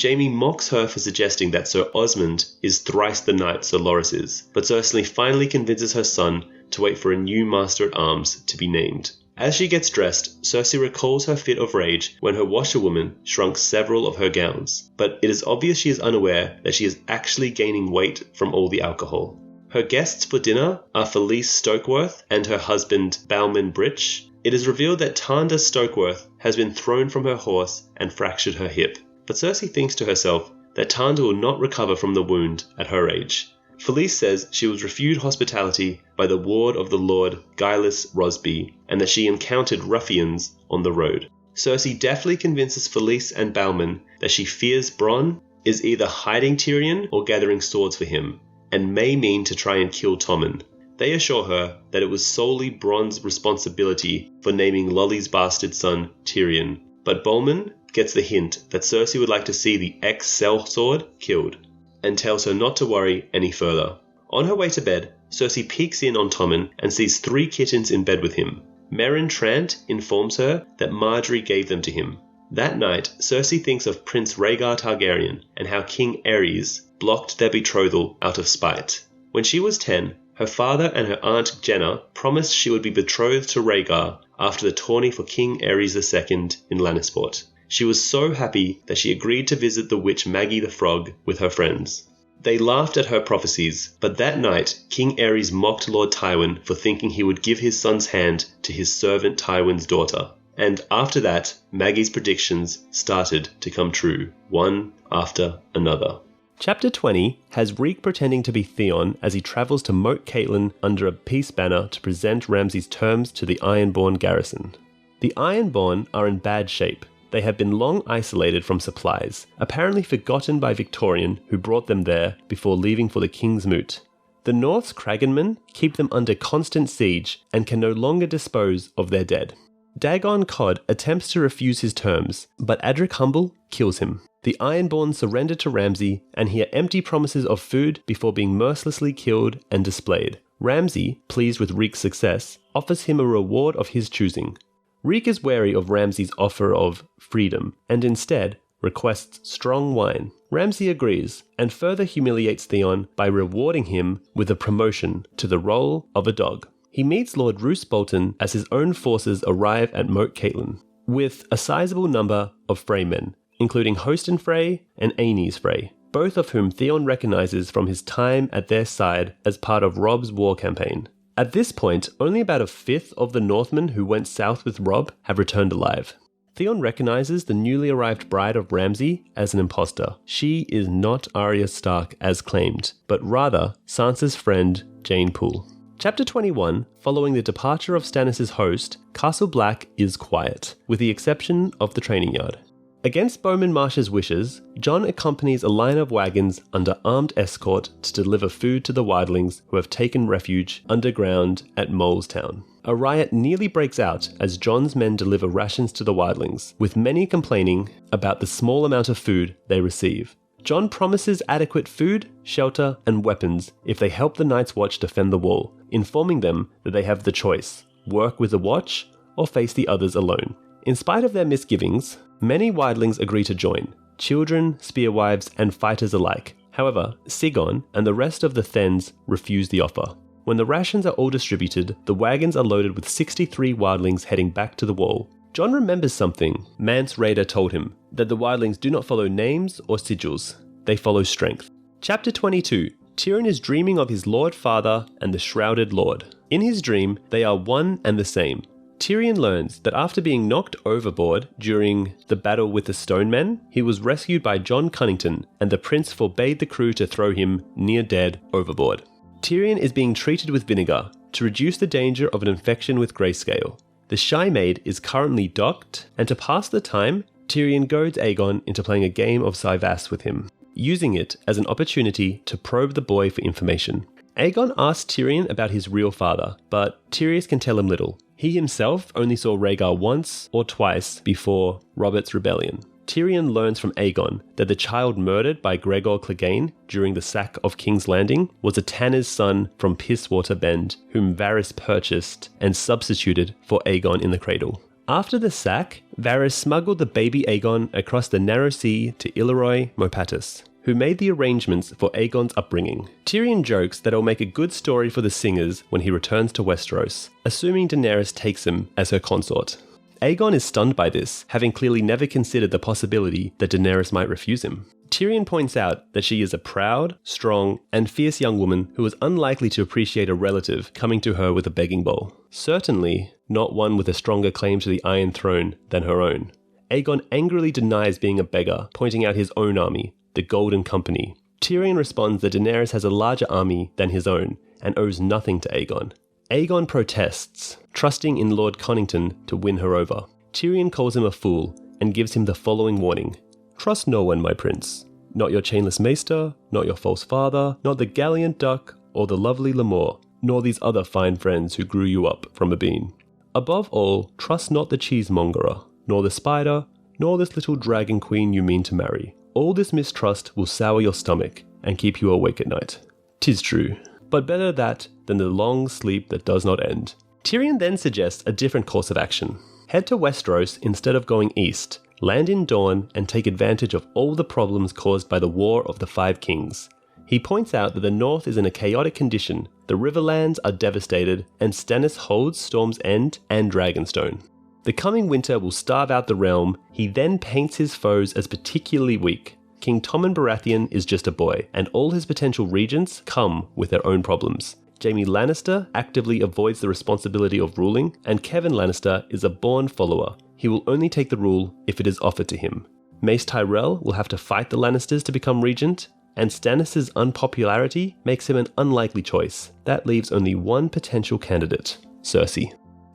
Jaime mocks her for suggesting that Sir Osmond is thrice the knight Sir Loras is, but Cersei finally convinces her son to wait for a new Master-at-Arms to be named. As she gets dressed, Cersei recalls her fit of rage when her washerwoman shrunk several of her gowns, but it is obvious she is unaware that she is actually gaining weight from all the alcohol. Her guests for dinner are Felice Stokeworth and her husband Balman Britch. It is revealed that Tanda Stokeworth has been thrown from her horse and fractured her hip, but Cersei thinks to herself that Tanda will not recover from the wound at her age. Felice says she was refused hospitality by the ward of the Lord Gilus Rosby, and that she encountered ruffians on the road. Cersei deftly convinces Felice and Balman that she fears Bronn is either hiding Tyrion or gathering swords for him, and may mean to try and kill Tommen. They assure her that it was solely Bronn's responsibility for naming Lolly's bastard son Tyrion, but Bolman gets the hint that Cersei would like to see the ex-sellsword killed, and tells her not to worry any further. On her way to bed, Cersei peeks in on Tommen and sees 3 kittens in bed with him. Meryn Trant informs her that Margaery gave them to him. That night, Cersei thinks of Prince Rhaegar Targaryen and how King Aerys blocked their betrothal out of spite. When she was 10, her father and her aunt Jenna promised she would be betrothed to Rhaegar after the tourney for King Aerys II in Lannisport. She was so happy that she agreed to visit the witch Maggie the Frog with her friends. They laughed at her prophecies, but that night King Ares mocked Lord Tywin for thinking he would give his son's hand to his servant Tywin's daughter. And after that, Maggie's predictions started to come true, one after another. Chapter 20 has Reek pretending to be Theon as he travels to Moat Caitlin under a peace banner to present Ramsay's terms to the Ironborn garrison. The Ironborn are in bad shape. They have been long isolated from supplies, apparently forgotten by Victorian, who brought them there before leaving for the King's Moot. The North's Kragenmen keep them under constant siege and can no longer dispose of their dead. Dagon Cod attempts to refuse his terms, but Adric Humble kills him. The Ironborn surrender to Ramsay and hear empty promises of food before being mercilessly killed and displayed. Ramsay, pleased with Reek's success, offers him a reward of his choosing. Reek is wary of Ramsay's offer of freedom and instead requests strong wine. Ramsay agrees and further humiliates Theon by rewarding him with a promotion to the role of a dog. He meets Lord Roose Bolton as his own forces arrive at Moat Caitlin, with a sizable number of Freymen, including Hostin Frey and Aenys Frey, both of whom Theon recognizes from his time at their side as part of Robb's war campaign. At this point, only about a fifth of the Northmen who went south with Robb have returned alive. Theon recognizes the newly arrived bride of Ramsay as an imposter. She is not Arya Stark as claimed, but rather Sansa's friend, Jane Poole. Chapter 21, following the departure of Stannis' host, Castle Black is quiet, with the exception of the training yard. Against Bowman Marsh's wishes, Jon accompanies a line of wagons under armed escort to deliver food to the wildlings who have taken refuge underground at Molestown. A riot nearly breaks out as Jon's men deliver rations to the wildlings, with many complaining about the small amount of food they receive. Jon promises adequate food, shelter, and weapons if they help the Night's Watch defend the wall, informing them that they have the choice: work with the Watch or face the others alone. In spite of their misgivings, many wildlings agree to join, children, spearwives, and fighters alike. However, Sigon and the rest of the Thens refuse the offer. When the rations are all distributed, the wagons are loaded with 63 wildlings heading back to the wall. Jon remembers something Mance Rayder told him, that the wildlings do not follow names or sigils, they follow strength. Chapter 22. Tyrion is dreaming of his Lord Father and the Shrouded Lord. In his dream, they are one and the same. Tyrion learns that after being knocked overboard during the battle with the Stone Men, he was rescued by Jon Cunnington, and the prince forbade the crew to throw him near dead overboard. Tyrion is being treated with vinegar to reduce the danger of an infection with grayscale. The Shy Maid is currently docked, and to pass the time, Tyrion goads Aegon into playing a game of Cyvasse with him, using it as an opportunity to probe the boy for information. Aegon asks Tyrion about his real father, but Tyrius can tell him little. He himself only saw Rhaegar once or twice before Robert's rebellion. Tyrion learns from Aegon that the child murdered by Gregor Clegane during the sack of King's Landing was a tanner's son from Pisswater Bend, whom Varys purchased and substituted for Aegon in the cradle. After the sack, Varys smuggled the baby Aegon across the narrow sea to Illyroy Mopatis, who made the arrangements for Aegon's upbringing. Tyrion jokes that it'll make a good story for the singers when he returns to Westeros, assuming Daenerys takes him as her consort. Aegon is stunned by this, having clearly never considered the possibility that Daenerys might refuse him. Tyrion points out that she is a proud, strong, and fierce young woman who is unlikely to appreciate a relative coming to her with a begging bowl. Certainly not one with a stronger claim to the Iron Throne than her own. Aegon angrily denies being a beggar, pointing out his own army, the Golden Company. Tyrion responds that Daenerys has a larger army than his own and owes nothing to Aegon. Aegon protests, trusting in Lord Connington to win her over. Tyrion calls him a fool and gives him the following warning: "Trust no one, my prince. Not your chainless maester, not your false father, not the gallant duck or the lovely Lemore, nor these other fine friends who grew you up from a bean. Above all, trust not the cheesemongerer, nor the spider, nor this little dragon queen you mean to marry. All this mistrust will sour your stomach and keep you awake at night. 'Tis true, but better that than the long sleep that does not end." Tyrion then suggests a different course of action. Head to Westeros instead of going east, land in Dorne, and take advantage of all the problems caused by the War of the Five Kings. He points out that the north is in a chaotic condition, the Riverlands are devastated, and Stannis holds Storm's End and Dragonstone. The coming winter will starve out the realm. He then paints his foes as particularly weak. King Tommen Baratheon is just a boy, and all his potential regents come with their own problems. Jaime Lannister actively avoids the responsibility of ruling, and Kevin Lannister is a born follower. He will only take the rule if it is offered to him. Mace Tyrell will have to fight the Lannisters to become regent, and Stannis' unpopularity makes him an unlikely choice. That leaves only one potential candidate, Cersei.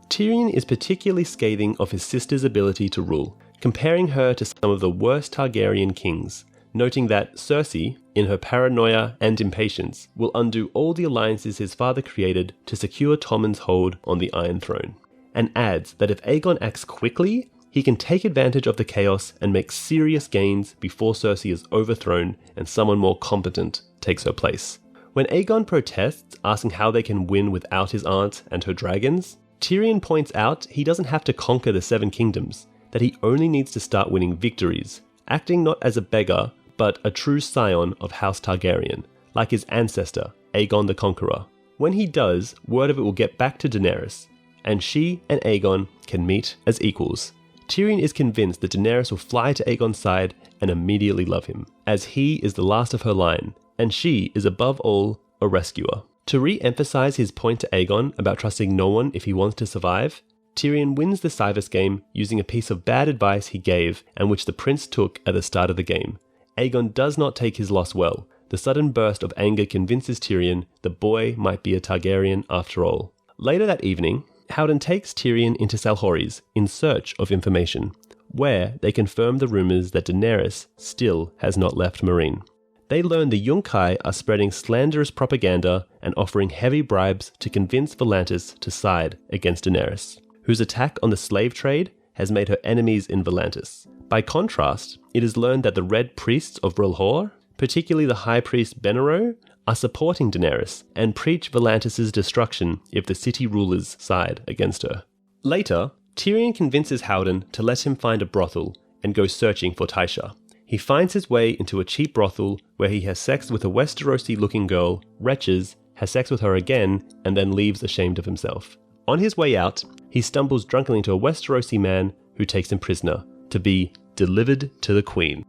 Tyrion is particularly scathing of his sister's ability to rule, comparing her to some of the worst Targaryen kings, noting that Cersei, in her paranoia and impatience, will undo all the alliances his father created to secure Tommen's hold on the Iron Throne, and adds that if Aegon acts quickly, he can take advantage of the chaos and make serious gains before Cersei is overthrown and someone more competent takes her place. When Aegon protests, asking how they can win without his aunt and her dragons, Tyrion points out he doesn't have to conquer the Seven Kingdoms, that he only needs to start winning victories, acting not as a beggar, but a true scion of House Targaryen, like his ancestor, Aegon the Conqueror. When he does, word of it will get back to Daenerys, and she and Aegon can meet as equals. Tyrion is convinced that Daenerys will fly to Aegon's side and immediately love him, as he is the last of her line, and she is above all a rescuer. To re-emphasize his point to Aegon about trusting no one if he wants to survive, Tyrion wins the Cyvus game using a piece of bad advice he gave and which the prince took at the start of the game. Aegon does not take his loss well. The sudden burst of anger convinces Tyrion the boy might be a Targaryen after all. Later that evening, Howden takes Tyrion into Salhoris in search of information, where they confirm the rumors that Daenerys still has not left Meereen. They learn the Yunkai are spreading slanderous propaganda and offering heavy bribes to convince Volantis to side against Daenerys, whose attack on the slave trade has made her enemies in Volantis. By contrast, it is learned that the Red Priests of Brilhor, particularly the High Priest Benero, are supporting Daenerys and preach Volantis' destruction if the city rulers side against her. Later, Tyrion convinces Howden to let him find a brothel and go searching for Tysha. He finds his way into a cheap brothel where he has sex with a Westerosi-looking girl, retches, has sex with her again, and then leaves ashamed of himself. On his way out, he stumbles drunkenly into a Westerosi man who takes him prisoner, to be delivered to the Queen.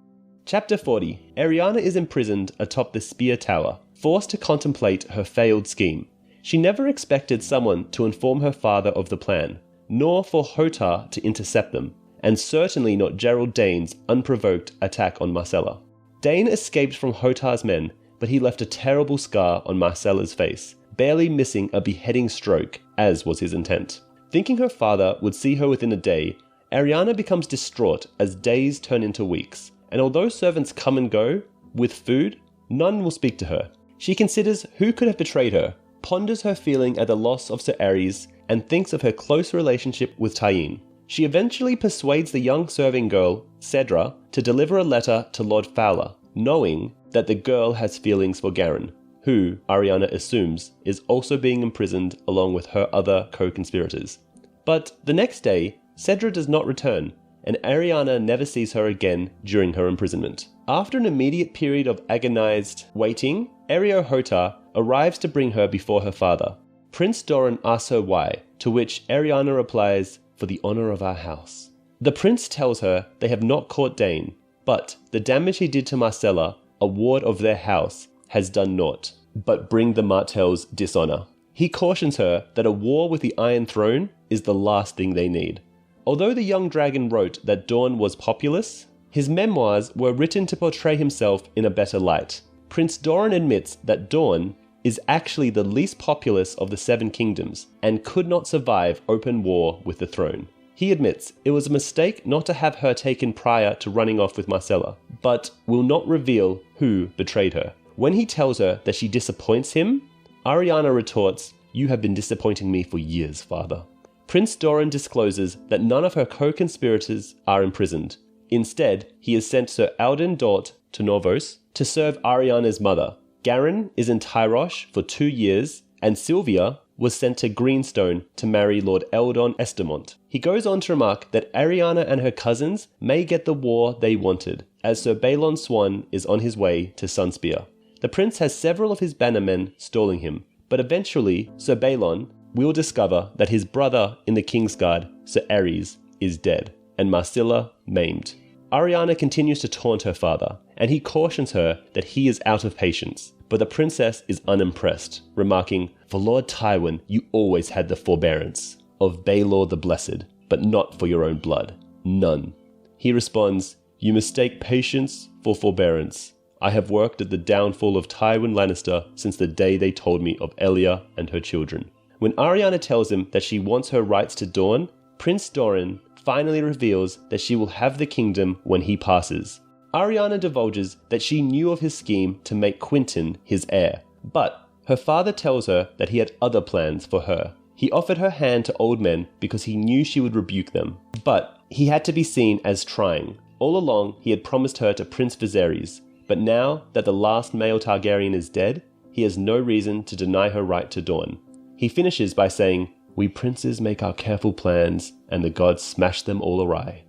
Chapter 40. Arianna is imprisoned atop the Spear Tower, forced to contemplate her failed scheme. She never expected someone to inform her father of the plan, nor for Hotar to intercept them, and certainly not Gerald Dane's unprovoked attack on Marcella. Dane escaped from Hotar's men, but he left a terrible scar on Marcella's face, barely missing a beheading stroke, as was his intent. Thinking her father would see her within a day, Arianna becomes distraught as days turn into weeks, and although servants come and go, with food, none will speak to her. She considers who could have betrayed her, ponders her feeling at the loss of Sir Aerys, and thinks of her close relationship with Tyene. She eventually persuades the young serving girl, Cedra, to deliver a letter to Lord Fowler, knowing that the girl has feelings for Garren, who, Arianna assumes, is also being imprisoned along with her other co-conspirators. But the next day, Cedra does not return, and Arianna never sees her again during her imprisonment. After an immediate period of agonized waiting, Erio Hotar arrives to bring her before her father. Prince Doran asks her why, to which Arianna replies, "For the honor of our house." The prince tells her they have not caught Dane, but the damage he did to Marcella, a ward of their house, has done naught, but bring the Martells dishonor. He cautions her that a war with the Iron Throne is the last thing they need. Although the young dragon wrote that Dorne was populous, his memoirs were written to portray himself in a better light. Prince Doran admits that Dorne is actually the least populous of the Seven Kingdoms and could not survive open war with the throne. He admits it was a mistake not to have her taken prior to running off with Marcella, but will not reveal who betrayed her. When he tells her that she disappoints him, Arianna retorts, "You have been disappointing me for years, father." Prince Doran discloses that none of her co-conspirators are imprisoned. Instead, he has sent Sir Alden Dort to Norvos to serve Arianna's mother. Garren is in Tyrosh for 2 years, and Sylvia was sent to Greenstone to marry Lord Eldon Estamont. He goes on to remark that Arianna and her cousins may get the war they wanted, as Sir Balon Swan is on his way to Sunspear. The prince has several of his bannermen stalling him, but eventually Sir Balon will discover that his brother in the Kingsguard, Sir Aerys, is dead, and Marcilla maimed. Ariana continues to taunt her father, and he cautions her that he is out of patience. But the princess is unimpressed, remarking, "For Lord Tywin, you always had the forbearance of Baelor the Blessed, but not for your own blood. None." He responds, "You mistake patience for forbearance. I have worked at the downfall of Tywin Lannister since the day they told me of Elia and her children." When Ariana tells him that she wants her rights to Dorne, Prince Doran finally reveals that she will have the kingdom when he passes. Ariana divulges that she knew of his scheme to make Quentyn his heir, but her father tells her that he had other plans for her. He offered her hand to old men because he knew she would rebuke them, but he had to be seen as trying. All along, he had promised her to Prince Viserys, but now that the last male Targaryen is dead, he has no reason to deny her right to Dorne. He finishes by saying, "We princes make our careful plans, and the gods smash them all awry."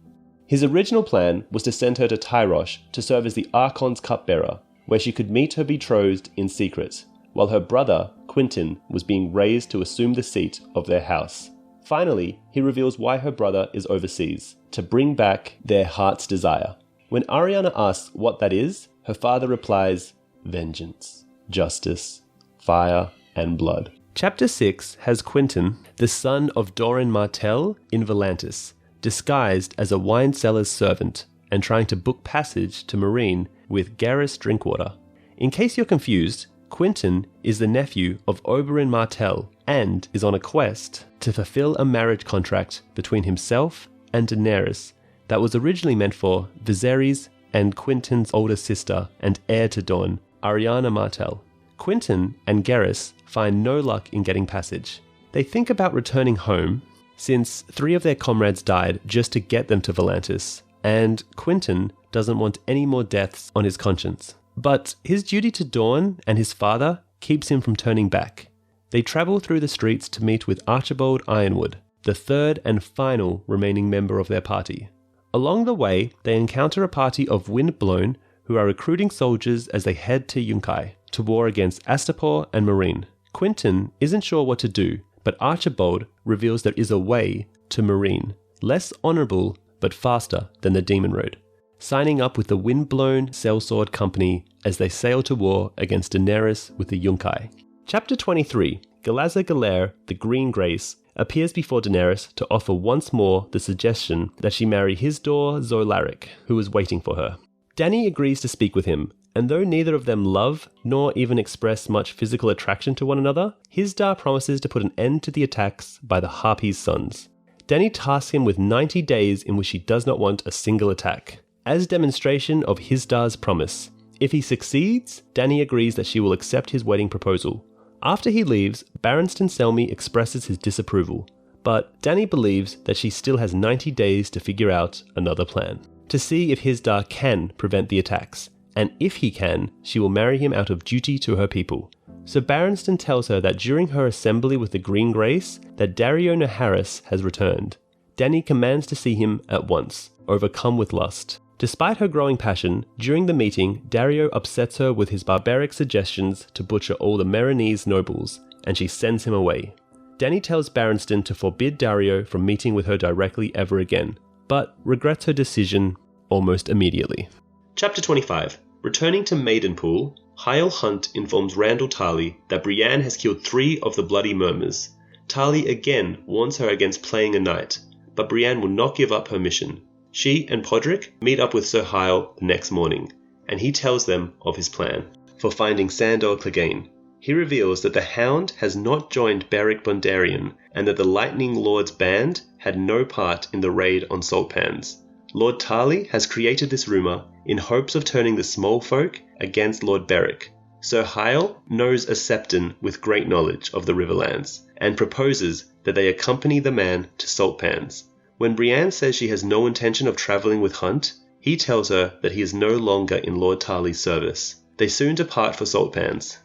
His original plan was to send her to Tyrosh to serve as the Archon's cupbearer, where she could meet her betrothed in secret, while her brother, Quentyn, was being raised to assume the seat of their house. Finally, he reveals why her brother is overseas, to bring back their heart's desire. When Ariana asks what that is, her father replies, "Vengeance, justice, fire, and blood." Chapter 6 has Quentyn, the son of Doran Martell, in Volantis, disguised as a wine seller's servant and trying to book passage to Meereen with Garrus Drinkwater. In case you're confused, Quentyn is the nephew of Oberyn Martell and is on a quest to fulfill a marriage contract between himself and Daenerys that was originally meant for Viserys and Quentyn's older sister and heir to Dorne, Ariana Martell. Quentyn and Garrus find no luck in getting passage. They think about returning home, since 3 of their comrades died just to get them to Volantis, and Quentyn doesn't want any more deaths on his conscience. But his duty to Dorne and his father keeps him from turning back. They travel through the streets to meet with Archibald Ironwood, the third and final remaining member of their party. Along the way, they encounter a party of Windblown who are recruiting soldiers as they head to Yunkai to war against Astapor and Meereen. Quentyn isn't sure what to do, but Archibald reveals there is a way to Meereen, less honourable but faster than the Demon Road, signing up with the Windblown Sellsword Company as they sail to war against Daenerys with the Yunkai. Chapter 23, Galazza Galere, the Green Grace, appears before Daenerys to offer once more the suggestion that she marry Hizdahr Zolaric, who is waiting for her. Dany agrees to speak with him, and though neither of them love nor even express much physical attraction to one another, Hizdahr promises to put an end to the attacks by the Harpies' sons. Dany tasks him with 90 days in which he does not want a single attack, as demonstration of Hizdahr's promise. If he succeeds, Dany agrees that she will accept his wedding proposal. After he leaves, Barristan Selmy expresses his disapproval, but Dany believes that she still has 90 days to figure out another plan, to see if Hizdahr can prevent the attacks, and if he can, she will marry him out of duty to her people. So Barristan tells her that during her assembly with the Green Grace, that Daario Naharis has returned. Dany commands to see him at once, overcome with lust. Despite her growing passion, during the meeting, Daario upsets her with his barbaric suggestions to butcher all the Meereenese nobles, and she sends him away. Dany tells Barristan to forbid Daario from meeting with her directly ever again, but regrets her decision almost immediately. Chapter 25. Returning to Maidenpool, Hyle Hunt informs Randall Tarly that Brienne has killed 3 of the Bloody Murmurs. Tarly again warns her against playing a knight, but Brienne will not give up her mission. She and Podrick meet up with Sir Hyle the next morning, and he tells them of his plan for finding Sandor Clegane. He reveals that the Hound has not joined Beric Dondarrion, and that the Lightning Lord's band had no part in the raid on Saltpans. Lord Tarly has created this rumour in hopes of turning the small folk against Lord Beric. Sir Hyle knows a Septon with great knowledge of the Riverlands, and proposes that they accompany the man to Saltpans. When Brienne says she has no intention of travelling with Hunt, he tells her that he is no longer in Lord Tarly's service. They soon depart for Saltpans.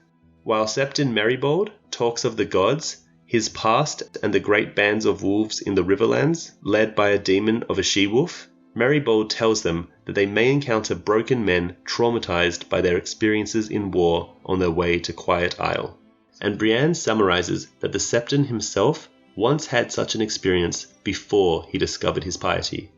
While Septon Merrybold talks of the gods, his past and the great bands of wolves in the Riverlands, led by a demon of a she-wolf, Merrybold tells them that they may encounter broken men traumatized by their experiences in war on their way to Quiet Isle. And Brienne summarizes that the Septon himself once had such an experience before he discovered his piety.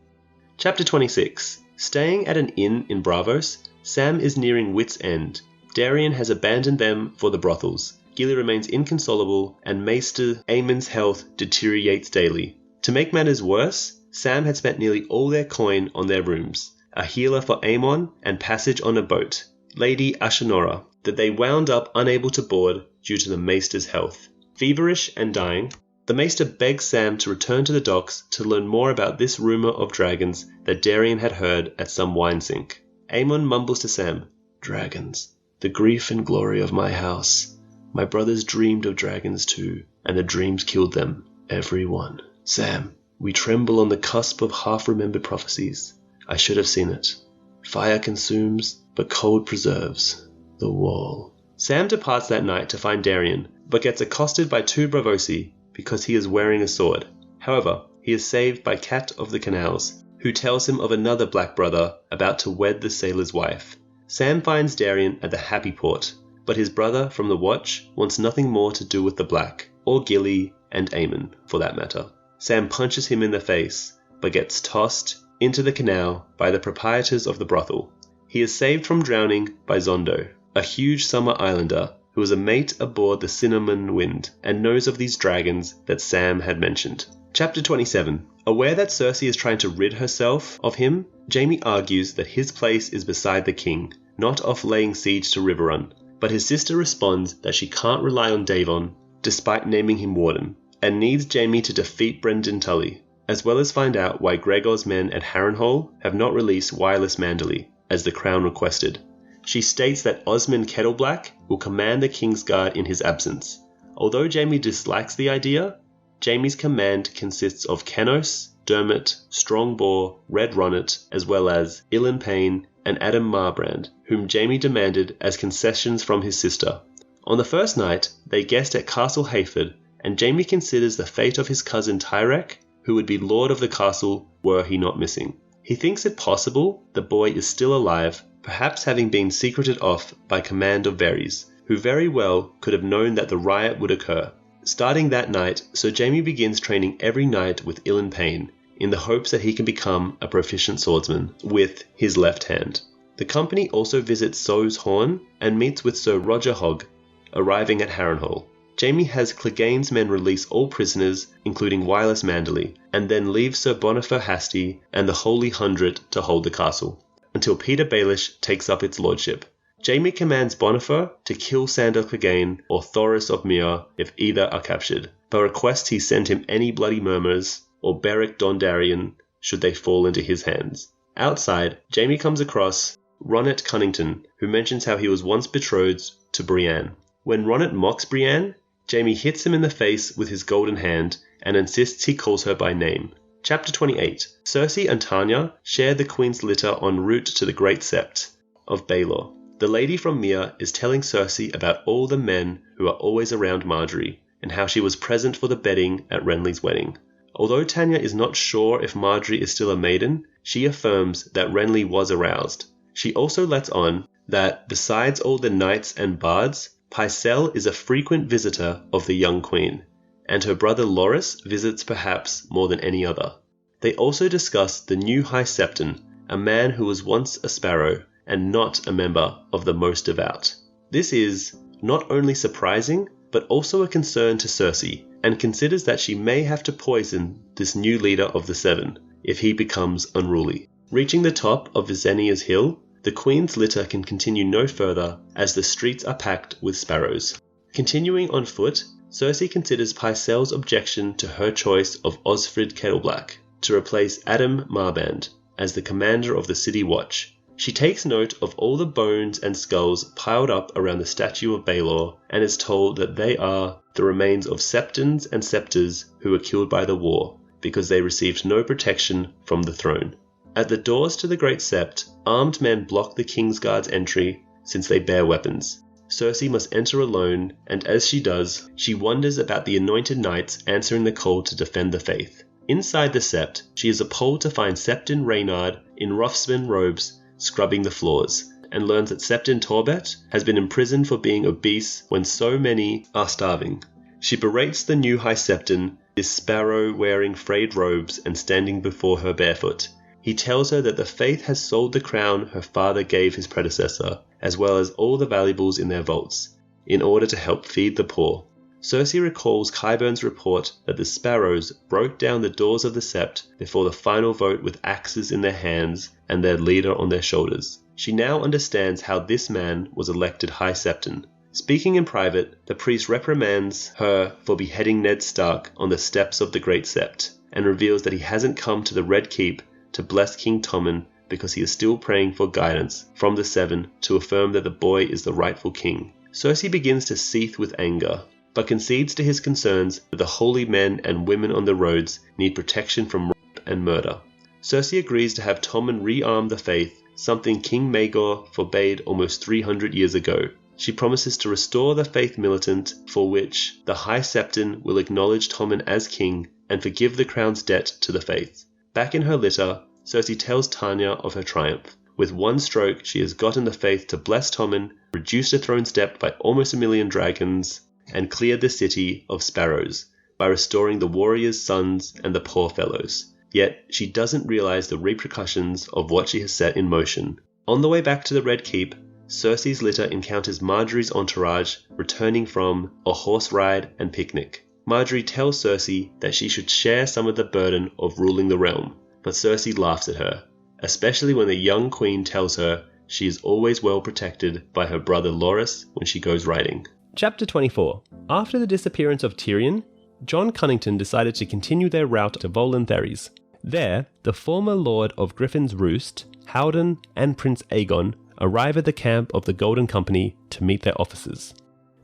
Chapter 26. Staying at an inn in Bravos, Sam is nearing wit's end. Darien has abandoned them for the brothels. Gilly remains inconsolable, and Maester Eamon's health deteriorates daily. To make matters worse, Sam had spent nearly all their coin on their rooms, a healer for Aemon, and passage on a boat, Lady Ashenora, that they wound up unable to board due to the Maester's health. Feverish and dying, the Maester begs Sam to return to the docks to learn more about this rumour of dragons that Darien had heard at some wine sink. Aemon mumbles to Sam, "Dragons, the grief and glory of my house. My brothers dreamed of dragons too, and the dreams killed them, every one. Sam, we tremble on the cusp of half-remembered prophecies. I should have seen it. Fire consumes, but cold preserves. The wall." Sam departs that night to find Darien, but gets accosted by two Bravosi because he is wearing a sword. However, he is saved by Cat of the Canals, who tells him of another black brother about to wed the sailor's wife. Sam finds Darien at the Happy Port, but his brother from the Watch wants nothing more to do with the black, or Gilly and Aemon, for that matter. Sam punches him in the face, but gets tossed into the canal by the proprietors of the brothel. He is saved from drowning by Zondo, a huge summer islander who was a mate aboard the Cinnamon Wind and knows of these dragons that Sam had mentioned. Chapter 27. Aware that Cersei is trying to rid herself of him, Jaime argues that his place is beside the king, not off laying siege to Riverrun, but his sister responds that she can't rely on Daevon, despite naming him warden, and needs Jaime to defeat Brynden Tully, as well as find out why Gregor's men at Harrenhal have not released Wireless Manderley, as the crown requested. She states that Osmond Kettleblack will command the Kingsguard in his absence. Although Jaime dislikes the idea, Jaime's command consists of Kenos, Dermot, Strongboar, Red Ronnet, as well as Ilan Payne and Adam Marbrand, whom Jaime demanded as concessions from his sister. On the first night, they guest at Castle Hayford, and Jaime considers the fate of his cousin Tyrek, who would be lord of the castle were he not missing. He thinks it possible the boy is still alive, perhaps having been secreted off by command of Varys, who very well could have known that the riot would occur. Starting that night, Sir Jaime begins training every night with Ilan Payne, in the hopes that he can become a proficient swordsman with his left hand. The company also visits So's Horn and meets with Sir Roger Hogg, arriving at Harrenhal. Jaime has Clegane's men release all prisoners, including Wireless Manderley, and then leaves Sir Bonifer Hasty and the Holy Hundred to hold the castle, until Peter Baelish takes up its lordship. Jaime commands Bonifer to kill Sandor Clegane or Thoros of Myr if either are captured, but requests he send him any bloody murmurs or Beric Dondarrion should they fall into his hands. Outside, Jaime comes across Ronnet Cunnington, who mentions how he was once betrothed to Brienne. When Ronnet mocks Brienne, Jaime hits him in the face with his golden hand and insists he calls her by name. Chapter 28. Cersei and Tanya share the Queen's litter en route to the Great Sept of Baelor. The lady from Myr is telling Cersei about all the men who are always around Margaery, and how she was present for the bedding at Renly's wedding. Although Tanya is not sure if Margaery is still a maiden, she affirms that Renly was aroused. She also lets on that, besides all the knights and bards, Pycelle is a frequent visitor of the young queen, and her brother Loras visits perhaps more than any other. They also discuss the new High Septon, a man who was once a sparrow and not a member of the Most Devout. This is not only surprising, but also a concern to Cersei, and considers that she may have to poison this new leader of the Seven if he becomes unruly. Reaching the top of Visenia's Hill, the Queen's litter can continue no further as the streets are packed with sparrows. Continuing on foot, Cersei considers Pycelle's objection to her choice of Osfrid Kettleblack to replace Adam Marband as the commander of the City Watch. She takes note of all the bones and skulls piled up around the statue of Baelor and is told that they are the remains of Septons and Septors who were killed by the war because they received no protection from the throne. At the doors to the Great Sept, armed men block the Kingsguard's entry since they bear weapons. Cersei must enter alone, and as she does, she wonders about the anointed knights answering the call to defend the faith. Inside the Sept, she is appalled to find Septon Reynard in Ruffsman robes scrubbing the floors, and learns that Septon Torbet has been imprisoned for being obese when so many are starving. She berates the new High Septon, this sparrow wearing frayed robes and standing before her barefoot, He tells her that the Faith has sold the crown her father gave his predecessor, as well as all the valuables in their vaults, in order to help feed the poor. Cersei recalls Qyburn's report that the Sparrows broke down the doors of the Sept before the final vote with axes in their hands and their leader on their shoulders. She now understands how this man was elected High Septon. Speaking in private, the priest reprimands her for beheading Ned Stark on the steps of the Great Sept, and reveals that he hasn't come to the Red Keep to bless King Tommen because he is still praying for guidance from the Seven to affirm that the boy is the rightful king. Cersei begins to seethe with anger, but concedes to his concerns that the holy men and women on the roads need protection from rape and murder. Cersei agrees to have Tommen rearm the Faith, something King Maegor forbade almost 300 years ago. She promises to restore the Faith militant, for which the High Septon will acknowledge Tommen as king and forgive the crown's debt to the Faith. Back in her litter, Cersei tells Tanya of her triumph. With one stroke, she has gotten the Faith to bless Tommen, reduced a throne's depth by almost 1 million dragons, and cleared the city of Sparrows by restoring the warriors' sons and the poor fellows. Yet she doesn't realize the repercussions of what she has set in motion. On the way back to the Red Keep, Cersei's litter encounters Margaery's entourage returning from a horse ride and picnic. Margaery tells Cersei that she should share some of the burden of ruling the realm, but Cersei laughs at her, especially when the young queen tells her she is always well protected by her brother Loras when she goes riding. Chapter 24. After the disappearance of Tyrion, Jon Cunnington decided to continue their route to Volin Therese. There, the former Lord of Griffin's Roost, Howden, and Prince Aegon arrive at the camp of the Golden Company to meet their officers.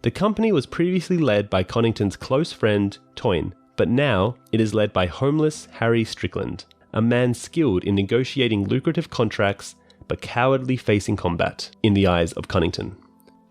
The company was previously led by Connington's close friend, Toyne, but now it is led by homeless Harry Strickland, a man skilled in negotiating lucrative contracts but cowardly facing combat, in the eyes of Connington.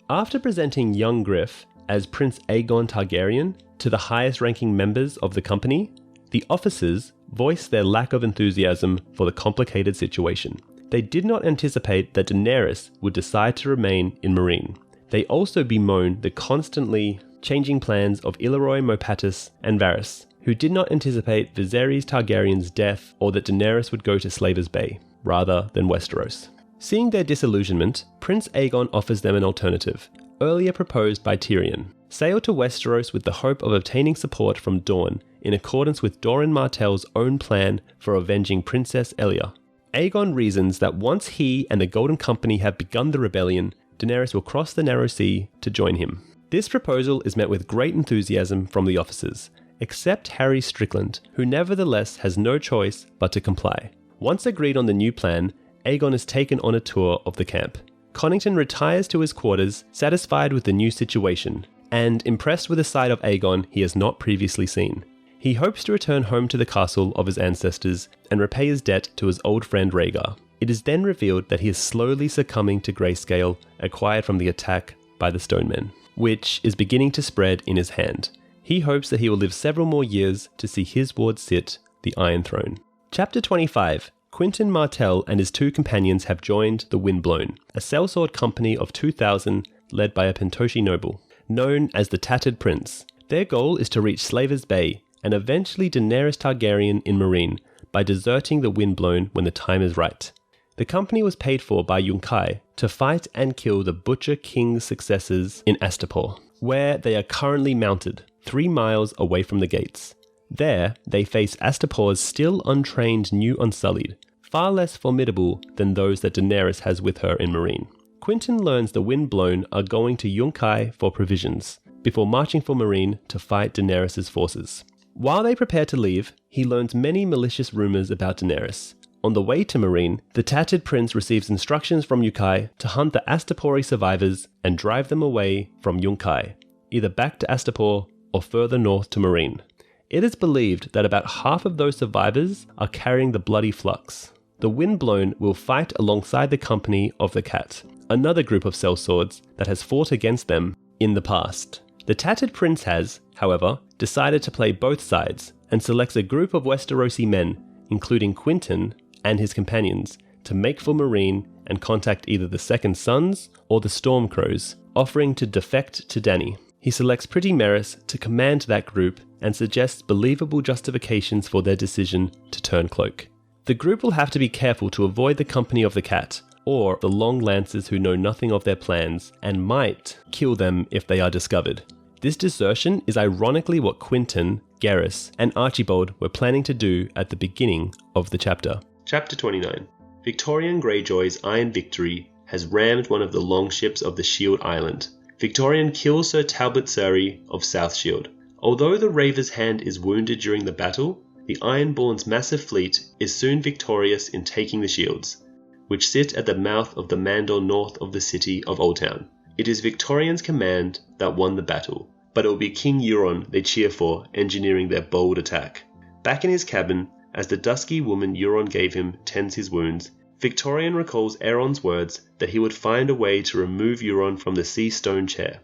After presenting young Griff as Prince Aegon Targaryen to the highest-ranking members of the company, the officers voiced their lack of enthusiasm for the complicated situation. They did not anticipate that Daenerys would decide to remain in Meereen. They also bemoaned the constantly changing plans of Illyroy Mopatis and Varys, who did not anticipate Viserys Targaryen's death or that Daenerys would go to Slaver's Bay, rather than Westeros. Seeing their disillusionment, Prince Aegon offers them an alternative, earlier proposed by Tyrion. Sail to Westeros with the hope of obtaining support from Dorne, in accordance with Doran Martell's own plan for avenging Princess Elia. Aegon reasons that once he and the Golden Company have begun the rebellion, Daenerys will cross the Narrow Sea to join him. This proposal is met with great enthusiasm from the officers, except Harry Strickland, who nevertheless has no choice but to comply. Once agreed on the new plan, Aegon is taken on a tour of the camp. Connington retires to his quarters, satisfied with the new situation, and impressed with a side of Aegon he has not previously seen. He hopes to return home to the castle of his ancestors and repay his debt to his old friend Rhaegar. It is then revealed that he is slowly succumbing to grayscale acquired from the attack by the Stonemen, which is beginning to spread in his hand. He hopes that he will live several more years to see his ward sit the Iron Throne. Chapter 25. Quentyn Martell and his two companions have joined the Windblown, a sellsword company of 2,000 led by a Pentoshi noble, known as the Tattered Prince. Their goal is to reach Slaver's Bay and eventually Daenerys Targaryen in Meereen by deserting the Windblown when the time is right. The company was paid for by Yunkai to fight and kill the Butcher King's successors in Astapor, where they are currently mounted, 3 miles away from the gates. There, they face Astapor's still untrained new Unsullied, far less formidable than those that Daenerys has with her in Meereen. Quentyn learns the Windblown are going to Yunkai for provisions, before marching for Meereen to fight Daenerys' forces. While they prepare to leave, he learns many malicious rumors about Daenerys. On the way to Meereen, the Tattered Prince receives instructions from Yunkai to hunt the Astapori survivors and drive them away from Yunkai, either back to Astapor or further north to Meereen. It is believed that about half of those survivors are carrying the bloody flux. The Windblown will fight alongside the company of the Cat, another group of sellswords that has fought against them in the past. The Tattered Prince has, however, decided to play both sides and selects a group of Westerosi men, including Quentyn and his companions, to make for Meereen and contact either the Second Sons or the Stormcrows, offering to defect to Dany. He selects Pretty Meris to command that group and suggests believable justifications for their decision to turn cloak. The group will have to be careful to avoid the company of the cat, or the long lancers who know nothing of their plans and might kill them if they are discovered. This desertion is ironically what Quinton, Garrus, and Archibald were planning to do at the beginning of the chapter. Chapter 29. Victorian Greyjoy's Iron Victory has rammed one of the longships of the Shield Island. Victorian kills Sir Talbot Surrey of South Shield. Although the Raver's Hand is wounded during the battle, the Ironborn's massive fleet is soon victorious in taking the shields, which sit at the mouth of the Mandor north of the city of Oldtown. It is Victorian's command that won the battle, but it will be King Euron they cheer for engineering their bold attack. Back in his cabin, as the dusky woman Euron gave him tends his wounds, Victorian recalls Aeron's words that he would find a way to remove Euron from the sea stone chair.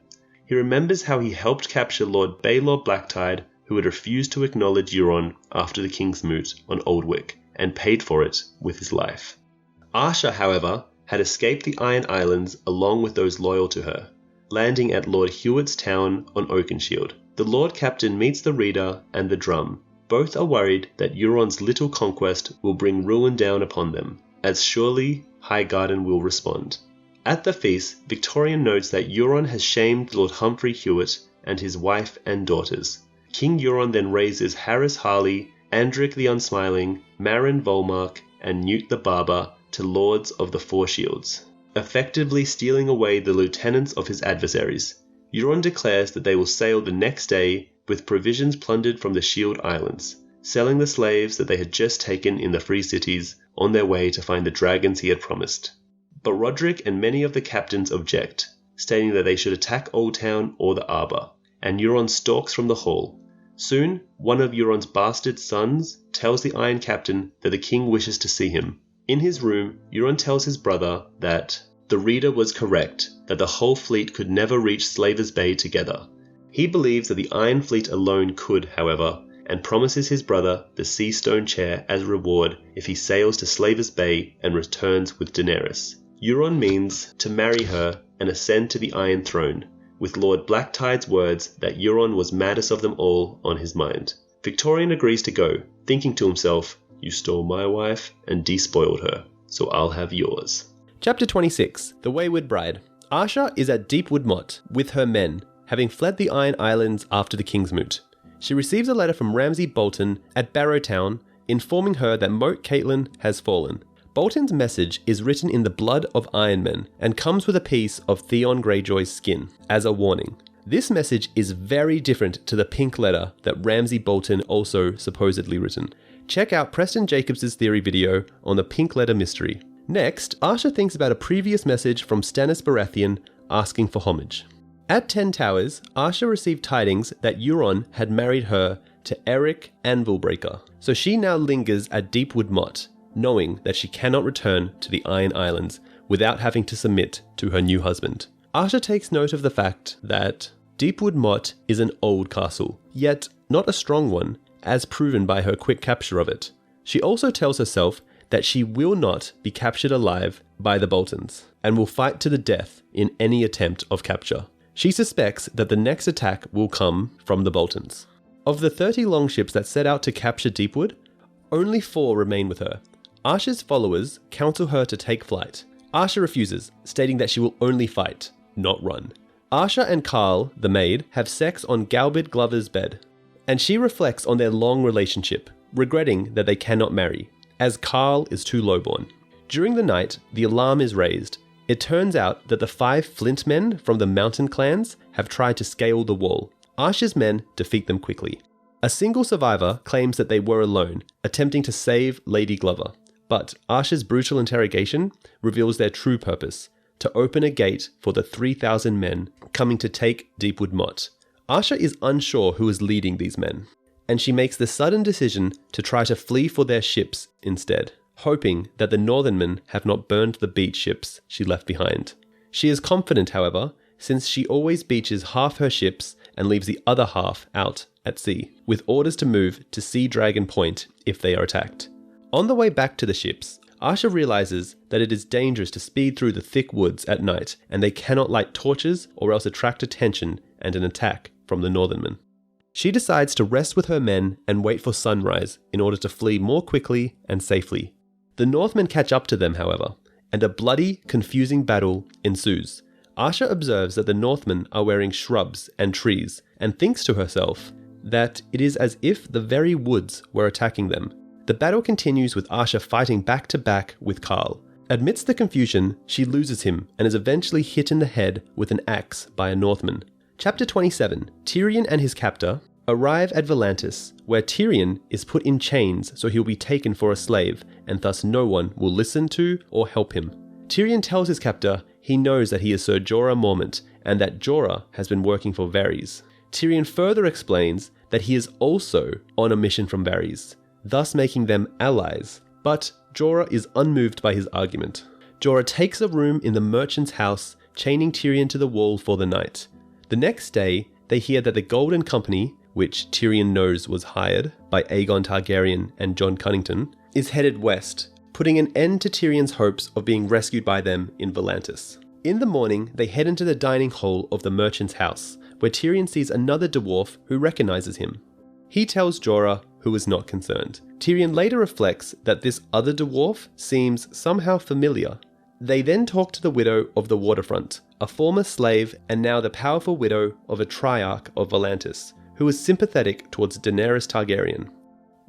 He remembers how he helped capture Lord Baelor Blacktide, who had refused to acknowledge Euron after the King's Moot on Oldwick, and paid for it with his life. Arsha, however, had escaped the Iron Islands along with those loyal to her, landing at Lord Hewitt's town on Oakenshield. The Lord Captain meets the Reader and the Drum. Both are worried that Euron's little conquest will bring ruin down upon them, as surely Highgarden will respond. At the feast, Victorian notes that Euron has shamed Lord Humphrey Hewitt and his wife and daughters. King Euron then raises Harris Harley, Andric the Unsmiling, Marin Volmark, and Newt the Barber to Lords of the Four Shields, effectively stealing away the lieutenants of his adversaries. Euron declares that they will sail the next day with provisions plundered from the Shield Islands, selling the slaves that they had just taken in the Free Cities on their way to find the dragons he had promised. But Roderick and many of the captains object, stating that they should attack Oldtown or the Arbor, and Euron stalks from the hall. Soon, one of Euron's bastard sons tells the Iron Captain that the king wishes to see him. In his room, Euron tells his brother that the Reader was correct, that the whole fleet could never reach Slaver's Bay together. He believes that the Iron Fleet alone could, however, and promises his brother the Sea Stone Chair as reward if he sails to Slaver's Bay and returns with Daenerys. Euron means to marry her and ascend to the Iron Throne, with Lord Blacktide's words that Euron was maddest of them all on his mind. Victorian agrees to go, thinking to himself, "You stole my wife and despoiled her, so I'll have yours." Chapter 26. The Wayward Bride. Arsha is at Deepwood Motte with her men, having fled the Iron Islands after the King's Moot. She receives a letter from Ramsay Bolton at Barrowtown informing her that Moat Caitlin has fallen. Bolton's message is written in the blood of Ironmen and comes with a piece of Theon Greyjoy's skin as a warning. This message is very different to the pink letter that Ramsay Bolton also supposedly written. Check out Preston Jacobs' theory video on the pink letter mystery. Next, Arsha thinks about a previous message from Stannis Baratheon asking for homage. At 10 Towers, Arsha received tidings that Euron had married her to Eric Anvilbreaker, so she now lingers at Deepwood Motte, knowing that she cannot return to the Iron Islands without having to submit to her new husband. Arsha takes note of the fact that Deepwood Motte is an old castle, yet not a strong one, as proven by her quick capture of it. She also tells herself that she will not be captured alive by the Boltons, and will fight to the death in any attempt of capture. She suspects that the next attack will come from the Boltons. Of the 30 longships that set out to capture Deepwood, only 4 remain with her. Arsha's followers counsel her to take flight. Arsha refuses, stating that she will only fight, not run. Arsha and Carl, the maid, have sex on Galbid Glover's bed, and she reflects on their long relationship, regretting that they cannot marry, as Carl is too lowborn. During the night, the alarm is raised. It turns out that the 5 Flint men from the mountain clans have tried to scale the wall. Arsha's men defeat them quickly. A single survivor claims that they were alone, attempting to save Lady Glover. But Arsha's brutal interrogation reveals their true purpose, to open a gate for the 3,000 men coming to take Deepwood Motte. Arsha is unsure who is leading these men, and she makes the sudden decision to try to flee for their ships instead, hoping that the Northernmen have not burned the beach ships she left behind. She is confident, however, since she always beaches half her ships and leaves the other half out at sea, with orders to move to Sea Dragon Point if they are attacked. On the way back to the ships, Arsha realizes that it is dangerous to speed through the thick woods at night, and they cannot light torches or else attract attention and an attack from the Northernmen. She decides to rest with her men and wait for sunrise in order to flee more quickly and safely. The Northmen catch up to them, however, and a bloody, confusing battle ensues. Asha observes that the Northmen are wearing shrubs and trees and thinks to herself that it is as if the very woods were attacking them. The battle continues with Asha fighting back to back with Karl. Amidst the confusion, she loses him and is eventually hit in the head with an axe by a Northman. Chapter 27. Tyrion and his captor arrive at Volantis, where Tyrion is put in chains so he'll be taken for a slave, and thus no one will listen to or help him. Tyrion tells his captor he knows that he is Ser Jorah Mormont, and that Jorah has been working for Varys. Tyrion further explains that he is also on a mission from Varys, thus making them allies, but Jorah is unmoved by his argument. Jorah takes a room in the merchant's house, chaining Tyrion to the wall for the night. The next day, they hear that the Golden Company, which Tyrion knows was hired by Aegon Targaryen and Jon Cunnington, is headed west, putting an end to Tyrion's hopes of being rescued by them in Volantis. In the morning, they head into the dining hall of the merchant's house, where Tyrion sees another dwarf who recognizes him. He tells Jorah, who is not concerned. Tyrion later reflects that this other dwarf seems somehow familiar. They then talk to the widow of the waterfront, a former slave and now the powerful widow of a triarch of Volantis, who is sympathetic towards Daenerys Targaryen.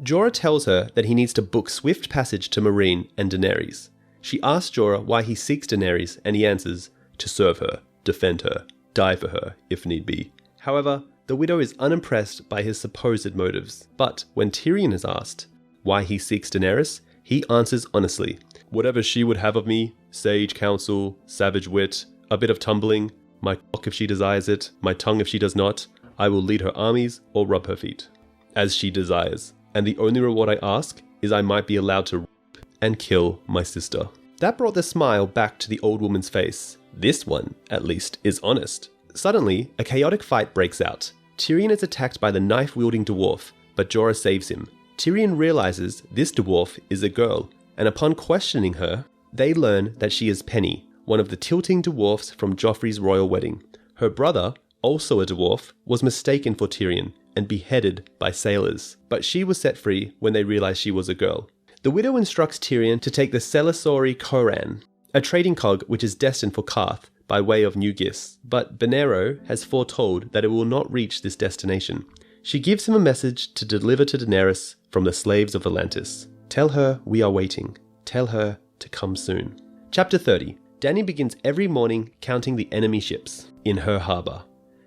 Jorah tells her that he needs to book swift passage to Meereen and Daenerys. She asks Jorah why he seeks Daenerys, and he answers, to serve her, defend her, die for her, if need be. However, the widow is unimpressed by his supposed motives, but when Tyrion is asked why he seeks Daenerys, he answers honestly, whatever she would have of me, sage counsel, savage wit, a bit of tumbling, my cock if she desires it, my tongue if she does not, I will lead her armies or rub her feet, as she desires, and the only reward I ask is I might be allowed to rape and kill my sister. That brought the smile back to the old woman's face. This one, at least, is honest. Suddenly, a chaotic fight breaks out. Tyrion is attacked by the knife-wielding dwarf, but Jorah saves him. Tyrion realizes this dwarf is a girl, and upon questioning her, they learn that she is Penny, one of the tilting dwarfs from Joffrey's royal wedding. Her brother, also a dwarf, was mistaken for Tyrion and beheaded by sailors, but she was set free when they realized she was a girl. The widow instructs Tyrion to take the Selasori Koran, a trading cog which is destined for Qarth by way of New Gis, but Benero has foretold that it will not reach this destination. She gives him a message to deliver to Daenerys from the slaves of Volantis. Tell her we are waiting. Tell her to come soon. Chapter 30. Dany begins every morning counting the enemy ships in her harbour.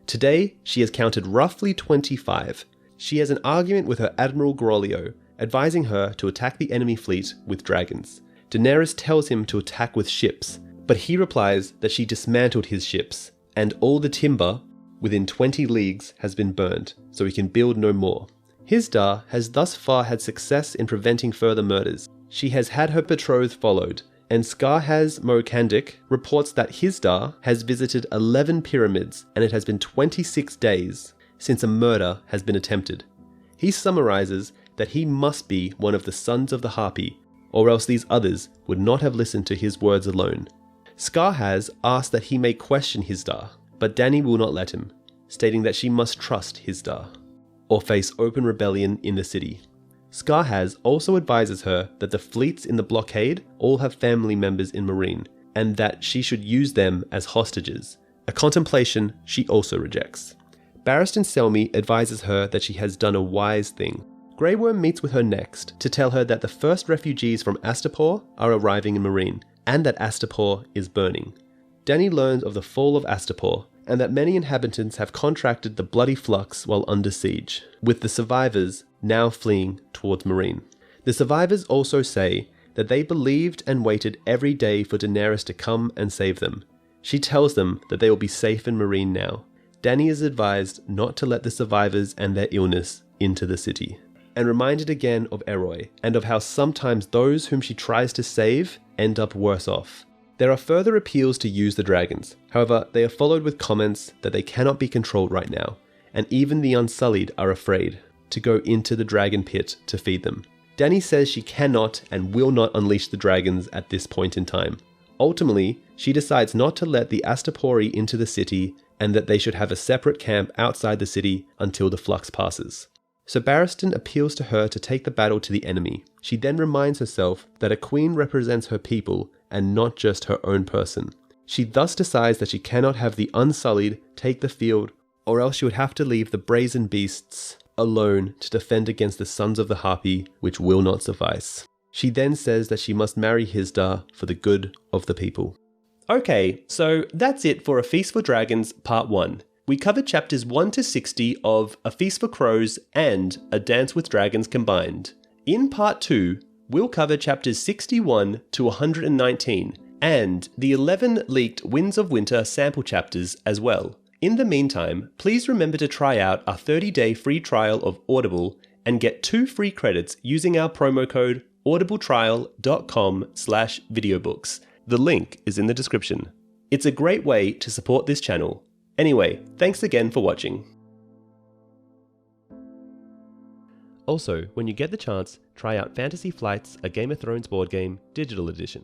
Today, she has counted roughly 25. She has an argument with her Admiral Grolio, advising her to attack the enemy fleet with dragons. Daenerys tells him to attack with ships, but he replies that she dismantled his ships, and all the timber within 20 leagues has been burned, so he can build no more. Hisdar has thus far had success in preventing further murders. She has had her betrothed followed, and Skarhaz Mokandik reports that Hisdar has visited 11 pyramids, and it has been 26 days since a murder has been attempted. He summarizes that he must be one of the sons of the Harpy, or else these others would not have listened to his words alone. Skarhaz asks that he may question Hisdar, but Dany will not let him, stating that she must trust Hisdar, or face open rebellion in the city. Skarhaz also advises her that the fleets in the blockade all have family members in Meereen, and that she should use them as hostages, a contemplation she also rejects. Barristan Selmy advises her that she has done a wise thing. Grey Worm meets with her next to tell her that the first refugees from Astapor are arriving in Meereen, and that Astapor is burning. Dany learns of the fall of Astapor, and that many inhabitants have contracted the bloody flux while under siege, with the survivors now fleeing towards Meereen. The survivors also say that they believed and waited every day for Daenerys to come and save them. She tells them that they will be safe in Meereen now. Dany is advised not to let the survivors and their illness into the city, and reminded again of Eroy, and of how sometimes those whom she tries to save end up worse off. There are further appeals to use the dragons, however they are followed with comments that they cannot be controlled right now, and even the Unsullied are afraid to go into the dragon pit to feed them. Dany says she cannot and will not unleash the dragons at this point in time. Ultimately, she decides not to let the Astapori into the city and that they should have a separate camp outside the city until the flux passes. So Barristan appeals to her to take the battle to the enemy. She then reminds herself that a queen represents her people and not just her own person. She thus decides that she cannot have the Unsullied take the field, or else she would have to leave the brazen beasts alone to defend against the sons of the Harpy, which will not suffice. She then says that she must marry Hisdar for the good of the people. Okay, so that's it for A Feast for Dragons Part 1. We covered chapters 1 to 60 of A Feast for Crows and A Dance with Dragons combined. In Part 2, we'll cover chapters 61 to 119 and the 11 leaked Winds of Winter sample chapters as well. In the meantime, please remember to try out our 30-day free trial of Audible and get 2 free credits using our promo code audibletrial.com/videobooks. The link is in the description. It's a great way to support this channel. Anyway, thanks again for watching. Also, when you get the chance, try out Fantasy Flights, a Game of Thrones board game, digital edition.